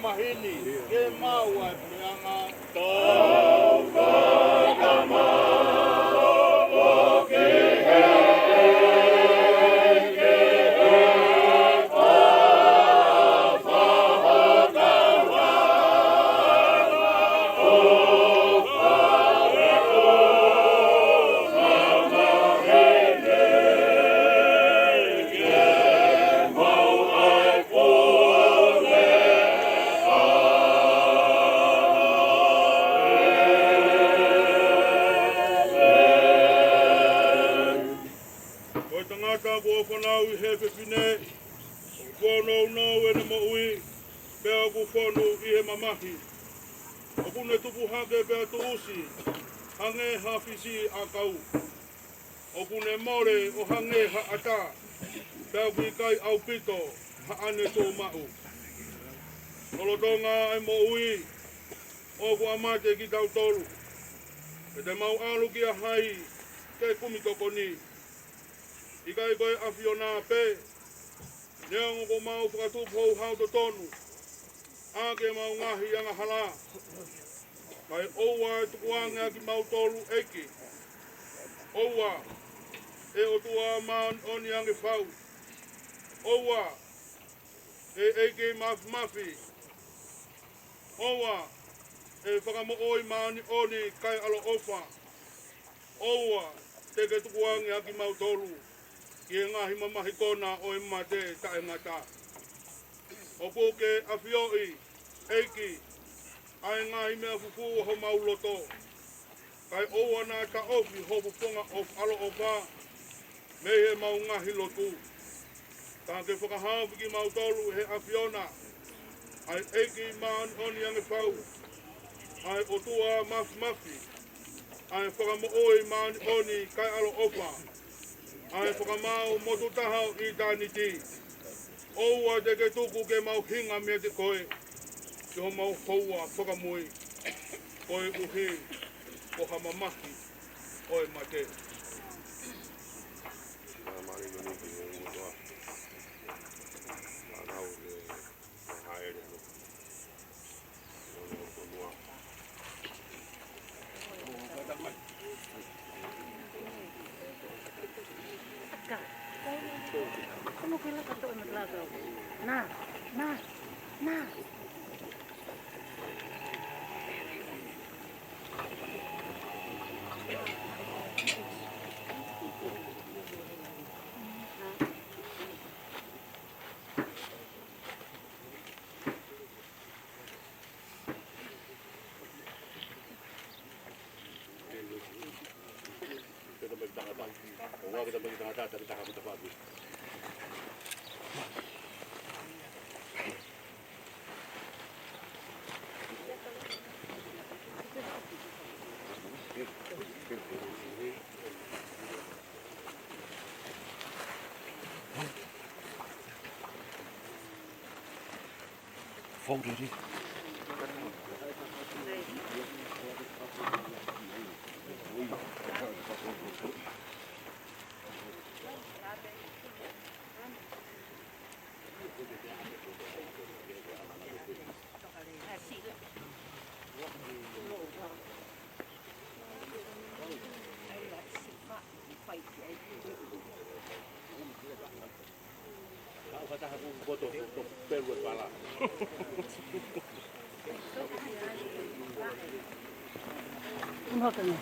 Mahini, ke maua e peanga. Koe tangata kua whanau I he whiwhine, o whanau nau e na maui, pēa ku whanau I he mamahi. O kune tupu hake pēa tu usi, hange hawhisi a kau. O kune more o hange ha ata, pēa kui kai au pito, ha ane tō mau. Nolotonga e maui, o ku amate ki tau toru. E te mau alu ki a hai, te kumitoko ni. Ika I koe awhiona pē, neango ko mau whakatupou hau to tonu, ake mau ngahi anga hala. Kai oua e tukuanga ki mau tolu eki. Oua e o tua maan oni ange whau. Oua e eke mafi. Oua e whakamo oi maani oni kai alo ofa. Oua te ke tukuanga ki mau tolu. Ki e ngahi mamahi kona o e mate tae ngata. O koke a whioi, eiki, ai ngahi mea fufu ho mau loto. Kai oua nā ta ofi ho puponga of alo o wā, me he mau ngahi lotu. Ka ke whakahawhi ki mau tolu he a whiona, ai eiki maan oni ange whau, ai o tua mafi, ai whakamo oi maan oni kai alo o wā. Ai whakamau motu tahau I tāniti. Oua te ke tuku ke mau hinga mea te koe. Ki ho mau houa whakamui. Koe uhi, ko hamamahi, koe mate. ¿Cómo que la cantó en el lado? Na. Folded it. Unohtanut.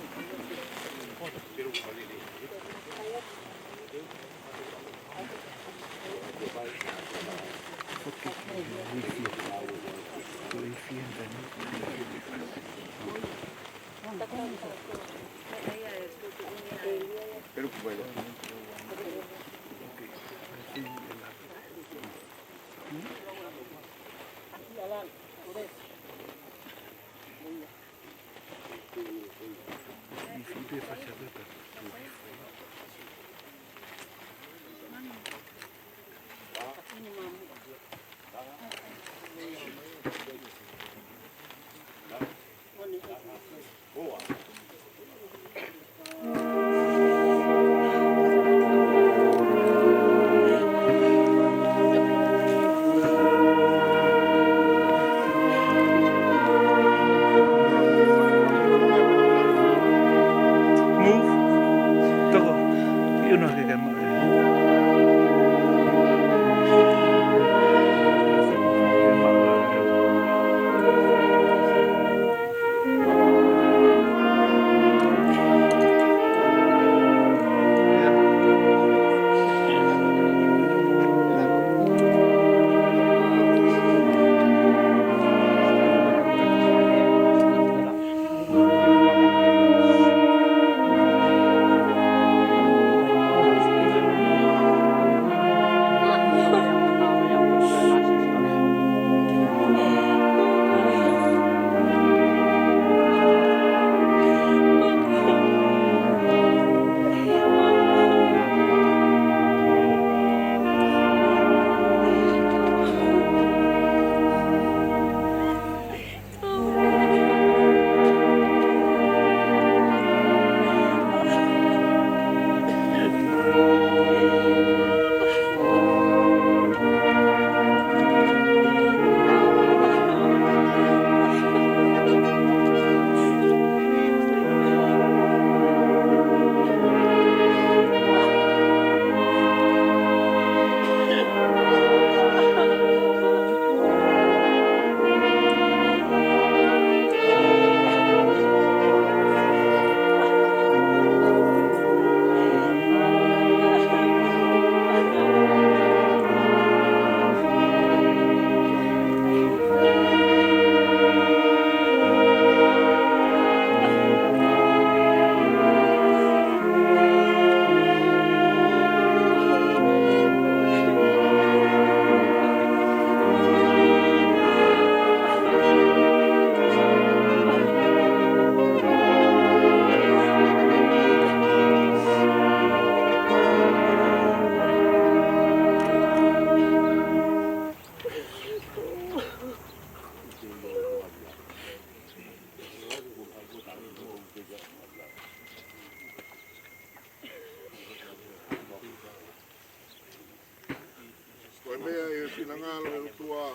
ngalo e tua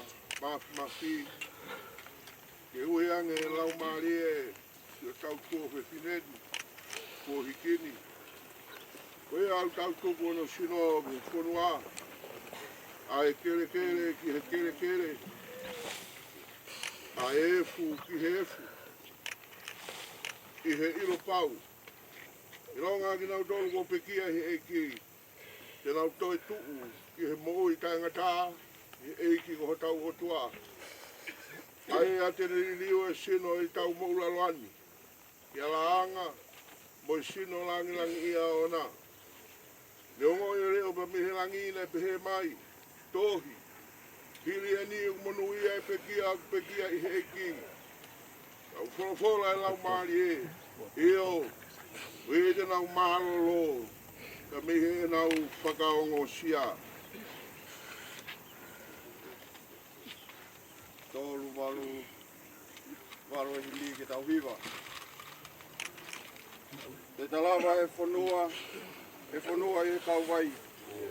mafi. Ke ui ange lau marie se tau tua fe finedi ko hikini. Koe au tau tupu no sino me whanua. A e kere kere ki he kere kere. A e efu ki he efu. I he ilo pau. I ronga ki nau tolu ko pekia he eiki. Te nau toi tuu ki he mo i tangata. He eiki ko tau hotua. Ai a te liu e sino i tau moula loani. Ki ala anga. Mo sino langi langi ia ona. Le ongo i reo pa mihe langi ina pehe mai. Tohi. Hili e ni monu ia e pekia i he eki. Au wholofola e lau maari e. Eo. Wede nau mahalolo. Ka mihe e nau whakaongo sia. Tolu walu e hili ke tau viva. Te talawa e whanua i kau vai.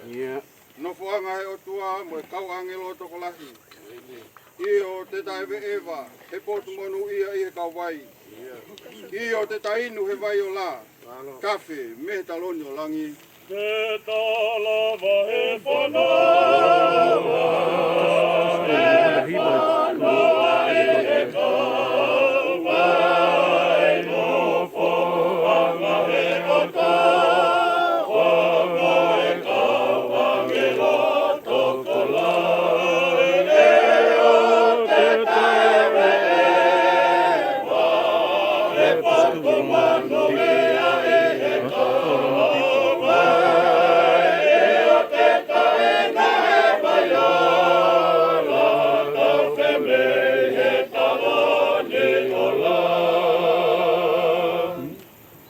Yeah. No fuanga e o tua mo e kau angelo toko lahi. I o te taiwe ewa, he potu monu ia i e kau vai. I o te tainu he vai o la, kafe, me taloni o langi. Te talawa e whanua, e whanua e kau vai. No fuanga e o tua.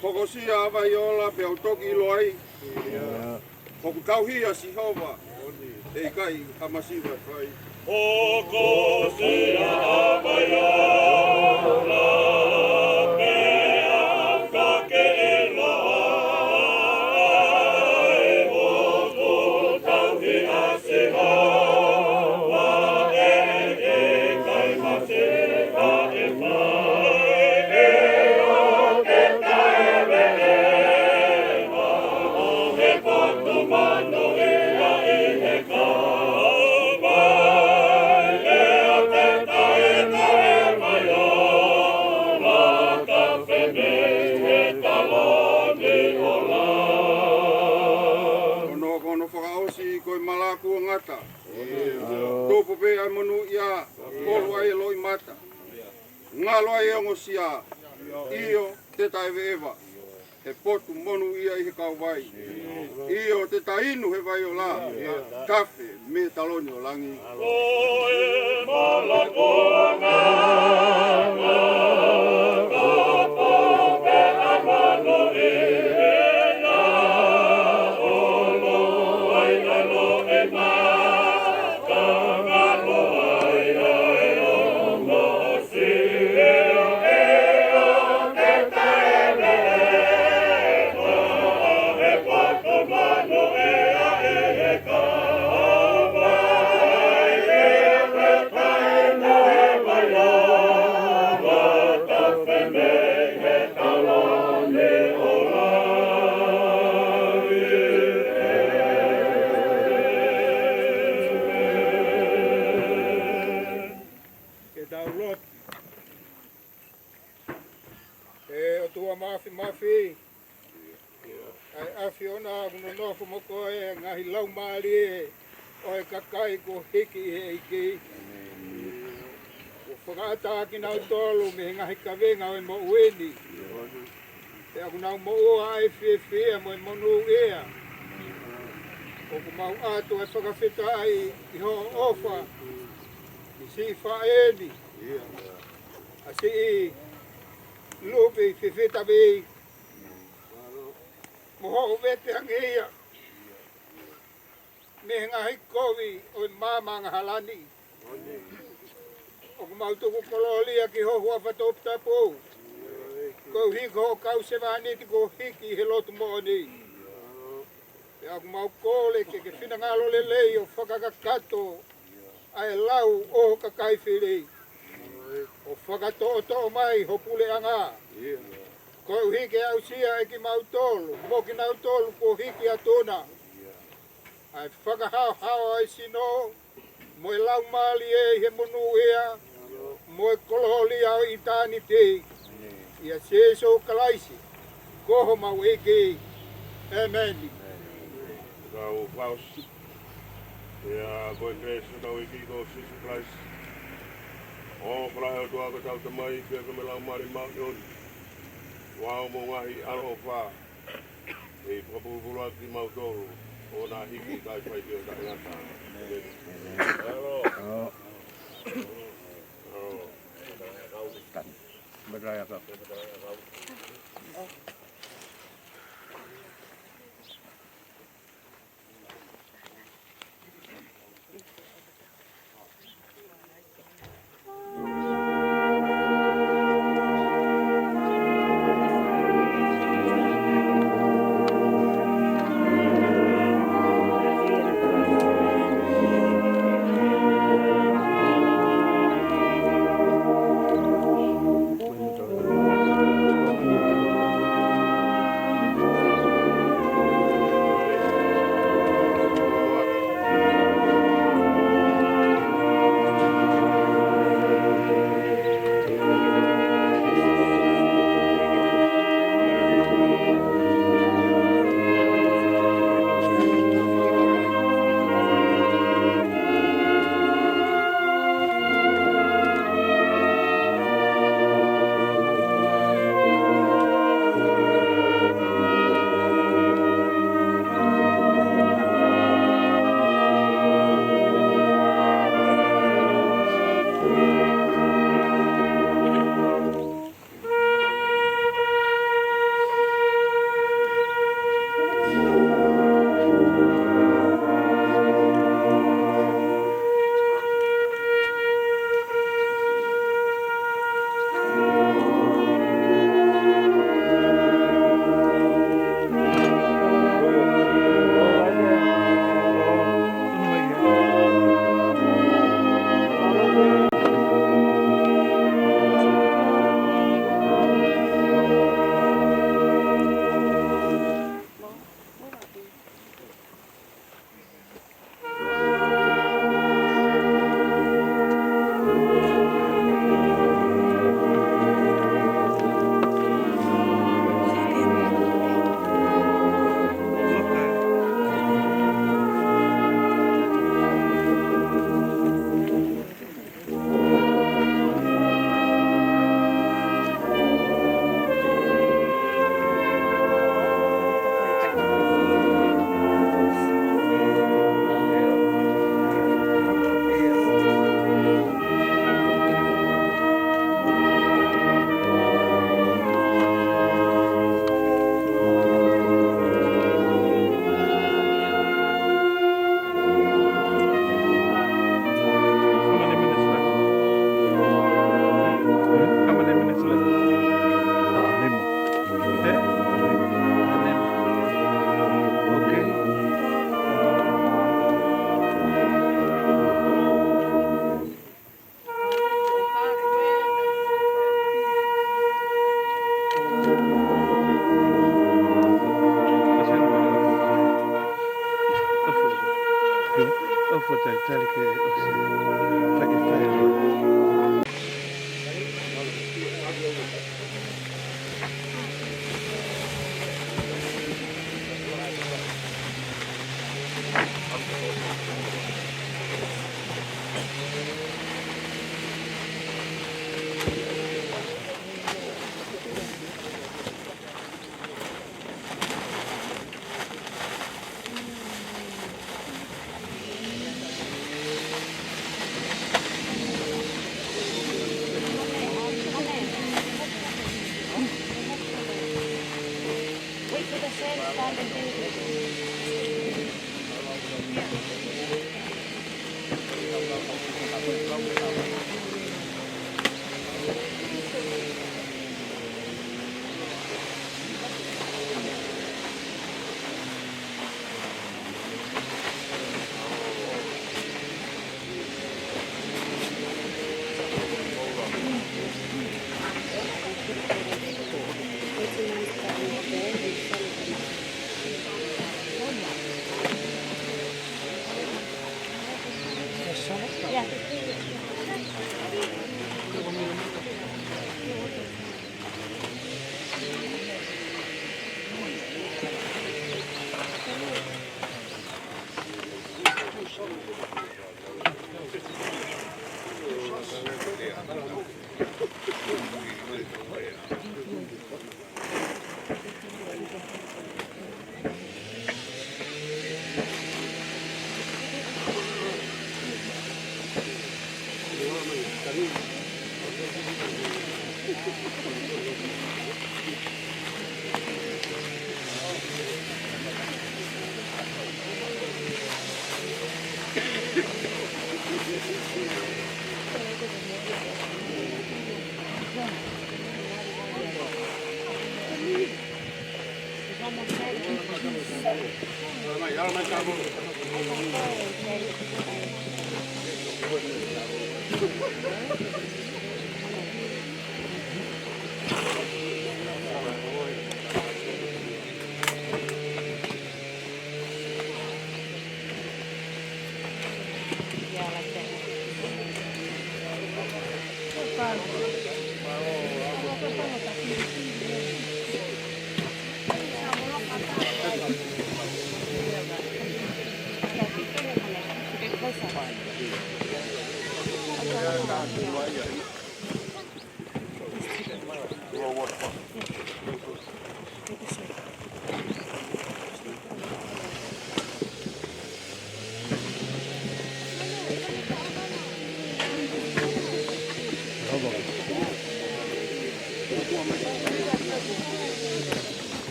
Fokosia vaiola pe autoki loai. Foku kauhia si hova. Ei kai hamasiva fai. Fokosia vaiola pe autoki loai. Foku kauhia si hova. Ei kai hamasiva fai. Topo pe ai monu ia, kolo ai loi mata. Ngalo ai ongo sia, io te taiwe ewa. He potu monu ia i he kau vai. Io te tainu he vai o la, kafe me taloni o langi. O e malakonga, kapo pe amano e na, olo ai alo e ma. Mafi. Ai afiona no nofo moko e ngahi lau maari e o e kakai ko hiki e iki. O whakata ki nau tolu me ngahi kawenga o e mo ueni. Te aku nau mo ua ai fie mo e monu ea. O ku mau atu e whakawhita ai i ho ofa. I si whaeni. Asi i lupi fifita vi. Moho vete angeia. Me ngahi kovi o mamanga halani. O kumautuku kololia ki ho hua whatopta pou. Ko hiko kau se vaniti ko hiki he lotu mooni. E aku mau kole ke whina ngalo lelei o whakakakato ai lau o kakai whiri. O whakatoto mai ho pule anga. Ko hiki au sia e ki mautolu, mo ki nautolu ko hiki atona. Ai whakahau hau ai sino, mo e lau mali e he monu ea, mo e koloholi au i tāni te. Ia seso kalaisi, koho mau eke. Amen. Kau paus. Ja, koe kresu tau iki ko Jesus Christ. O prahe o tua ka tau te mai, kia ka me lau mari Mount Yoni. Wao mo ngahi aro o wha. E whakapupuru ati mautoro. O nā hiki kai whai kia ka ngata. Aro. Beraya kau.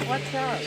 What's up?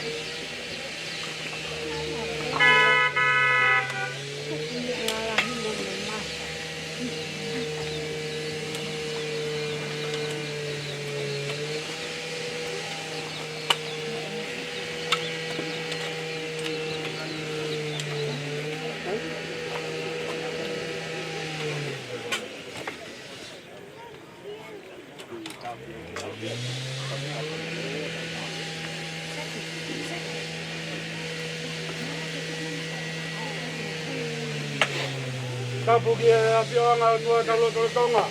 Tapu ki a pioanga tua talo tolo tonga.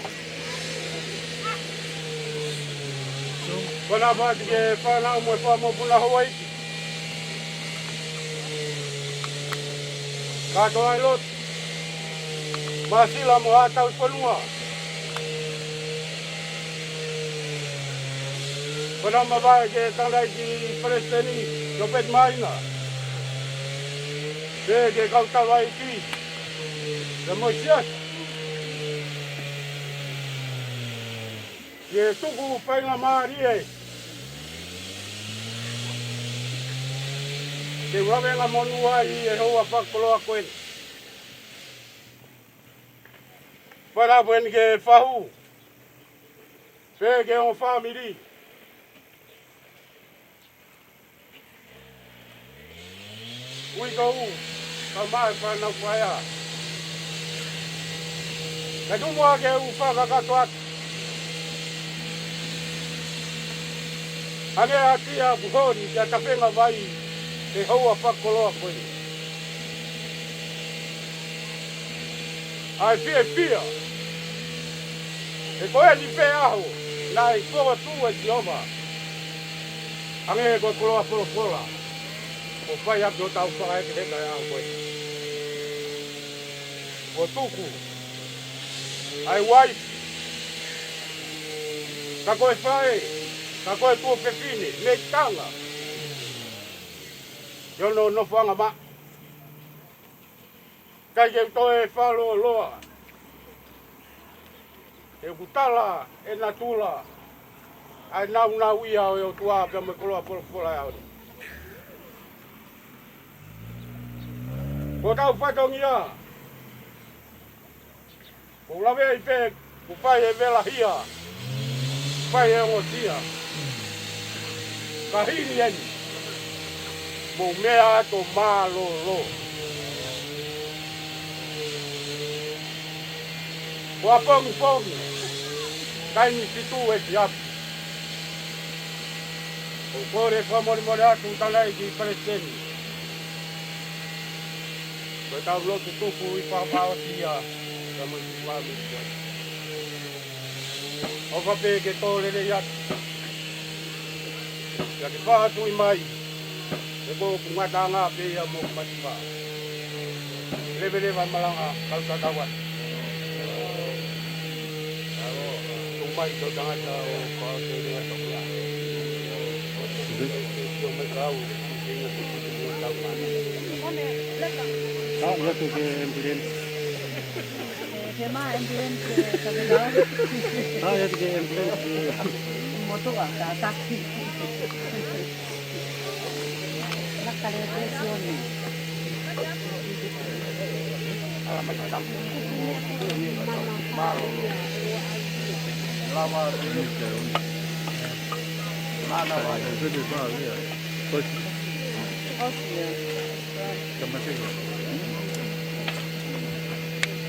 Wana pati ke whanau mo e wha puna Hawaii. Kato ai lot. Masila mo hatau whanua. Wana mawai ke tangrai ki Palestini, Jopet Maina. Ke kautawai ki. The Moshiach. Ye tuku painga marie. Ke wawenga monua I hoa whakoloa koen. Para buen ke whahu. Pe ke on family. Ui ka u. Ka mai whanau whaia. Ka tumua ke u whakakatoat. Ane atia buhori kia tawhenga vai te hoa whakoloa koe. Ai pia. E koe ni pe aho, nai koa tu e si oma. Ange ko kuloa pola. O pai ak do tau whakai ke heka e au koe. O tuku. Ai wai. Ka koe whae. Ka koe tua pepine. Me tanga. Yono no whanga ma. Kai ke toe whalo loa. E kutala, e natula. Ai nau ia o tua pe me kuloa pola au. Ko tau whatongia. Ko lawe i pe, ko whai e vela hia. Whai e ngotia. Ka hini eni. Mo mea to malo lo. Ko a pongi. Kai ni situ e si api. Ko kore whamori atu talai ki Palestini. Ko tau lotu tupu i whapao tia. Ka mo i whamu i tia. O whape ke tōre le atu. Ia ke whaatu i mai. E ko kungata ngā pēia mo matiwa. Lewe malanga kalkatawat. Aro, tumai to tangata o kau tere atokla. Yo me trau, tengo que estar Ah, ya tu que ambulance. ¿Qué más ambulance caminado? Ah, ya tu que ambulance. Moto a taxi. La calefacción. Hostia.